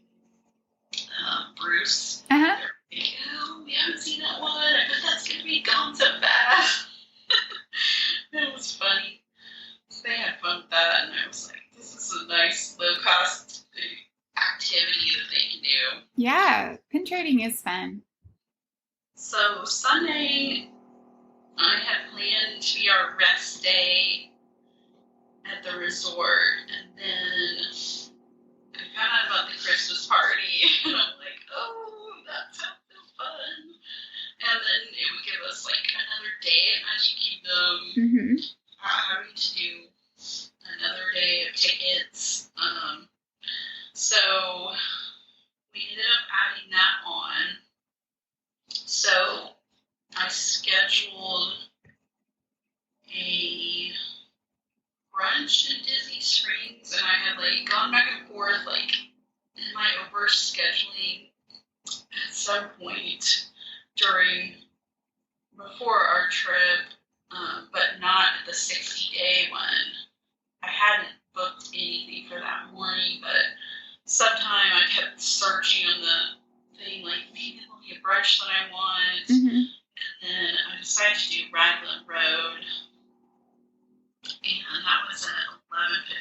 Bruce. They're like, oh, we haven't seen that one. I bet that's going to be gone so fast. It was funny. So they had fun with that, and I was like, this is a nice, low-cost activity that they can do. Yeah, pin trading is fun. So Sunday, I had planned to be our rest day at the resort, and then I found out about the Christmas party, and I'm like, oh, that sounds so fun. And then it would give us, like, another day at Magic Kingdom, having to do another day of tickets. So we ended up adding that on. So I scheduled a brunch in Disney Springs, and I had like gone back and forth like in my overscheduling at some point before our trip, but not the 60-day one. I hadn't booked anything for that morning, but sometime I kept searching on the thing like maybe there'll be a brunch that I want, and then I decided to do Raglan Road. And that was at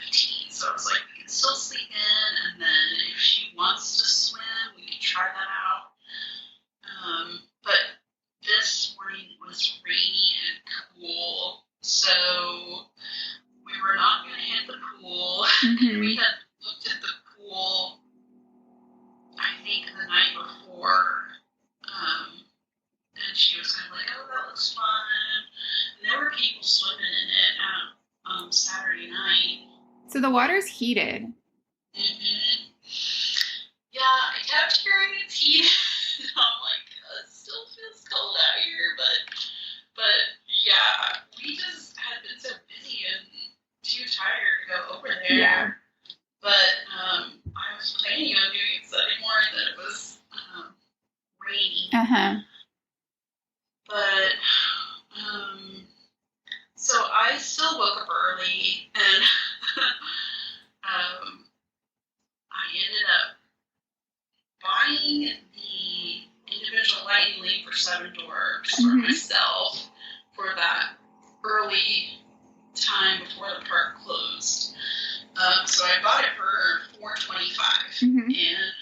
11:15, so I was like, we can still sleep in, and then if she wants to swim, we can try that out. But this morning was rainy and cool, so we were not going to hit the pool. And we had looked at the pool, I think, the night before, and she was kind of like, oh, that looks fun. And there were people So the water's heated. Mm-hmm. Yeah, I kept hearing it's heated. I'm like, it still feels cold out here, but yeah, we just had been so busy and too tired to go over there. Yeah. But I was planning on doing it Sunday morning, that it was rainy. But so I still woke up early, and I ended up buying the individual lightning lane for 7 Dwarfs for myself for that early time before the park closed. So I bought it for $4.25, and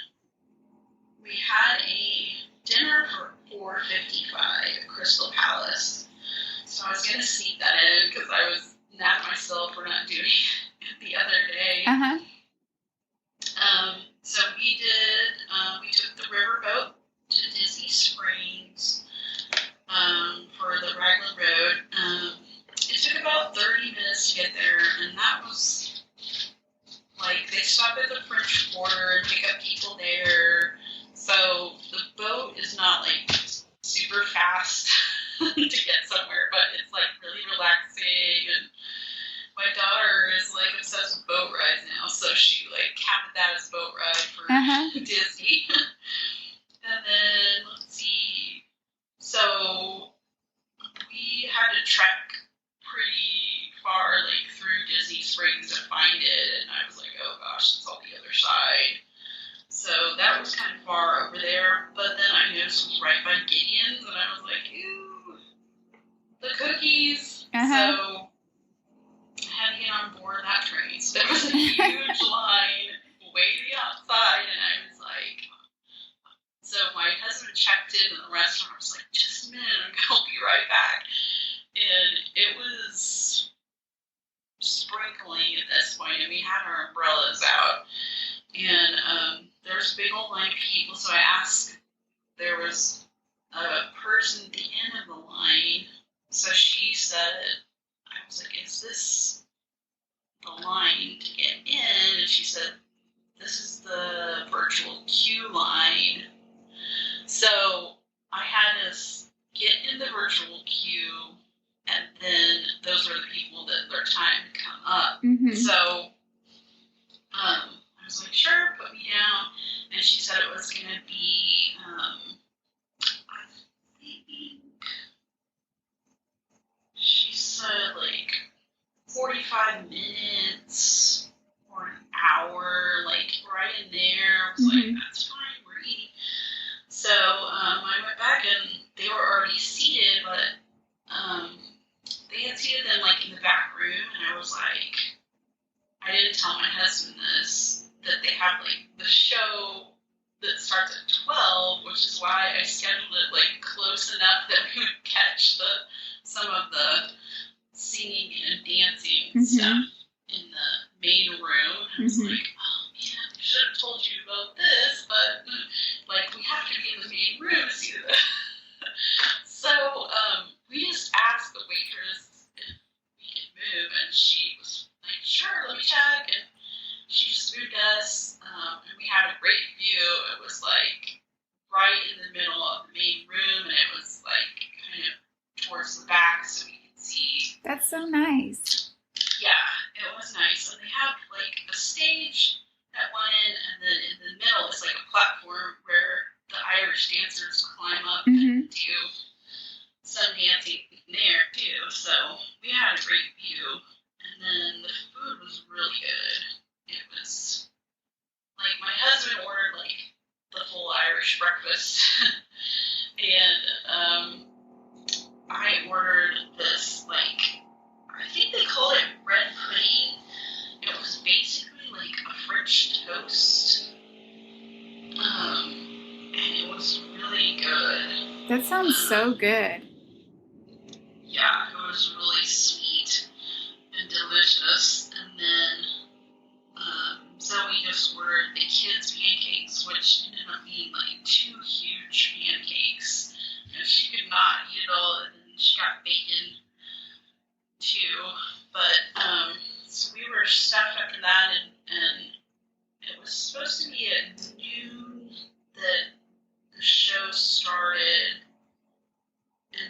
we had a dinner for $4.55 at Crystal Palace. So I was going to sneak that in because I was mad at myself for not doing it the other day. So we took the riverboat to Disney Springs for the Raglan Road. It took about 30 minutes to get there, and that was like, they stop at the French Quarter and pick up people there. So the boat is not like super fast to get somewhere, but it's like really relaxing. And my daughter is like obsessed with boat rides now, so she like counted that as boat ride for Disney. And then let's see, so we had to trek pretty far like through Disney Springs to find it, and I was like, oh gosh, it's all the other side. So that was kind of far over there, but then I noticed it was right by Gideon's, and I was like, ew, the cookies. So I had to get on board that train. So there was a huge line waiting outside, and I was like, so my husband checked in the restaurant. I was like, just a minute, I'll be right back. And it was sprinkling at this point, and we had our umbrellas out. And there was a big old line of people, so I asked, there was a person at the end of the line, so she said, I was like, is this the line to get in? And she said, this is the virtual queue line. So I had to get in the virtual queue, and then those were the people that their time had come up. So I was like, sure, put me down. And she said it was going to be, I think, she said like 45 minutes or an hour, like right in there. I was like, that's fine, we're eating. So I went back, and they were already seated, but they had seated them like in the back room, and I was like, I didn't tell my husband this, that they have like the show that starts at 12, which is why I scheduled it like close enough that we would catch some of the singing and dancing stuff in the main room. I was like, oh man, I should have told you about this, but like we have to be in the main room to see this. So we just asked the waitress if we could move, and she was like, sure, let me check. And she just moved us, and we had a great view. It was like right in the middle of the main room, and it was like kind of towards the back so we could see. That's so nice. Yeah, it was nice. And they have like a stage at one end, and then in the middle is like a platform where the Irish dancers climb up and do some dancing there too. So we had a great view, and then the food was really good. It was like my husband ordered like the full Irish breakfast, and I ordered this like, I think they call it red pudding. It was basically like a French toast, and it was really good. That sounds so good. Yeah, it was really sweet and delicious. And then Zoe just ordered the kids' pancakes, which ended up being like 2 huge pancakes. And she could not eat it all, and then she got bacon too. But so we were stuffed after that.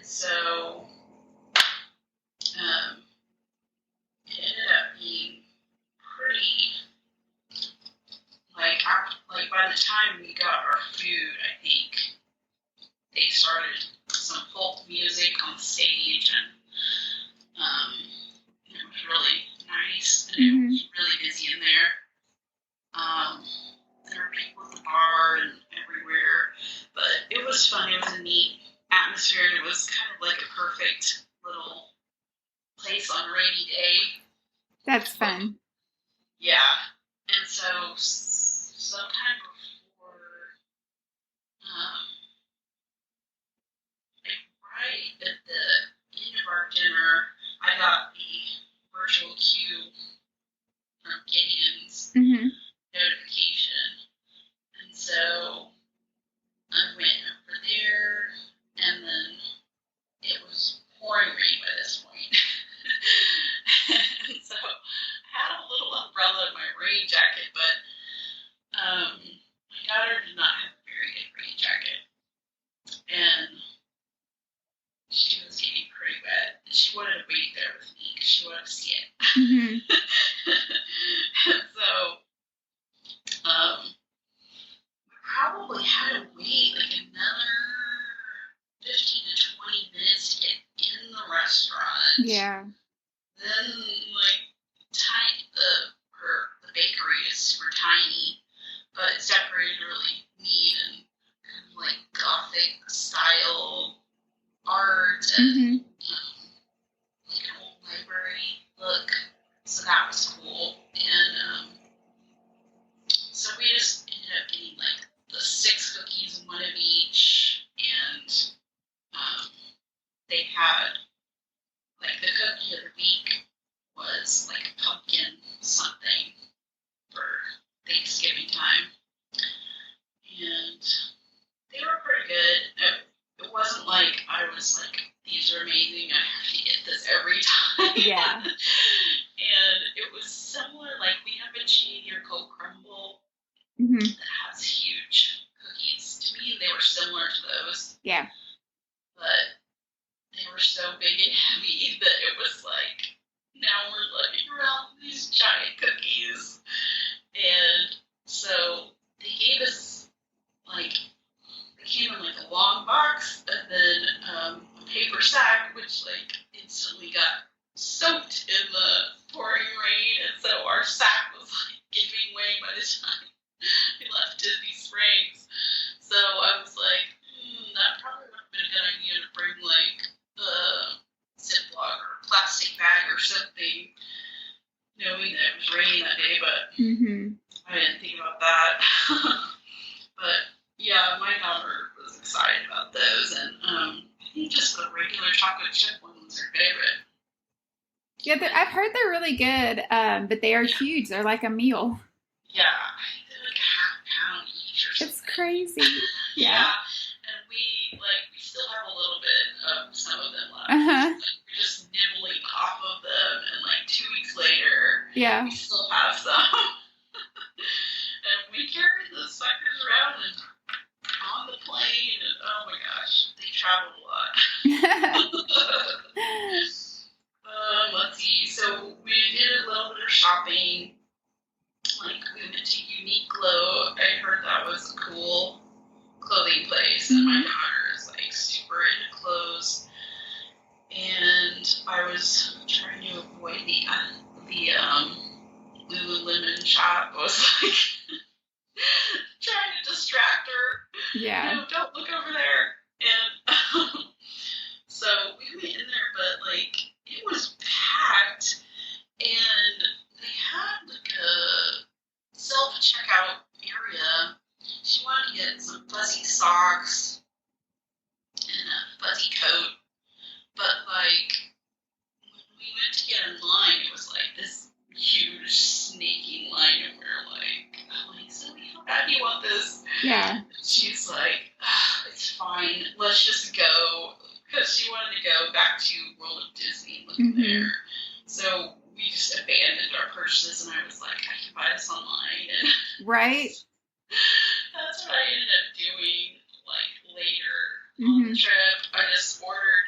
so it ended up being pretty, like by the time we got our food, I think they started some folk music on stage, and it was really nice, and it was really busy in there. There were people at the bar and everywhere, but it was fun. It was a neat atmosphere, and it was kind of like a perfect little place on a rainy day. That's fun. Yeah. And so sometime before, like right at the end of our dinner, I got the virtual queue from Gideon's notification. And so I went over there, and then it was pouring rain by this point. And so I had a little umbrella in my rain jacket, but my daughter did not have a very good rain jacket. And she was getting pretty wet, and she wanted to wait there with me because she wanted to see it. And so we probably had to wait like another 15 to 20 minutes to get in the restaurant. Yeah. Then, like, the bakery is super tiny, but it's decorated really neat and kind of like Gothic style art and like an old library look. So that was cool. And so we just ended up getting like the 6 cookies, one of each, and they had like the cookie of the week was like a pumpkin something for Thanksgiving time, and they were pretty good. It wasn't like I was like, these are amazing, I have to get this every time. Yeah. And it was similar, like we have a cheese or cold crumble that has huge cookies. To me, they were similar to those. Yeah. But they were so big and heavy that it was like, now we're looking around these giant cookies. And so they gave us, like, they came in like a long box and then a paper sack, which like instantly got soaked in the pouring rain. And so our sack was like giving way by the time we left Disney Springs. So I was like, that probably would have been a good idea to bring like a Ziploc or plastic bag or something, knowing that it was raining that day, but I didn't think about that. But yeah, my daughter was excited about those, and I think just the regular chocolate chip one was her favorite. Yeah, I've heard they're really good, but they are huge. They're like a meal. Yeah, they're like a 1/2 pound each or something. It's crazy. Yeah. And we still have a little bit of some of them left. Like, we're just nibbling off of them, and like 2 weeks later, we still have some. And we carry the suckers around and on the plane, and oh my gosh, they travel a lot. Let's see. So we did a little bit of shopping. Like, we went to Uniqlo. I heard that was a cool clothing place, and my daughter is like super into clothes. And I was trying to avoid the Lululemon shop. I was like trying to distract her. Yeah. You know, don't look over there. And so we went in there, but like it was packed, and they had like a self-checkout area. She wanted to get some fuzzy socks and a fuzzy coat, but like when we went to get in line, it was like this huge snaking line, and we were like, so how do you want this? Yeah. And she's like, it's fine, let's just go, because she wanted to go back to World of Disney and live there. So we just abandoned our purchases, and I was like, I can buy this online. And right. That's what I ended up doing, like, later on the trip. I just ordered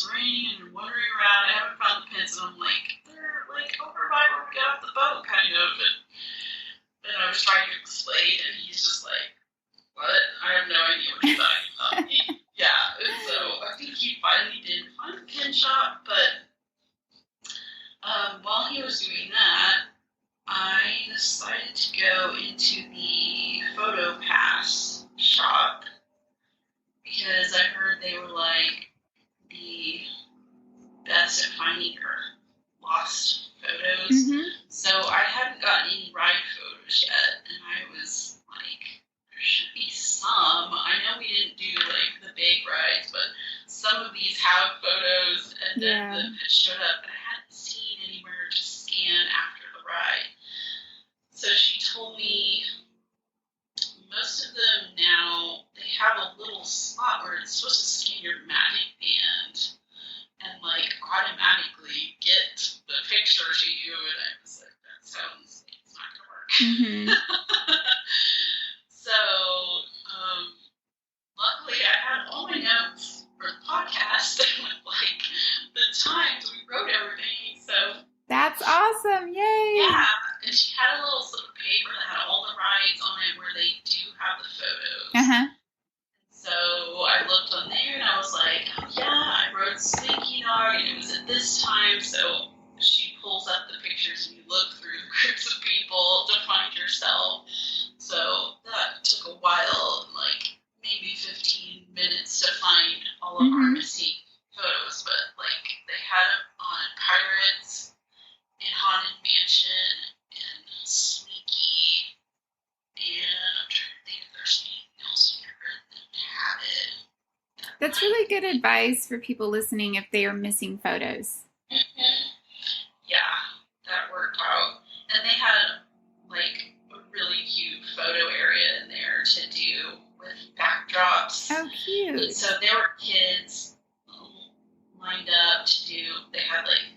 it's raining and wandering around. I haven't found the pins, and I'm like, they're like over by where we got off the boat, kind of. And I was trying to explain, and he's just like, what? I have no idea what you're talking about. And so I think he finally did find the pin shop, but while he was doing that, I decided to go into the photo pass shop because I heard they were like the best at finding her lost photos. Mm-hmm. So I hadn't gotten any ride photos yet, and I was like, there should be some. I know we didn't do like the big rides, but some of these have photos, and then it showed up, and I hadn't seen anywhere to scan after the ride. So she told me most of them now, they have a little slot where it's supposed to scan your magic band and like automatically get the picture to you, and I was like, that sounds like it's not gonna work. Mm-hmm. So luckily I had all my notes for the podcast with like the times we wrote everything, so That's awesome. Yay. yeah. And she had a little slip of paper that had all the rides on it where they do have the photos. Uh-huh. So I looked on there and I was like, oh, yeah, I rode Slinky Dog and it was at this time. So she pulls up the pictures and you look through groups of people to find yourself. So that took a while, like maybe 15 minutes to find all of our missing photos. But like they had them on Pirates and Haunted Mansion and Sneaky, and I'm trying to think if there's anything else here that had it. That's really good advice for people listening if they are missing photos. Mm-hmm. Yeah, that worked out. And they had like a really cute photo area in there to do with backdrops. Oh, cute. And so there were kids lined up to do, they had like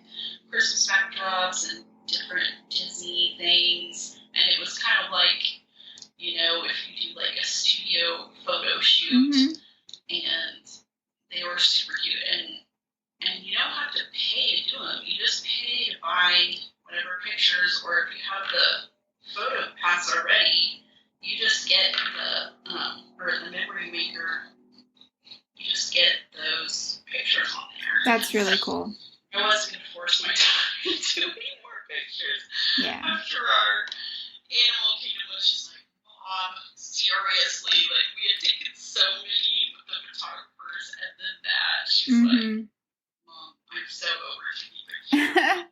Christmas backdrops and different Disney things, and it was kind of like, you know, if you do like a studio photo shoot, and they were super cute, and you don't have to pay to do them, you just pay to buy whatever pictures, or if you have the photo pass already, you just get the memory maker, you just get those pictures on there. That's really cool. I wasn't going to force my daughter into any more pictures. Yeah. After our animal kingdom was just like, Mom, seriously, like we had taken so many with the photographers, and then that she's like, Mom, I'm so over taking pictures.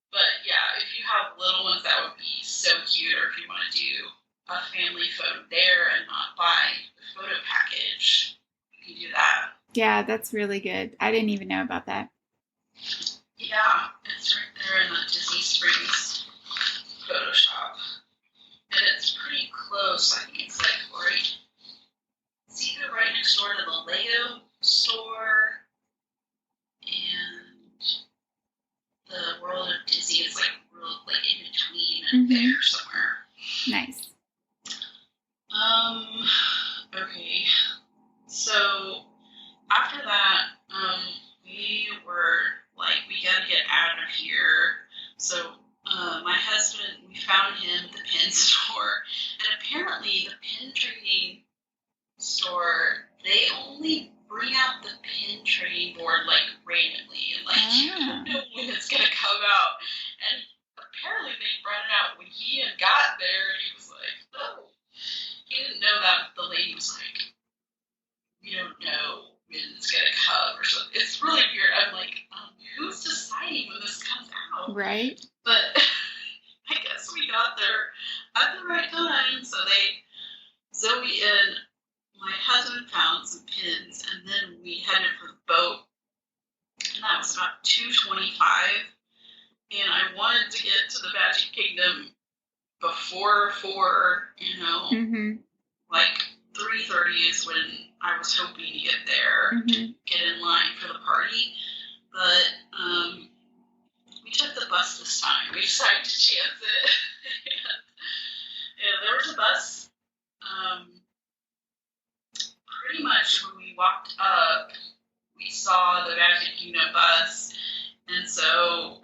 But yeah, if you have little ones, that would be so cute. Or if you want to do a family photo there and not buy the photo package, you can do that. Yeah, that's really good. I didn't even know about that. Yeah, it's right there in the Disney Springs photo shop. And it's pretty close. I think it's like it's either right next door to the Lego store and the World of Disney. It's like real, like in between there somewhere. Nice. Okay. So after that, we were like, we gotta get out of here. So my husband, we found him at the pin store, and apparently the pin trading store, they only bring out the pin trading board like randomly, and like you don't know when it's gonna come out. And apparently they brought it out when he had got there, and he was like, oh, he didn't know that the lady was like, we don't know when it's gonna come or something. It's really weird. I'm like, who's deciding when this comes out? Right. But I guess we got there at the right time. So Zoe and my husband found some pins, and then we headed for the boat. And that was about 2:25. And I wanted to get to the Magic Kingdom before 4, like 3:30 is when I was hoping to get there, get in line for the party. But we took the bus this time. We decided to chance it. and there was a bus. Pretty much when we walked up, we saw saw the Magic Unit bus. And so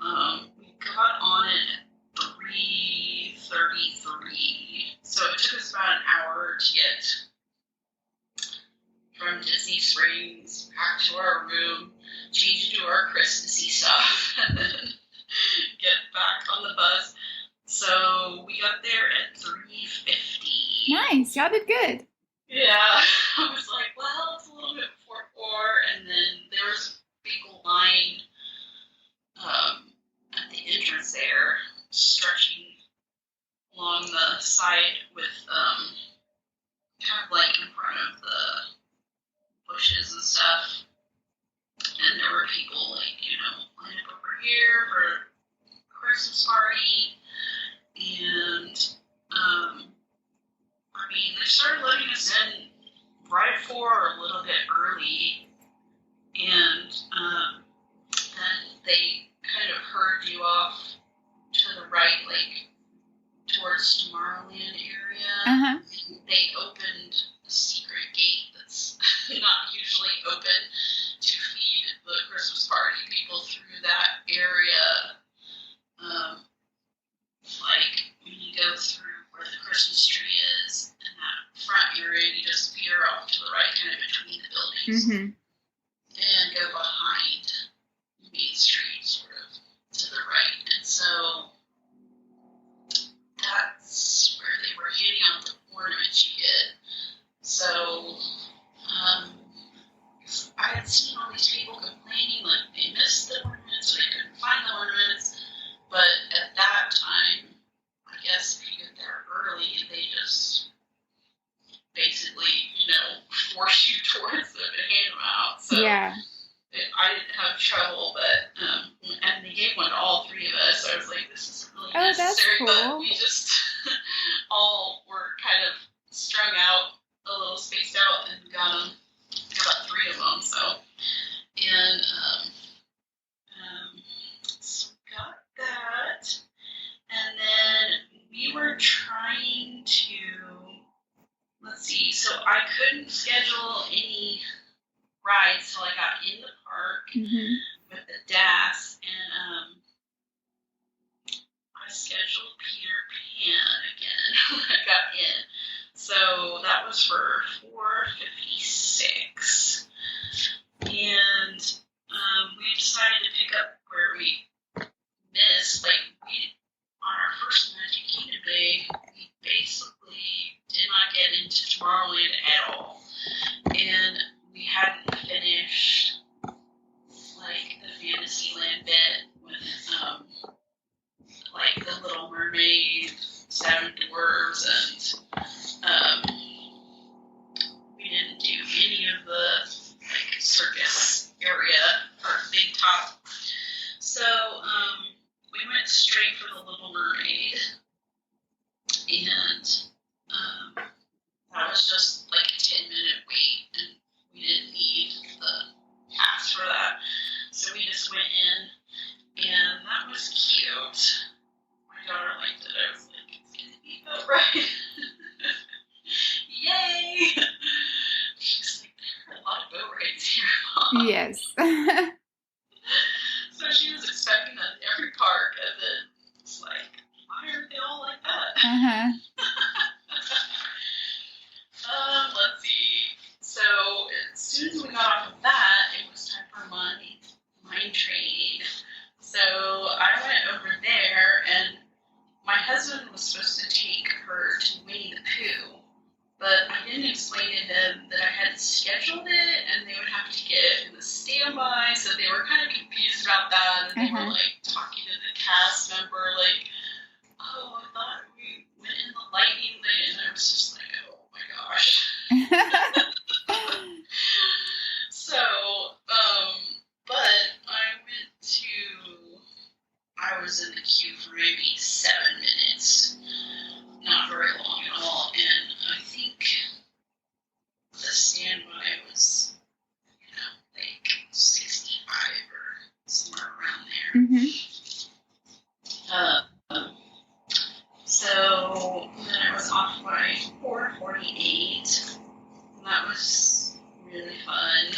we got on it at 3:33. So it took us about an hour to get from Disney Springs back to our room, change into our Christmassy stuff, and then get back on the bus. So we got there at 3:50. Nice. Y'all did good. Yeah. I was like, well, it's a little bit before 4, and then there was a big line at the entrance there, stretching along the side with kind of like in front of the bushes and stuff. And there were people like, lined up over here for Christmas party. And they started letting us in right at 4 or a little bit early. And then they kind of herd you off to the right, like towards Tomorrowland area. Uh-huh. They opened a secret gate that's not usually open to feed the Christmas party people through that area. Like when you go through where the Christmas tree is in that front area, you just veer off to the right, kind of between the buildings, and go behind Main Street, sort of to the right. And so that's where they were handing out the ornaments you get. So I had seen all these people complaining like they missed the ornaments or they couldn't find the ornaments. But at that time, I guess if you get there early, they just basically, force you towards them and hand them out. So Yeah. I didn't have trouble, but and they gave one to all 3 of us. So I was like, this isn't really necessary, that's cool. but we just all were kind of strung out, a little spaced out, and got 3 of them. So and so we got that, and then we were trying to. Let's see. So I couldn't schedule any rides till I got in the park with the DAS, and I scheduled Peter Pan again when I got in. So that was for 4:56, and we decided to pick up where we missed. Like on our first Magic Kingdom day, we basically did not get into Tomorrowland at all, and we hadn't finished like the Fantasyland bit with like the Little Mermaid, 7 Dwarves, and we didn't do any of the like circus area or Big Top. So we went straight for the Little Mermaid, and that was just like a 10-minute wait, and we didn't need the pass for that. So we just went in, and that was cute. My daughter liked it. I was like, it's going to be about right. Yay! She's like, there are a lot of boat rides here, Mom. Yes. So she was expecting that in every park, and then it's like, why aren't they all like that? Let's see. So as soon as we got off of that, it was time for mine train. So I went over there, and my husband was supposed to take her to Winnie the Pooh, but I didn't explain to them that I had scheduled it, and they would have to get in the standby, so they were kind of confused about that, and they were like talking to the cast member, like, oh, I thought we went in the lightning lane, and I was just like, oh my gosh. So, but I was in the queue for maybe 7 minutes, not very long at all, and I think the standby was, like 65 or somewhere around there. So then I was off by 4:48, and that was really fun.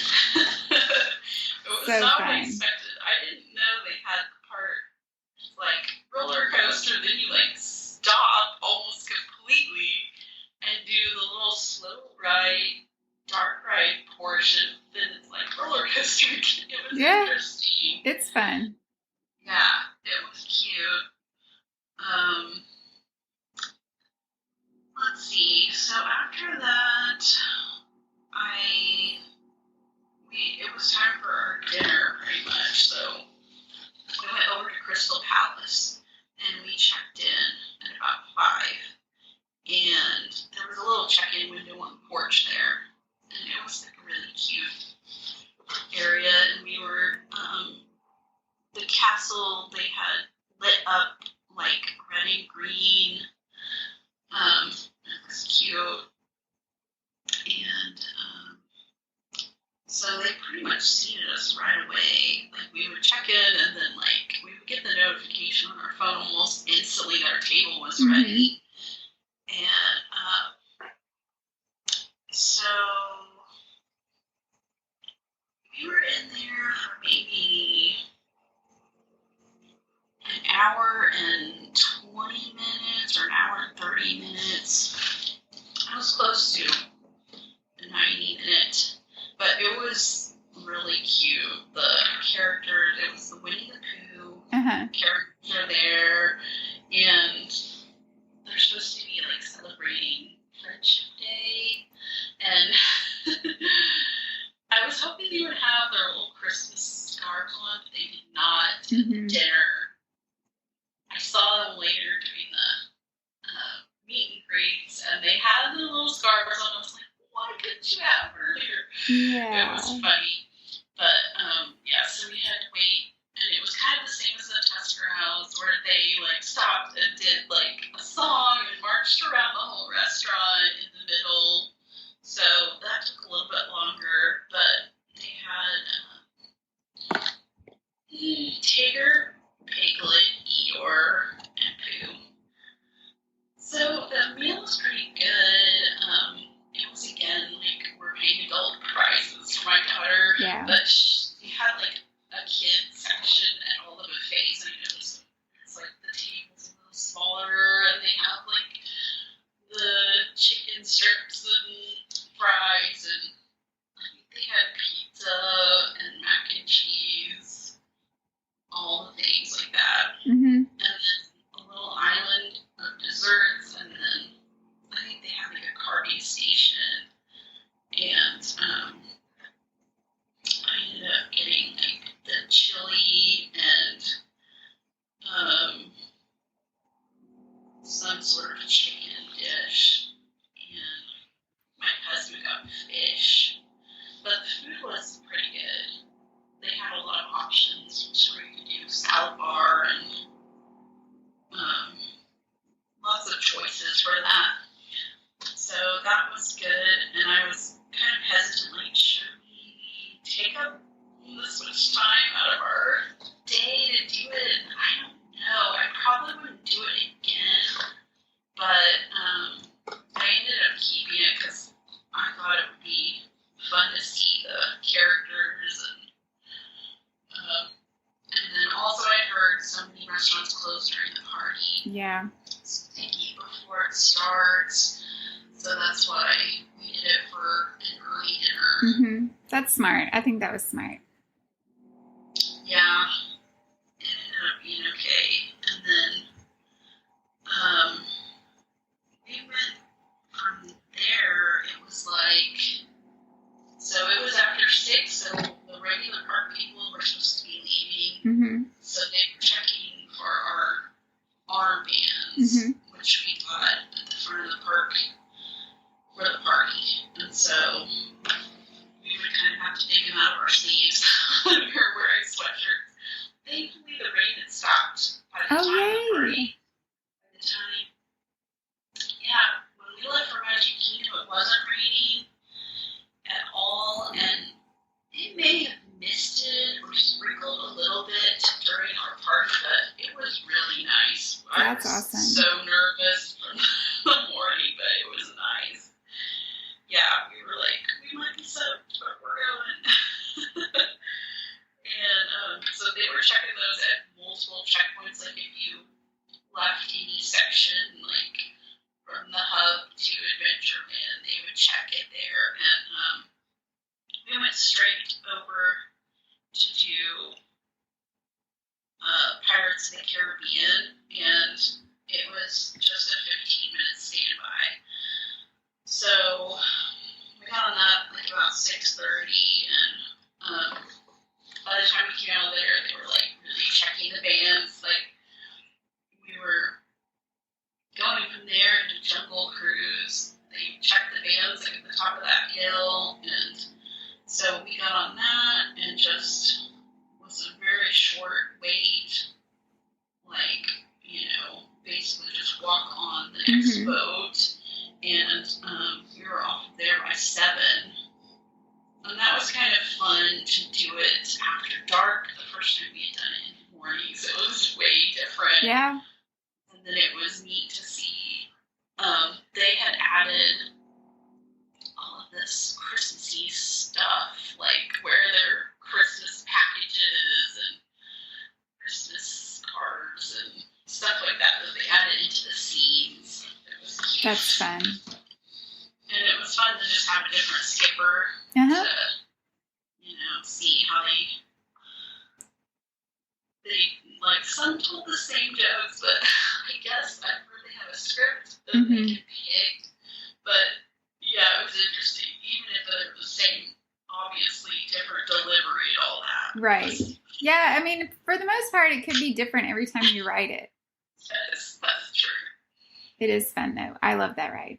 It was so fun. unexpected. I didn't know they had the part, like, roller coaster, then you, like, stop almost completely and do the little slow ride, dark ride portion. Then it's like roller coaster. It was interesting. It's fun. Yeah, it was cute. Let's see. So after that, it was time for our dinner pretty much. So we went over to Crystal Palace and we checked in at about 5. And there was a little check-in window on the porch there. And it was like a really cute area. And we were, the castle, they had lit up like red and green. It was cute. And so they pretty much seated us right away. Like, we would check in, and then, like, we would get the notification on our phone almost instantly that our table was ready. And so we were in there for maybe an hour and 20 minutes or an hour and 30 minutes. I was close to the 90-minute, but it was really cute. The characters, it was the Winnie the Pooh character there, and they're supposed to be like celebrating Friendship Day, and I was hoping they would have their little Christmas scarves on, but they did not at the dinner. I saw them later doing the meet and greets, and they had the little scarves on. I was like, why couldn't you have earlier? Yeah. It was funny. But, yeah, so we had to wait. And it was kind of the same as the Tusker House, where they, like, stopped and did, like, a song and marched around the whole restaurant in the middle. So that took a little bit longer. But they had Tigger, Piglet, Eeyore, and Pooh. So the meal was pretty good. It was, again, like, we're paying adult prices for my daughter. Yeah. But she had, like, a kid section at all the buffets. I know it's like the tables a little smaller, and they have, like, the chicken strips and fries, and I think they had pizza and mac and cheese, all the things like that. And then a little island of desserts, and then I think they have like a carving station. And I ended up getting like the chili and some sort of chicken dish. And my husband got fish. But the food was pretty good. They had a lot of options where you could do salad bar and lots of choices for that. So that was good, and I was kind of hesitant, like, should we take up this much time out of our day to do it? And I don't know. I probably wouldn't do it again, but I ended up keeping it because I thought it would be fun to see the characters, and then also I heard so many restaurants close during the party. Yeah. So they eat before it starts. So that's why we did it for an early dinner. That's smart. I think that was smart. Yeah. It ended up being okay. And then we went from there. It was like, so it was after 6, so the regular park people were supposed to be leaving. So they were checking for our armbands, which we got at the front of the park for the party. And so we would kind of have to dig them out of our sleeves when we were wearing sweatshirts. Thankfully, the rain had stopped by the time of the party. By the time, yeah, when we left for Magic Kingdom, it wasn't raining at all, and it may have misted or sprinkled a little bit during our party, but it was really nice. That's I was awesome. so nervous from the morning, but it was nice. Yeah, we were like, we might be soaked, but we're going. they were checking those at multiple checkpoints. Like if you left any section, like from the hub to Adventureland, they would check it there. And we went straight over to do Pirates of the Caribbean, and it was just a 15-minute standby. So we got on that like about 6:30, and by the time we came out of there, they were like really checking the bands. Like we were going from there into Jungle Cruise. They checked the bands like at the top of that hill, and so we got on that, and just was a very short wait. Like, you know, basically just walk on the next boat, and we were off there by 7. And that was kind of fun to do it after dark. The first time we had done it in the morning, so it was way different. Yeah. And then it was neat to see. They had added all of this Christmassy stuff, like where their Christmas packages and Christmas cards and stuff like that they added into the scenes. It was cute. That's fun. And it was fun to just have a different skipper to, you know, see how they like, some told the same jokes, but I guess I've really have a script that they can pick. But yeah, it was interesting. Even if they're the same, obviously different delivery and all that. Right. Yeah, I mean, for the most part, it could be different every time you ride it. Yes, that's true. It is fun, though. I love that ride.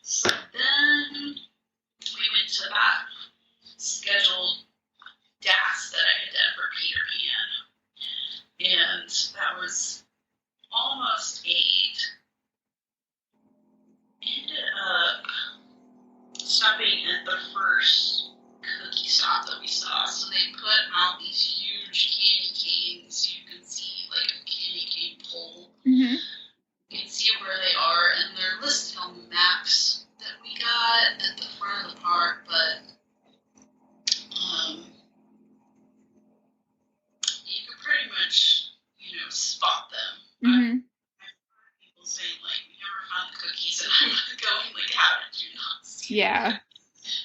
So then we went to that scheduled DAS that I had done for Peter Pan. And that was almost 8. Ended up stopping at the first cookie stop that we saw. So they put out these huge candy canes. You can see like a candy cane pole. You can see where they are, and they're listed on the maps that we got at the front of the park, but you can pretty much, you know, spot them. I've heard people saying, like, we never found the cookies, and I'm going, like, how did you not see them?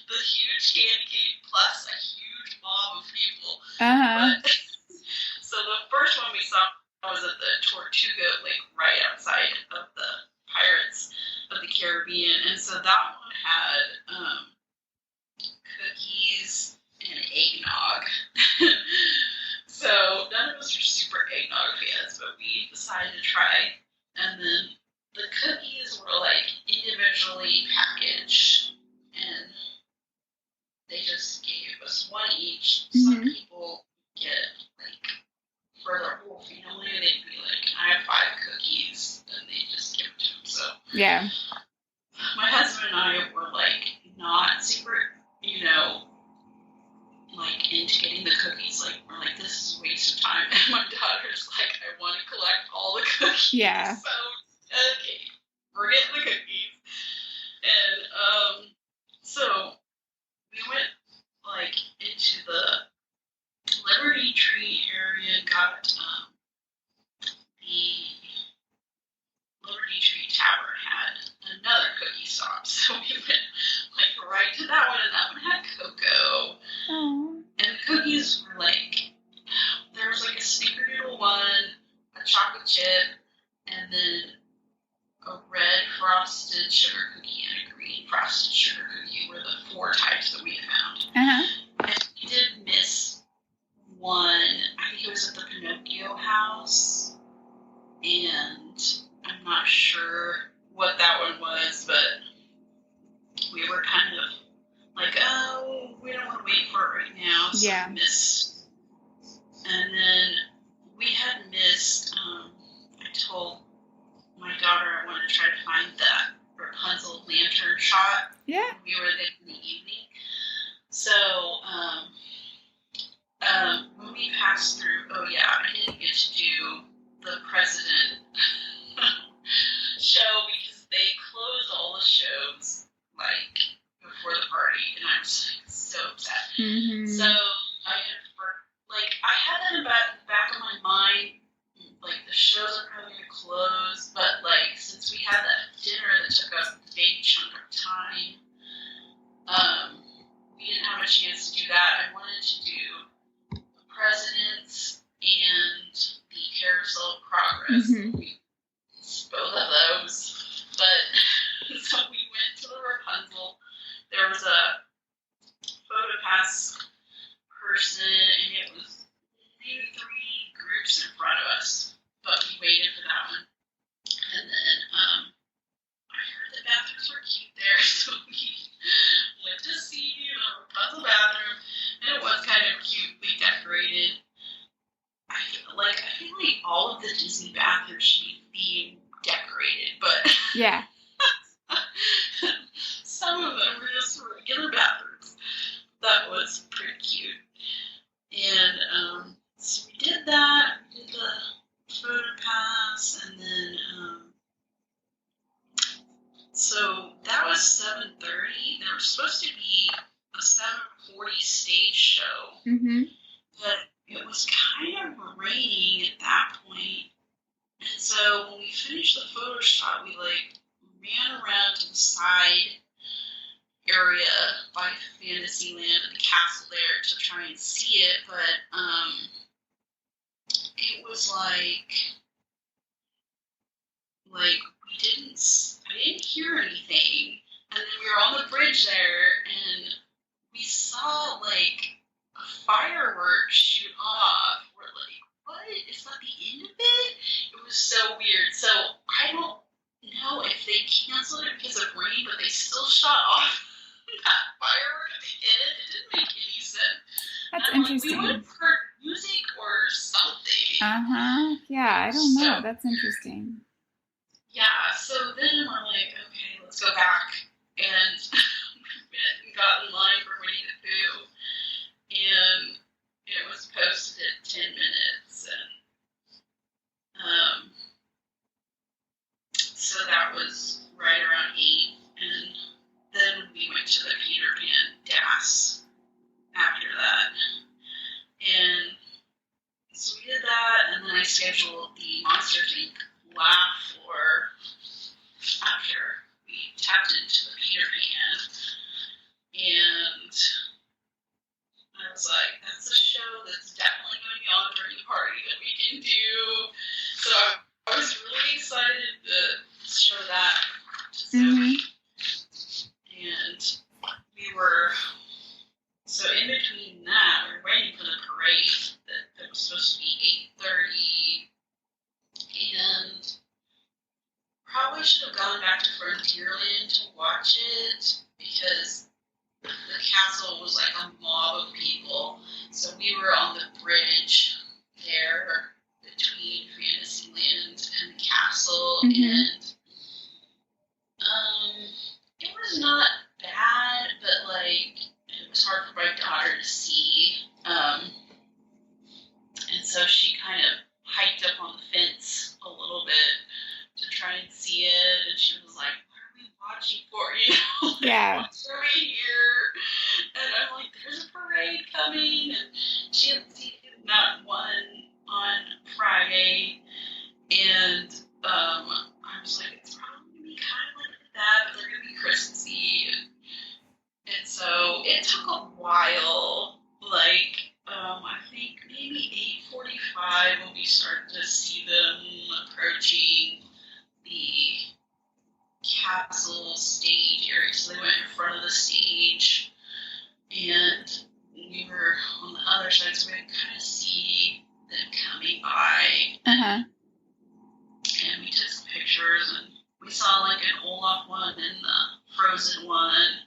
The huge candy cane plus a huge mob of people. But, so the first one we saw was at the Tortuga, like, right outside of the Pirates of the Caribbean, and so that one had cookies and eggnog. So none of us are super eggnog fans, but we decided to try. And then the cookies were like individually packaged, and they just gave us one each. Some people get like for their whole family, they'd be like, I have 5 cookies, and they just give it to them. So yeah, my husband and I were like not super, you know, like into getting the cookies. Like we're like, this is a waste of time. And my daughter's like, I want to collect all the cookies. Yeah. So okay, we're getting the cookies. And so we went like into the Liberty Tree area, got the Liberty Tree Tavern had another cookie stop, so we went like right to that one, and that one had cocoa. And the cookies were like, there was like a snickerdoodle one, a chocolate chip, and then a red frosted sugar cookie and a green frosted sugar cookie were the 4 types that we had found. And we did miss one. I think it was at the Pinocchio house, and I'm not sure what that one was, but we were kind of like, oh, we don't want to wait for it right now, so we missed. And then we had missed, I told my daughter I wanted to try to find that Rapunzel lantern shot. Yeah. We were there in the evening. So, when we passed through, I didn't get to do the president show because they closed all the shows, like, before the party, and I was, like, so upset. So I had that in the back of my mind. Like, the shows are probably going to close, but, like, since we had that dinner that took up a big chunk of time, we didn't have a chance to do that. I wanted to do the presidents and the carousel of progress. We both of those. But, so we went to the Rapunzel. There was a PhotoPass person, and it was maybe 3 groups in front of us, but we waited for that one. And then I heard the bathrooms were cute there, so we went to see the Rapunzel bathroom, and it was kind of cutely decorated. I feel like all of the Disney bathrooms should be themed decorated, but yeah. Some of them were just regular bathrooms. That was pretty cute. And so we did that. We did the PhotoPass, and then so that was 7:30. There was supposed to be a 7:40 stage show, but it was kind of raining at that point. And so when we finished the photo shot, we ran around to the side area by Fantasyland and the castle there to try and see it, but it was I didn't hear anything, and then we were on the bridge there, and we saw a firework shoot off. We're like, what? Is that the end of it? It was so weird. So I don't know if they canceled it because of rain, but they still shot off that firework at the end. It didn't make any sense. That's and interesting. We would have heard music or something. Yeah, I don't know. That's interesting. Yeah, so then we're like, okay, let's go back. And we went and got in line for Winnie the Pooh. And it was posted at 10 minutes. And so that was right around 8. And then we went to the Peter Pan DAS after that. And so we did that, and then I scheduled the Monsters Inc. laugh floor after we tapped into the Peter Pan. And I was like, that's a show that's definitely going to be on during the party that we can do. So I was really excited to show that to Zoe. And we were, so in between that, we were waiting for the parade that was supposed to be 8:30. And probably should have gone back to Frontierland to watch it because the castle was like a mob of people. So we were on the bridge there between Fantasyland and the castle, and it was not bad, but it was hard for my daughter to see. And so she kind of hiked up on the fence a little bit to try and see it, and she was like, what are we watching for, Yeah. What's over here? And I'm like, there's a parade coming, and she had seen that one on Friday, and I was like, it's probably going to be kind of like that, but they're going to be Christmassy, and so it took a while, I think maybe 8:45 when we started to see them approaching the castle stage area. So they went in front of the stage, and we were on the other side, so we could kind of see them coming by. And we took some pictures, and we saw an Olaf one and the Frozen one,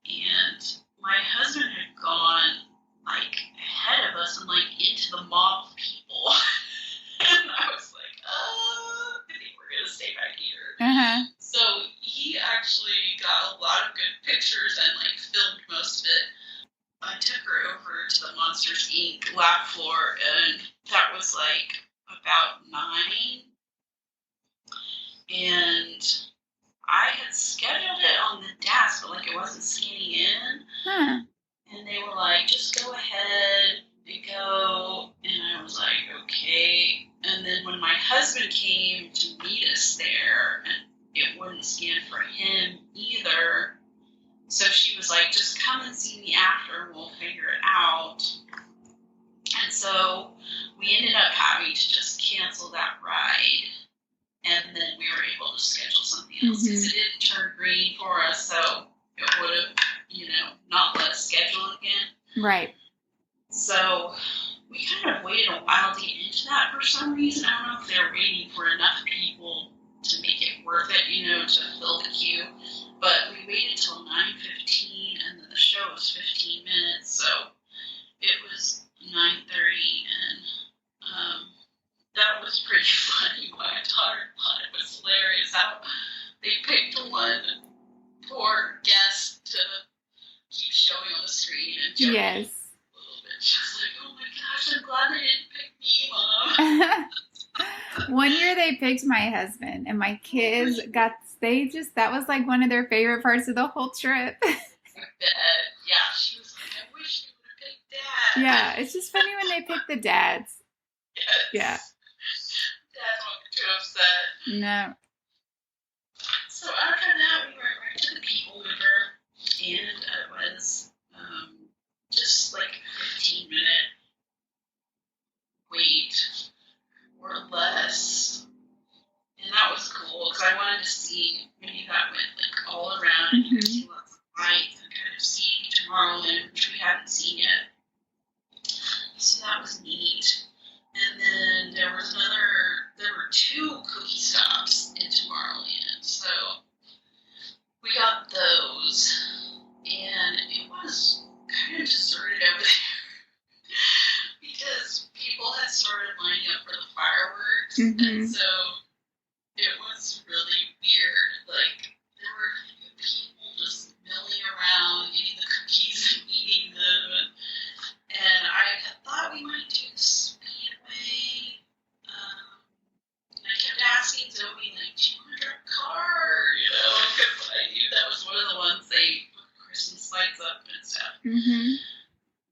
and my husband had gone ahead of us and into the mob of people. And I was like, I think we're going to stay back here. So he actually got a lot of good pictures and filmed most of it. I took her over to the Monsters Inc. laugh floor, and that was about 9. And I had scheduled it on the DAS, but it wasn't scanning in. And they were like, just go ahead and go. And I was like, okay. And then when my husband came to meet us there, and it wouldn't scan for him either. So she was like, just come and see me after and we'll figure it out. And so we ended up having to just cancel that ride. And then we were able to schedule something else because it didn't turn green for us. So it would have, not let us schedule again. Right. So we kind of waited a while to get into that for some reason. I don't know if they were waiting for enough people to make it worth it, to fill the queue. But we waited till 9:15, and then the show was 15 minutes. So it was 9:30, and that was pretty funny. My daughter thought it was hilarious how they picked one poor guest to keep showing on the screen and joking a little bit. She was like, oh my gosh, I'm glad they didn't pick me, Mom. One year they picked my husband, and my kids that was like one of their favorite parts of the whole trip. I bet. Yeah, she was like, I wish you would have picked Dad. Yeah, it's just funny when they pick the dads. Yes. Yeah. Dad won't get too upset. No. So after that, we went right to the People Mover, and it was just like a 15-minute wait or less. And that was cool because I wanted to see maybe that went like all around and you could see lots of lights and kind of see Tomorrowland, which we hadn't seen yet. So that was neat. And then there were two cookie stops in Tomorrowland. So we got those, and it was kind of deserted over there because people had started lining up for the fireworks, and so it was really weird. Like, there were people just milling around, getting the cookies and eating them, and I had thought we might do the Speedway. And I kept asking Zoe, like, do you want to drive a car? Because I knew that was one of the ones they put Christmas lights up and stuff.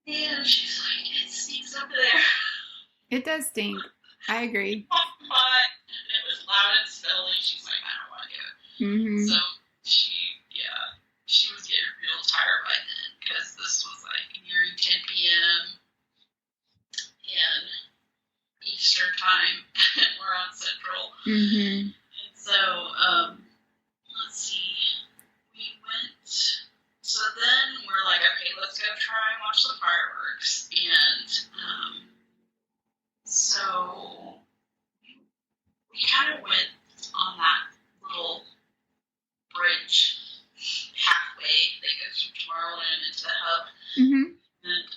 And she's like, it stinks up there. It does stink. I agree. But it was loud and smelly. She's like, I don't want to do it. So she was getting real tired by then because this was like nearing 10 p.m. and Eastern time. We're on Central. And so, let's see. We went. So then we're like, okay, let's go try and watch the fireworks. And so we kind of went on that little bridge pathway that goes from Tomorrowland into the hub. And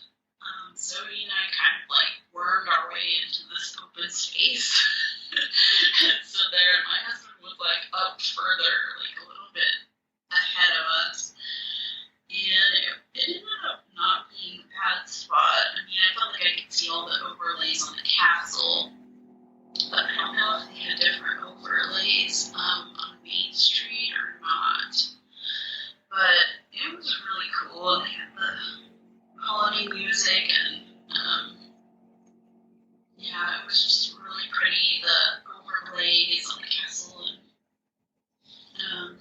Zoe and I kind of like wormed our way into this open space. And so there, my husband was like up further, like a little bit ahead of us. And it ended up not being a bad spot. I mean, I felt like I could see all the overlays on the castle. But I don't know if they had different overlays on Main Street or not. But it was really cool. They had the holiday music and it was just really pretty. The overlays on the castle and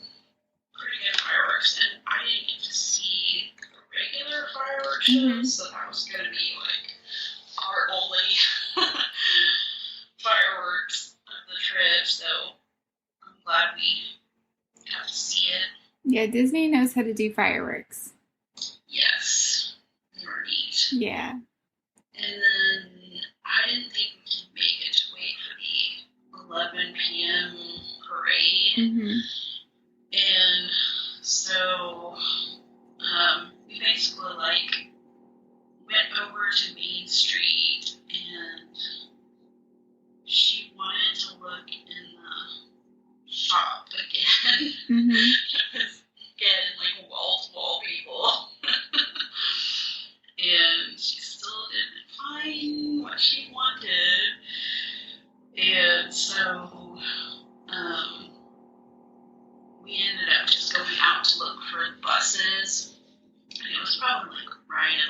pretty good fireworks. And I didn't get to see the regular fireworks shows, so that was going to be like our only fireworks of the trip. So I'm glad we got to see it. Yeah, Disney knows how to do fireworks. Yes, they were neat. Yeah. And then I didn't think we could make it to wait for the 11 p.m. parade. And so we basically like went over to Main Street, and she wanted to look in the shop again. Again, like wall-to-wall people. And she still didn't find what she wanted. And so we ended up just going out to look for buses. And it was probably like right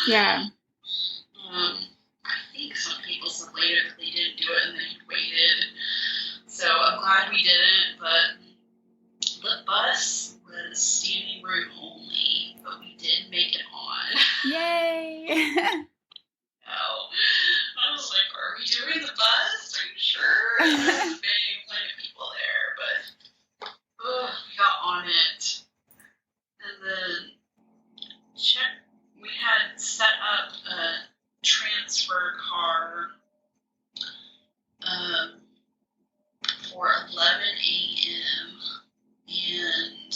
Yeah. I think some people said later that they didn't do it and they waited. So I'm glad we didn't, but the bus was standing room only, but we did make it on. Yay! I was like, are we doing the bus? Are you sure? And there was plenty of people there, but we got on it. And then we had set up a transfer car for 11 a.m. and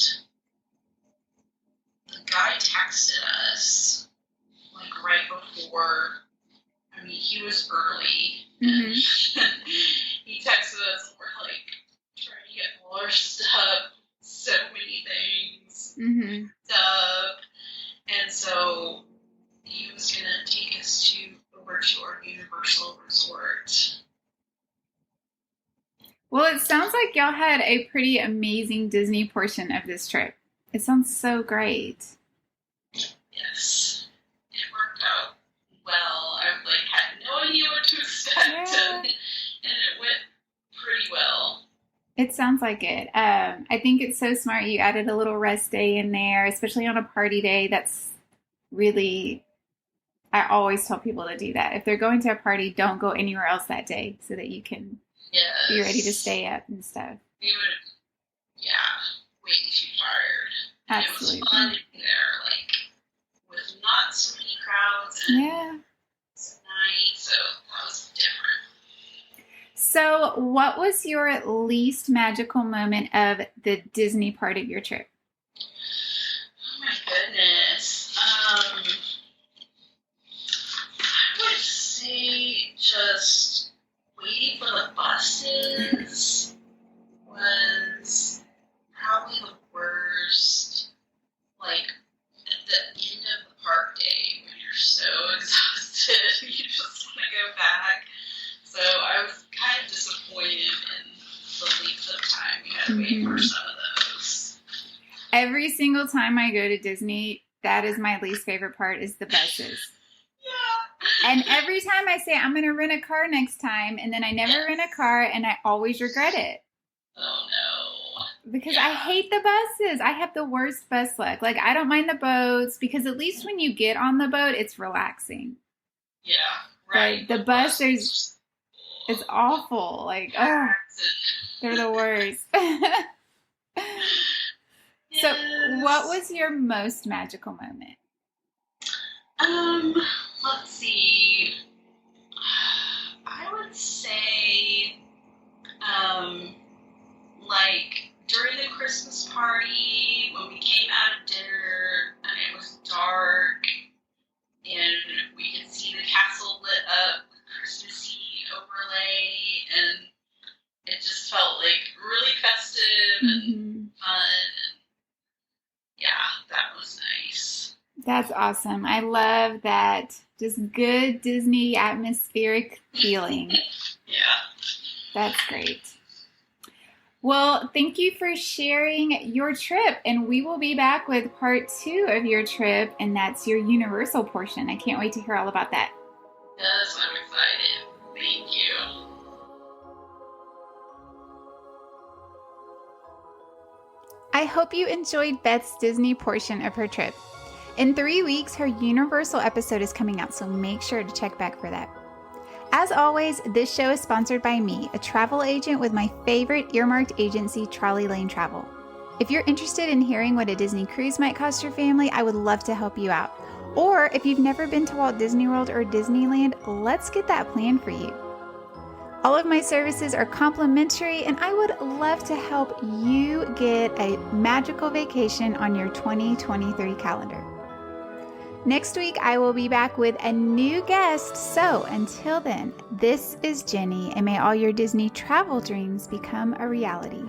the guy texted us like right before. I mean, he was early. And he texted us and we're like trying to get all our stuff, so many things, stuff. And so he was going to take us over to our Universal resort. Well, it sounds like y'all had a pretty amazing Disney portion of this trip. It sounds so great. Yes. It worked out well. I had no idea what to expect, and it went pretty well. It sounds like it. I think it's so smart you added a little rest day in there, especially on a party day. That's really, I always tell people to do that. If they're going to a party, don't go anywhere else that day so that you can be ready to stay up and stuff. We would, way too tired. Absolutely. It was fun in there, with not so many crowds. And it's night, so that was different. So, what was your least magical moment of the Disney part of your trip? Oh my goodness. I would say just waiting for the buses was probably the worst. At the end of the park day, when you're so exhausted, you just want to go back. So I was kind of disappointed in the length of time we had to wait for some of those. Every single time I go to Disney, that is my least favorite part, is the buses. And every time I say I'm going to rent a car next time, and then I never rent a car, and I always regret it. Oh, no. Because I hate the buses. I have the worst bus luck. I don't mind the boats, because at least when you get on the boat, it's relaxing. Yeah, right. The bus, it's awful. They're the worst. Yes. So, what was your most magical moment? Let's see. I would say, during the Christmas party, when we came out of dinner and it was dark and we could see the castle lit up with Christmassy overlay, and it just felt really festive and fun. And that was nice. That's awesome. I love that. Just good Disney atmospheric feeling. That's great. Well, thank you for sharing your trip, and we will be back with part 2 of your trip, and that's your Universal portion. I can't wait to hear all about that. Yes, I'm excited. Thank you. I hope you enjoyed Beth's Disney portion of her trip. In 3 weeks, her Universal episode is coming out, so make sure to check back for that. As always, this show is sponsored by me, a travel agent with my favorite earmarked agency, Trolley Lane Travel. If you're interested in hearing what a Disney cruise might cost your family, I would love to help you out. Or if you've never been to Walt Disney World or Disneyland, let's get that planned for you. All of my services are complimentary, and I would love to help you get a magical vacation on your 2023 calendar. Next week, I will be back with a new guest. So until then, this is Jenny, and may all your Disney travel dreams become a reality.